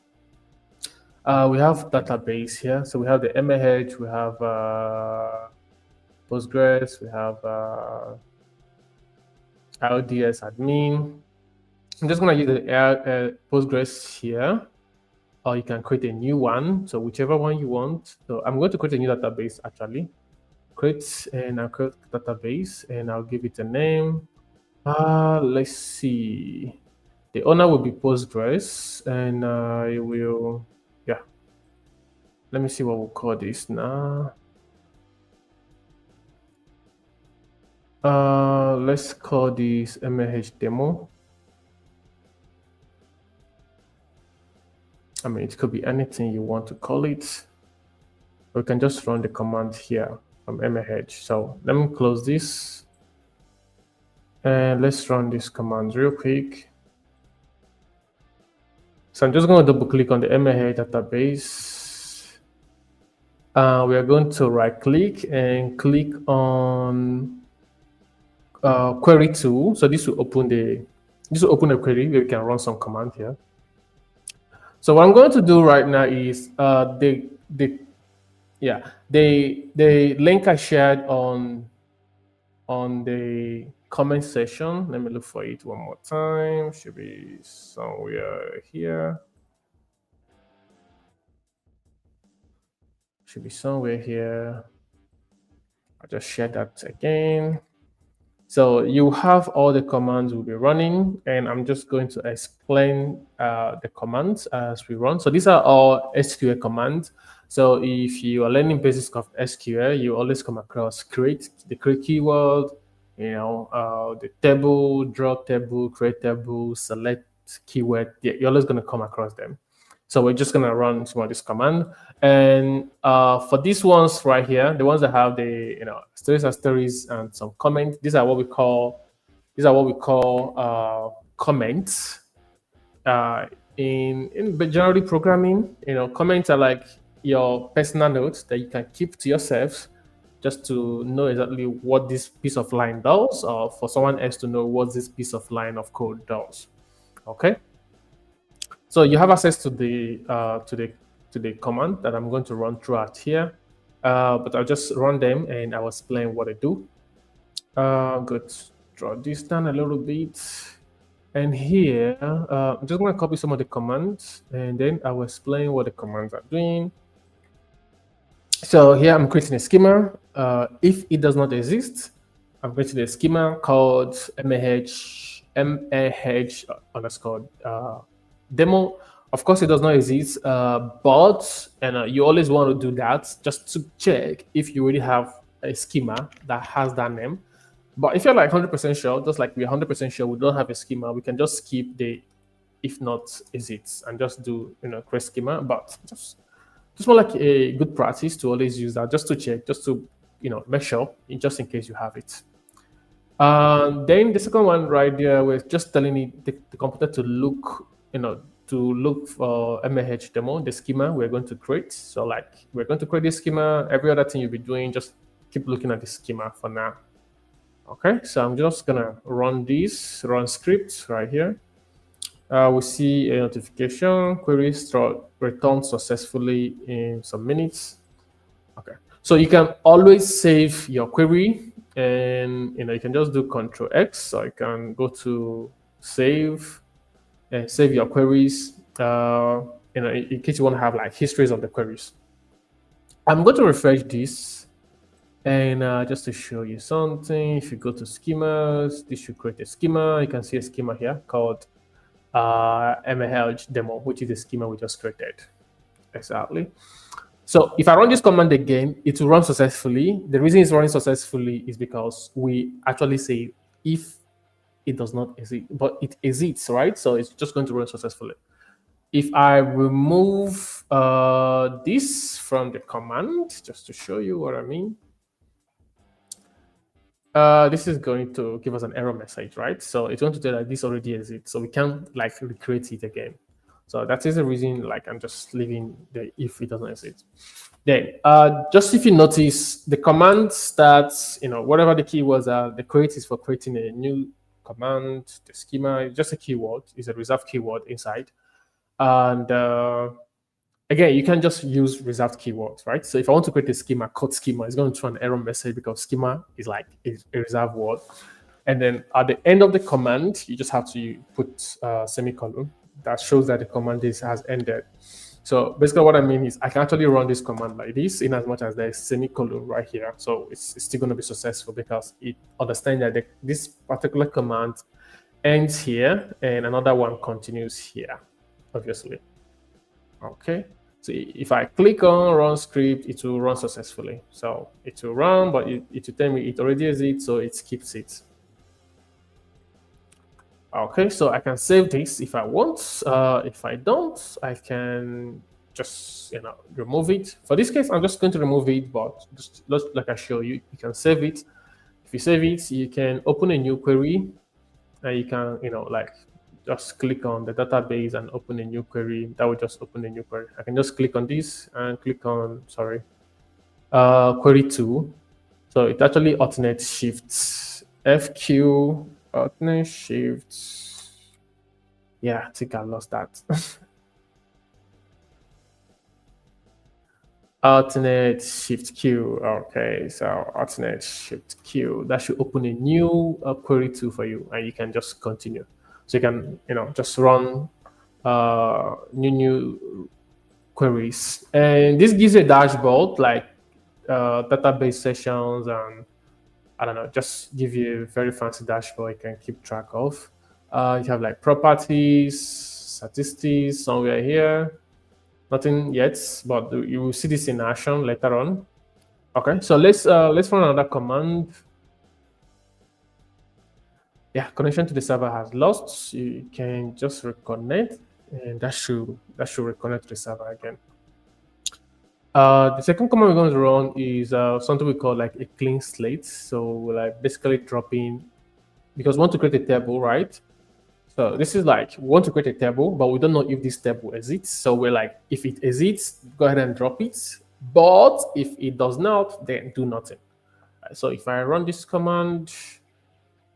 We have database here. So we have the MAH, we have Postgres, we have RDS admin. I'm just going to use the Postgres here, or you can create a new one. So whichever one you want. So I'm going to create a new database actually. I'll create database and I'll give it a name. Let's see. The owner will be Postgres, and I will, yeah. Let me see what we'll call this now. Let's call this MAH demo. I mean, it could be anything you want to call it. We can just run the command here from MAH. So let me close this. And let's run this command real quick. So I'm just going to double click on the MAH database. We are going to right click and click on query tool. So this will open a query where we can run some command here. So what I'm going to do right now is the link I shared on the comment section. Let me look for it one more time. Should be somewhere here. Should be somewhere here. I'll just share that again. So you have all the commands we'll be running, and I'm just going to explain the commands as we run. So these are all SQL commands. So if you are learning basics of SQL, you always come across create keyword, the table, draw table, create table, select keyword. Yeah, you're always going to come across them. So we're just gonna run some of this command. And for these ones right here, the ones that have the stories and some comment, these are what we call comments. In generally programming, comments are like your personal notes that you can keep to yourself, just to know exactly what this piece of line does, or for someone else to know what this piece of line of code does. Okay. So you have access to the command that I'm going to run throughout here, but I'll just run them and I'll explain what I do. Good. Draw this down a little bit. And here, I'm just going to copy some of the commands, and then I will explain what the commands are doing. So here I'm creating a schema. If it does not exist, I'm creating a schema called mah underscore demo. Of course, it does not exist, but you always want to do that just to check if you already have a schema that has that name. But if you're like 100% sure, just like we're 100% sure we don't have a schema, we can just skip the if not exists and just do create schema. But just more like a good practice to always use that, just to check, just to make sure, just in case you have it. Then the second one right there, we're just telling it the computer to look for MAH demo, the schema we're going to create. So like we're going to create this schema. Every other thing you'll be doing, just keep looking at the schema for now. Okay, so I'm just gonna run script right here. We see a notification, query returned successfully in some minutes. Okay, so you can always save your query, and you can just do Control X, so you can go to save and save your queries. In case you want to have like histories of the queries. I'm going to refresh this. And just to show you something, if you go to schemas, this should create a schema. You can see a schema here called MAH demo, which is the schema we just created. Exactly. So if I run this command again, it will run successfully. The reason it's running successfully is because we actually say if it does not exist, but it exists, right? So it's just going to run successfully. If I remove this from the command, just to show you what I mean, this is going to give us an error message, right? So it's going to tell that this already exists, so we can't like recreate it again. So that is the reason, like I'm just leaving the if it doesn't exist. Then, just if you notice, the command starts, whatever the keywords are, the create is for creating a new command. The schema is just a keyword, is a reserved keyword inside. And again, you can just use reserved keywords, right? So if I want to create a schema, code schema, it's going to throw an error message because schema is like a reserved word. And then at the end of the command, you just have to put a semicolon that shows that the command has ended. So basically what I mean is I can actually run this command like this in as much as there's semicolon right here. So it's still going to be successful because it understands that this particular command ends here and another one continues here, obviously. Okay. So if I click on run script, it will run successfully. So it will run, but it will tell me it already exists, so it keeps it. Okay, so I can save this if I want. If I don't, I can just remove it. For this case, I'm just going to remove it, but just like I show you, you can save it. If you save it, you can open a new query, and you can like just click on the database and open a new query. That will just open a new query. I can just click on this and click on query 2. So it actually alternates shifts FQ. Alternate shifts. Yeah, I think I lost that. Alternate shift Q. Okay, so alternate shift Q. That should open a new query 2 for you, and you can just continue. So you can just run new queries, and this gives you a dashboard like database sessions and I don't know, just give you a very fancy dashboard you can keep track of. You have like properties, statistics somewhere here. Nothing yet, but you will see this in action later on. Okay, so let's run another command. Yeah, connection to the server has lost. You can just reconnect. and that should reconnect to the server again. The second command we're going to run is something we call like a clean slate. So we're like basically dropping, because we want to create a table, right? So this is like we want to create a table, but we don't know if this table exists. So we're like, if it exists, go ahead and drop it. But if it does not, then do nothing. So if I run this command,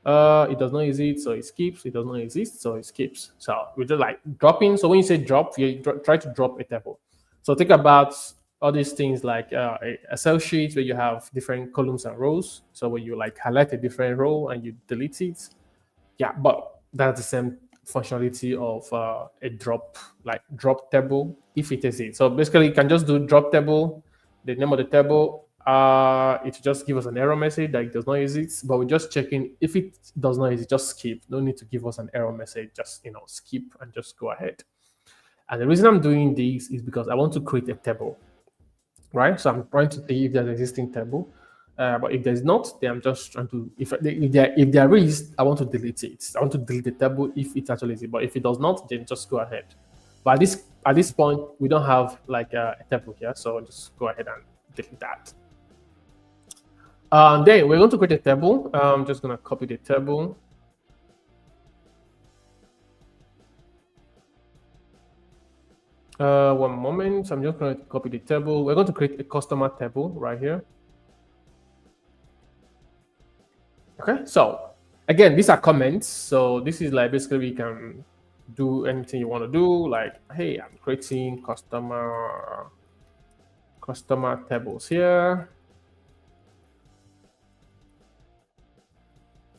it does not exist, so it skips. It does not exist, so it skips. So we're just like dropping. So when you say drop, you try to drop a table. So think about all these things like a cell sheet where you have different columns and rows. So when you like highlight a different row and you delete it, yeah, but that's the same functionality of a drop table if it exists. So basically, you can just do drop table, the name of the table. It just give us an error message that it does not exist, but we're just checking if it does not exist. Just skip. No need to give us an error message. Just skip and just go ahead. And the reason I'm doing this is because I want to create a table, right? So I'm trying to see if there's an existing table. But if there's not, then I'm just trying to, if there is, I want to delete it. I want to delete the table if it actually is. But if it does not, then just go ahead. But at this point, we don't have like a table here, so just go ahead and delete that. Then we're going to create a table. I'm just going to copy the table. One moment. I'm just going to copy the table. We're going to create a customer table right here. Okay, so again, these are comments. So this is like basically you can do anything you want to do. Like, hey, I'm creating customer tables here.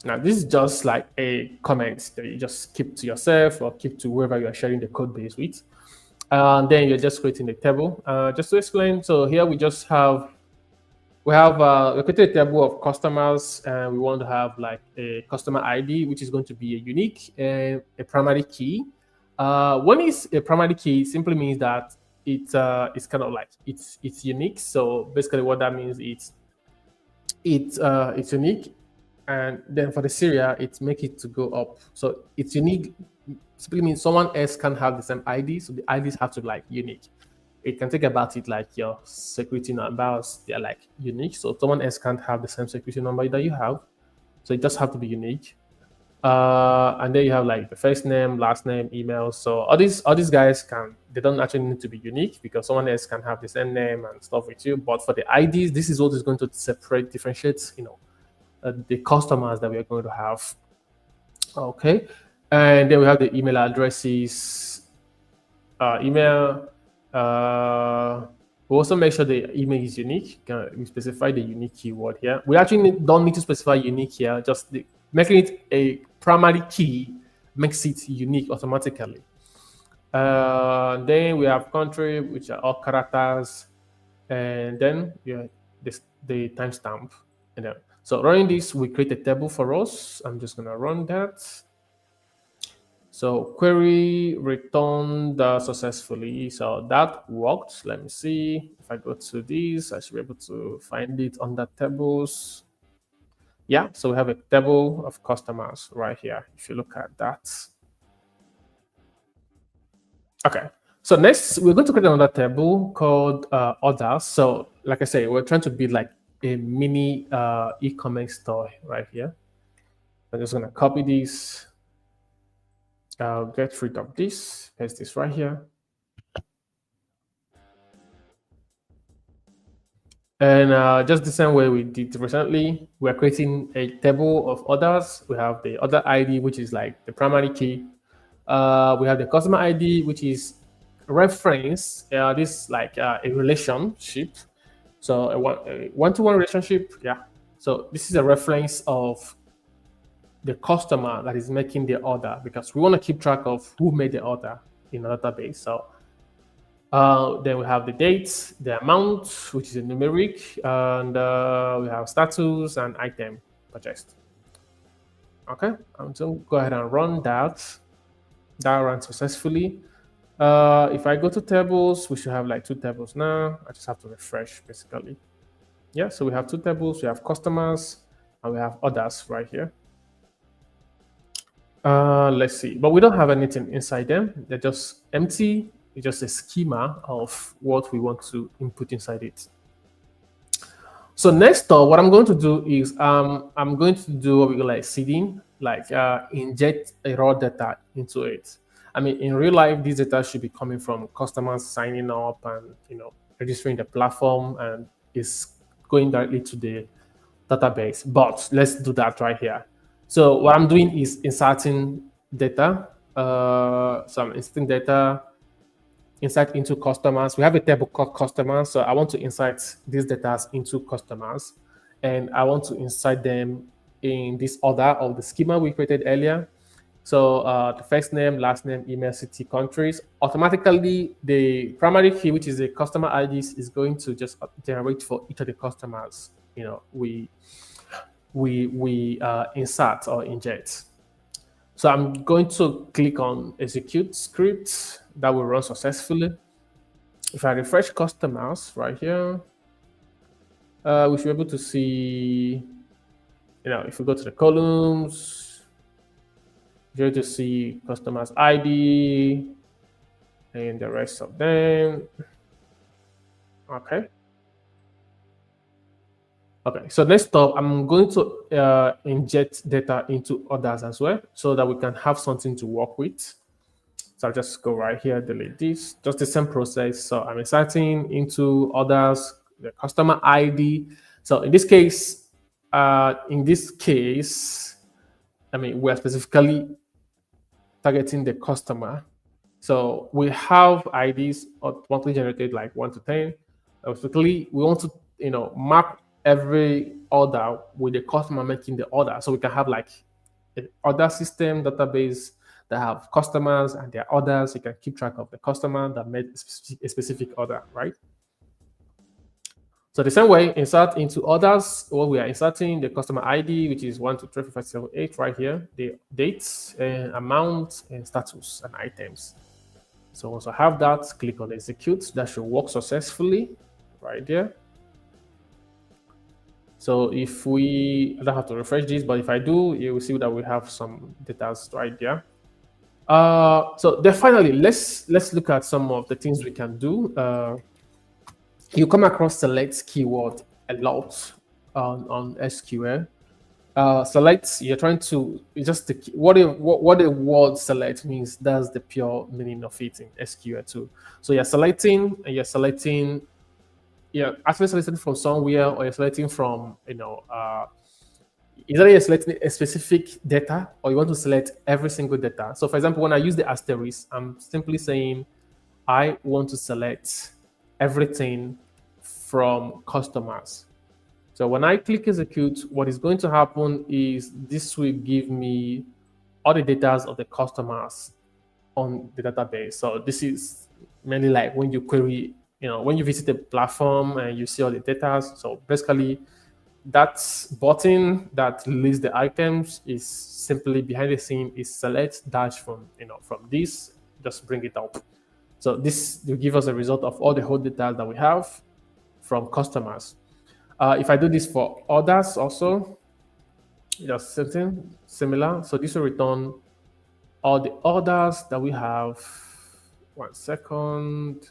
Now, this is just like a comment that you just keep to yourself or keep to whoever you are sharing the code base with. And then you're just creating the table. Just to explain, so here we just have we created a table of customers, and we want to have like a customer ID, which is going to be a unique and a primary key. When it's a primary key, it simply means that it's kind of like it's unique. So basically, what that means is it's unique, and then for the serial, it make it to go up. So it's unique simply means someone else can have the same ID, so the IDs have to be like unique. It can think about it like your security numbers, they're like unique. So someone else can't have the same security number that you have. So it just have to be unique. And then you have like the first name, last name, email. So all these guys they don't actually need to be unique because someone else can have the same name and stuff with you. But for the IDs, this is what is going to separate, differentiate, the customers that we are going to have. Okay. And then we have the email addresses, email. We also make sure the email is unique. We specify the unique keyword here. We actually don't need to specify unique here. Just making it a primary key makes it unique automatically. Then we have country, which are all characters, and then the timestamp. And then, so running this, we create a table for us. I'm just gonna run that. So query returned successfully. So that worked. Let me see. If I go to this, I should be able to find it under tables. Yeah, so we have a table of customers right here. If you look at that. Okay. So next, we're going to create another table called others. So like I say, we're trying to build like a mini e-commerce store right here. I'm just going to copy this. I'll get rid of this, paste this right here. And just the same way we did recently, we're creating a table of others. We have the other ID, which is like the primary key. We have the customer ID, which is reference. This like a relationship. So a one-to-one relationship. Yeah. So this is a reference of the customer that is making the order, because we want to keep track of who made the order in a database. So then we have the date, the amount, which is a numeric, and we have status and item purchased. Okay, I'm just going to go ahead and run that. That ran successfully. If I go to tables, we should have like two tables now. I just have to refresh basically. Yeah, so we have two tables. We have customers and we have others right here. Let's see, but we don't have anything inside them. They're just empty. It's just a schema of what we want to input inside it. So next up, what I'm going to do is I'm going to do what we call like seeding, like inject a raw data into it. I mean, in real life, this data should be coming from customers signing up and registering the platform, and is going directly to the database. But let's do that right here. So what I'm doing is inserting data. So I'm inserting data, insert into customers. We have a table called customers. So I want to insert these data into customers, and I want to insert them in this order of the schema we created earlier. So the first name, last name, email, city, countries. Automatically, the primary key, which is the customer IDs, is going to just generate for each of the customers. We insert or inject. So I'm going to click on execute script that will run successfully. If I refresh customers right here, we should be able to see, if we go to the columns, you're able to see customers ID and the rest of them. Okay. Okay, so next up, I'm going to inject data into others as well, so that we can have something to work with. So I'll just go right here, delete this, just the same process. So I'm inserting into others, the customer ID. So in this case, I mean, we're specifically targeting the customer. So we have IDs automatically generated like 1 to 10. Basically, we want to, map every order with the customer making the order. So we can have like an order system database that have customers and their orders. You can keep track of the customer that made a specific order, right? So the same way, insert into orders, what we are inserting the customer ID, which is 1, 2, 3, 4, 5, 7, 8 right here, the dates, and amount, and status, and items. So once I have that, click on execute. That should work successfully right there. So if I don't have to refresh this, but if I do, you will see that we have some data right there. So then finally, let's look at some of the things we can do. You come across select keyword a lot on SQL. Select, you're trying to just what a word select means. That's the pure meaning of it in SQL too. So you're selecting, and you're actually selecting from somewhere, or you're selecting from either you're selecting a specific data, or you want to select every single data. So for example, when I use the asterisk, I'm simply saying I want to select everything from customers. So when I click execute, what is going to happen is this will give me all the data of the customers on the database. So this is mainly like when you query, when you visit the platform and you see all the data. So basically, that button that lists the items is simply behind the scene is select dash from this, just bring it up. So this will give us a result of all the whole data that we have from customers. If I do this for others also, just something similar. So this will return all the orders that we have. 1 second.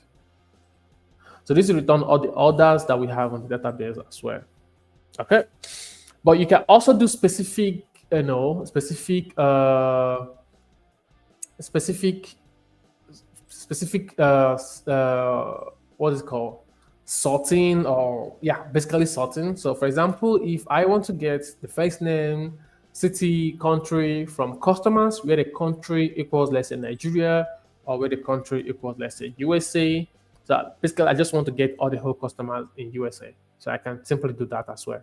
So this will return all the orders that we have on the database as well. Okay, but you can also do specific what is it called, sorting, or basically sorting. So for example, if I want to get the first name, city, country from customers, where the country equals, let's say, Nigeria, or where the country equals, let's say, USA. So basically, I just want to get all the whole customers in USA. So I can simply do that as well.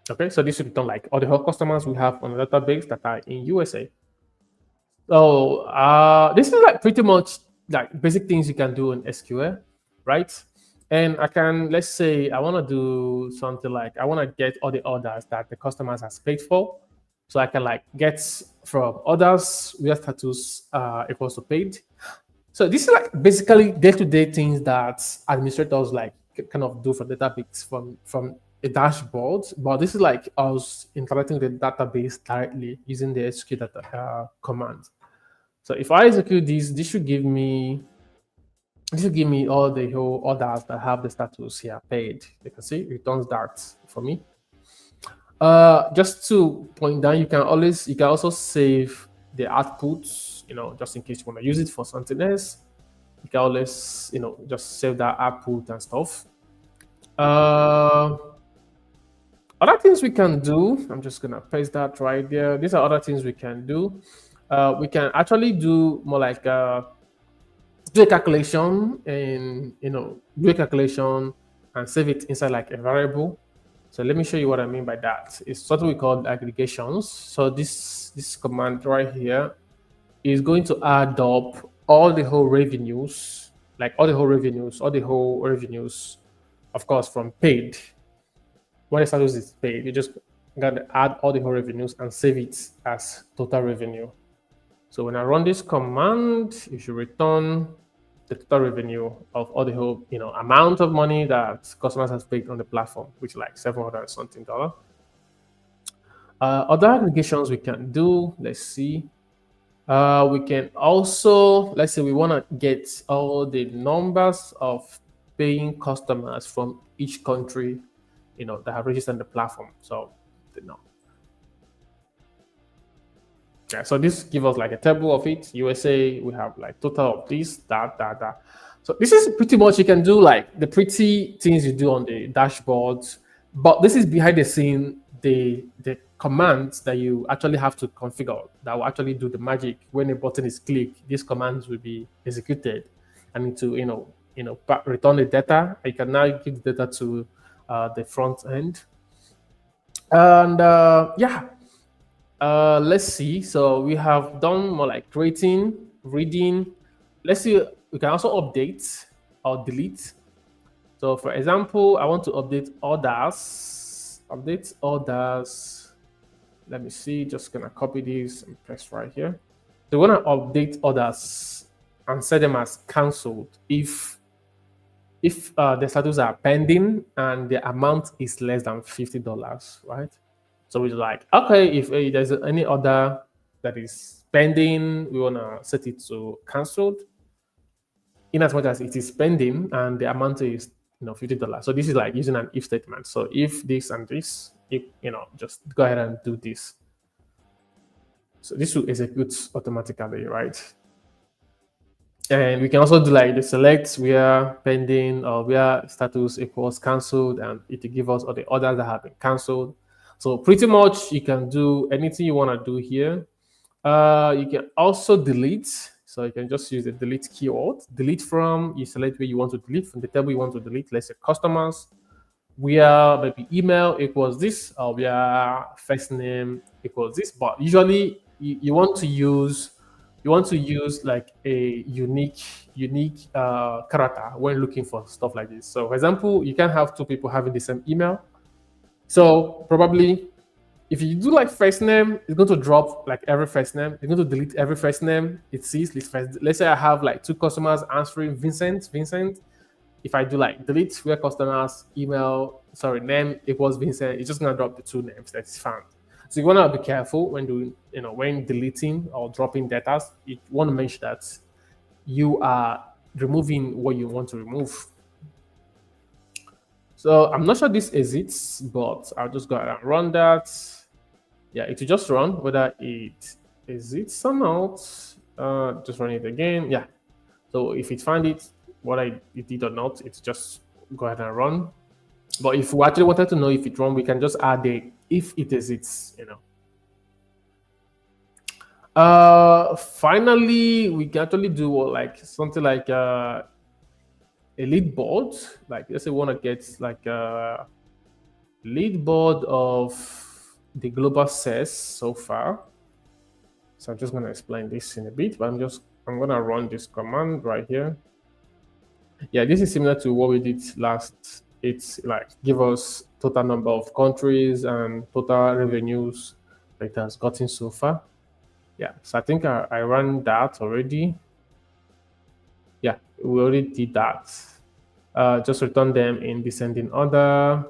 Okay, so this will return like all the whole customers we have on the database that are in USA. So this is like pretty much like basic things you can do in SQL, right? And I can, let's say I want to do something like I want to get all the orders that the customers have paid for. So I can like get from orders where status equals to paid. So this is like basically day-to-day things that administrators like kind of do for database from a dashboard, but this is like us interacting with the database directly using the SQL data command. So if I execute this should give me all the whole orders that have the status here paid. You can see it returns that for me. Just to point down, you can also save the outputs, just in case you want to use it for something else. You can always, just save that output and stuff. Uh, Other things we can do, I'm just gonna paste that right there. These are other things we can do. We can actually do more like do a calculation and do a calculation and save it inside like a variable. So let me show you what I mean by that. It's what we call aggregations. So this command right here is going to add up all the whole revenues, of course, from paid. When the status is paid, you just gotta add all the whole revenues and save it as total revenue. So when I run this command, it should return the total revenue of all the whole, amount of money that customers have paid on the platform, which is like $700 something. Other aggregations we can do, let's see. We can also, let's say we want to get all the numbers of paying customers from each country, that have registered on the platform. So, yeah, so this gives us like a table of it. USA, we have like total of this, that. So this is pretty much, you can do like the pretty things you do on the dashboard, but this is behind the scene, the commands that you actually have to configure that will actually do the magic. When a button is clicked, these commands will be executed and to return the data. You can now give the data to the front end. And yeah, let's see. So we have done more like creating, reading. Let's see. We can also update or delete. So for example, I want to update orders. Update orders. Let me see. Just gonna copy this and press right here. So we're gonna update orders and set them as cancelled if the status are pending and the amount is less than $50, right? So we're like, okay, if there's any order that is pending, we want to set it to cancelled in as much as it is pending and the amount is $50. So this is like using an if statement. So if this and this, if just go ahead and do this. So this will execute automatically, right? And we can also do like the select where pending or where status equals cancelled, and it will give us all the orders that have been cancelled. So pretty much you can do anything you want to do here. You can also delete. So you can just use the delete keyword. Delete from, you select where you want to delete from the table you want to delete. Let's say customers, where maybe email equals this, or where first name equals this. But usually you want to use like a unique character when looking for stuff like this. So for example, you can have two people having the same email. So probably if you do like first name, it's going to drop like every first name. It's going to delete every first name it sees. Let's say I have like two customers answering Vincent. If I do like delete where customers name equals Vincent, it's just going to drop the two names that's found. So you want to be careful when doing, when deleting or dropping data. You want to make sure that you are removing what you want to remove. So I'm not sure this exits, but I'll just go ahead and run that. Yeah, it will just run whether it exits or not. Just run it again. Yeah. So if it finds it, whether it did or not, it's just go ahead and run. But if we actually wanted to know if it run, we can just add the if it exits, Finally, we can actually do like something like a lead board. Like let's say we want to get like a lead board of the global sales so far. So I'm just going to explain this in a bit, but I'm going to run this command right here. Yeah, this is similar to what we did last. It's like give us total number of countries and total revenues that it has gotten so far. Yeah, so I think I ran that already. Yeah, we already did that. Just return them in descending order.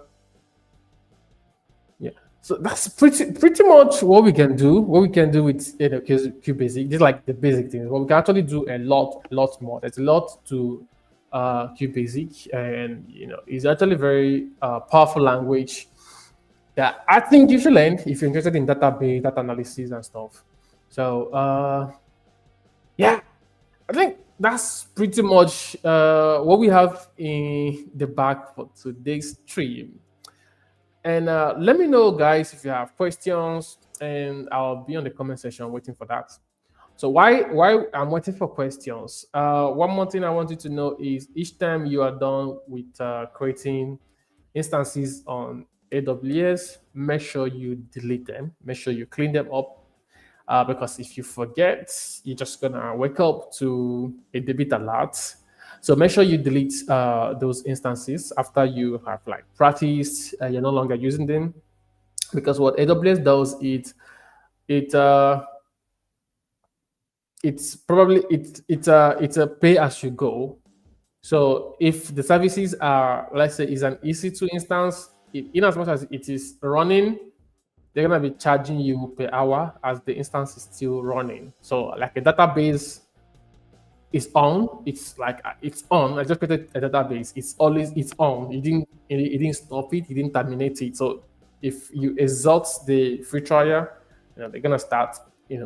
So that's pretty much what we can do. What we can do with QBasic, just like the basic things. But we can actually do a lot more. There's a lot to QBasic, and it's actually very powerful language that I think you should learn if you're interested in database, data analysis, and stuff. So yeah, I think that's pretty much what we have in the back for today's stream. And let me know, guys, if you have questions, and I'll be on the comment section waiting for that. So why I'm waiting for questions? One more thing I want you to know is each time you are done with creating instances on AWS, make sure you delete them. Make sure you clean them up, because if you forget, you're just gonna wake up to a debit alert. So make sure you delete those instances after you have like practiced. You're no longer using them, because what AWS does is it's probably it's a pay as you go. So if the services are, let's say, is an EC2 instance, in as much as it is running, they're gonna be charging you per hour as the instance is still running. So like a database is on, it's like it's on. I just created a database. It's on. It didn't stop it. It didn't terminate it. So if you exhaust the free trial, they're gonna start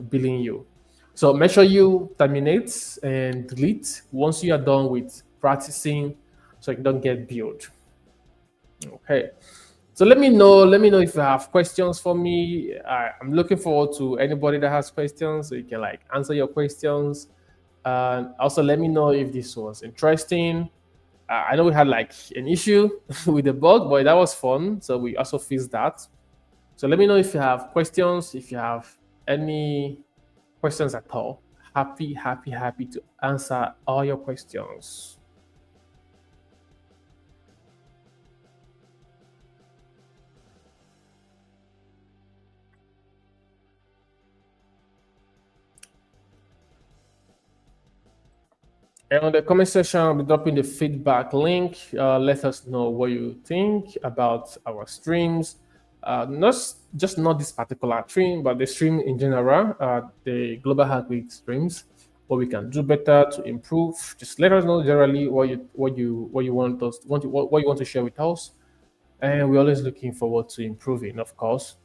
billing you. So make sure you terminate and delete once you are done with practicing, so you don't get billed. Okay. So let me know if you have questions for me. I'm looking forward to anybody that has questions, so you can like answer your questions. And also let me know if this was interesting. I know we had like an issue with the bug, but that was fun. So we also fixed that. So let me know if you have questions, if you have any questions at all. Happy to answer all your questions. And on the comment section, I'll be dropping the feedback link. Let us know what you think about our streams. Not this particular stream, but the stream in general, the Global Hack Week streams, what we can do better to improve. Just let us know generally what you want to share with us, and we're always looking forward to improving, of course.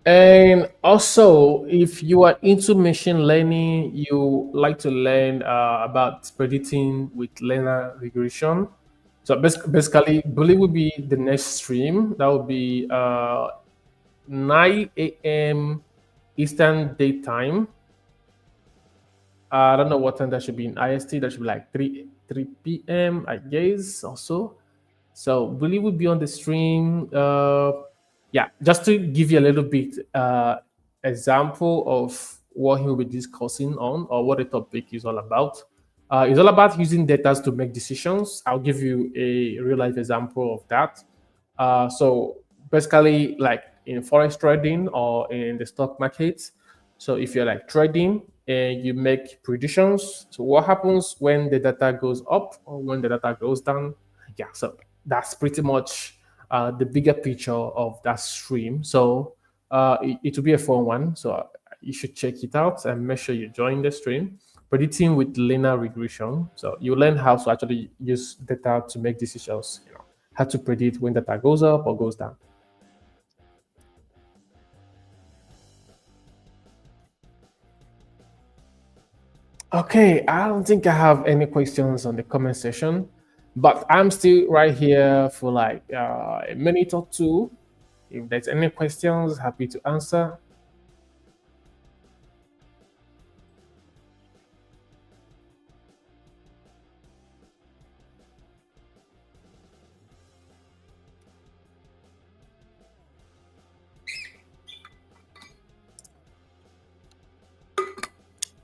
And also, if you are into machine learning, you like to learn about predicting with linear regression. So basically, believe will be the next stream. That will be 9 a.m. Eastern Daytime. I don't know what time that should be in IST. That should be like 3 p.m. I guess also. So believe will be on the stream. Yeah, just to give you a little bit example of what he will be discussing on, or what the topic is all about. It's all about using data to make decisions. I'll give you a real life example of that. So basically, like in forex trading or in the stock market. So if you're like trading and you make predictions, so what happens when the data goes up or when the data goes down? Yeah, so that's pretty much the bigger picture of that stream. So it will be a fun one. So you should check it out and make sure you join the stream. Predicting with linear regression. So you learn how to actually use data to make decisions. How to predict when data goes up or goes down. Okay, I don't think I have any questions on the comment section, but I'm still right here for like a minute or two. If there's any questions, happy to answer.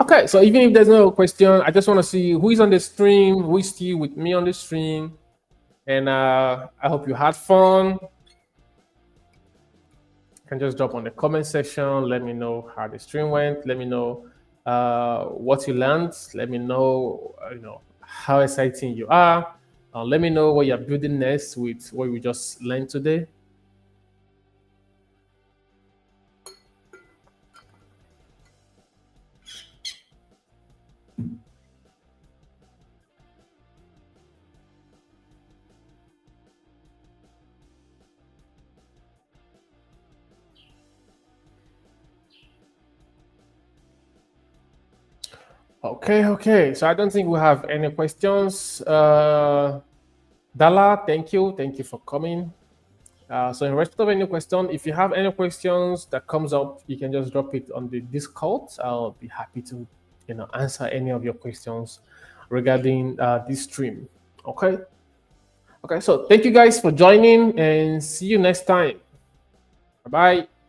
Okay, so even if there's no question, I just want to see who is on the stream, who is still with me on the stream, and I hope you had fun. can just drop on the comment section. Let me know how the stream went. Let me know what you learned. Let me know, how exciting you are. Let me know what you're building next with what we just learned today. Okay. So I don't think we have any questions. Dala, thank you. Thank you for coming. So in respect of any question, if you have any questions that comes up, you can just drop it on the Discord. I'll be happy to, answer any of your questions regarding this stream. Okay. So thank you guys for joining and see you next time. Bye-bye.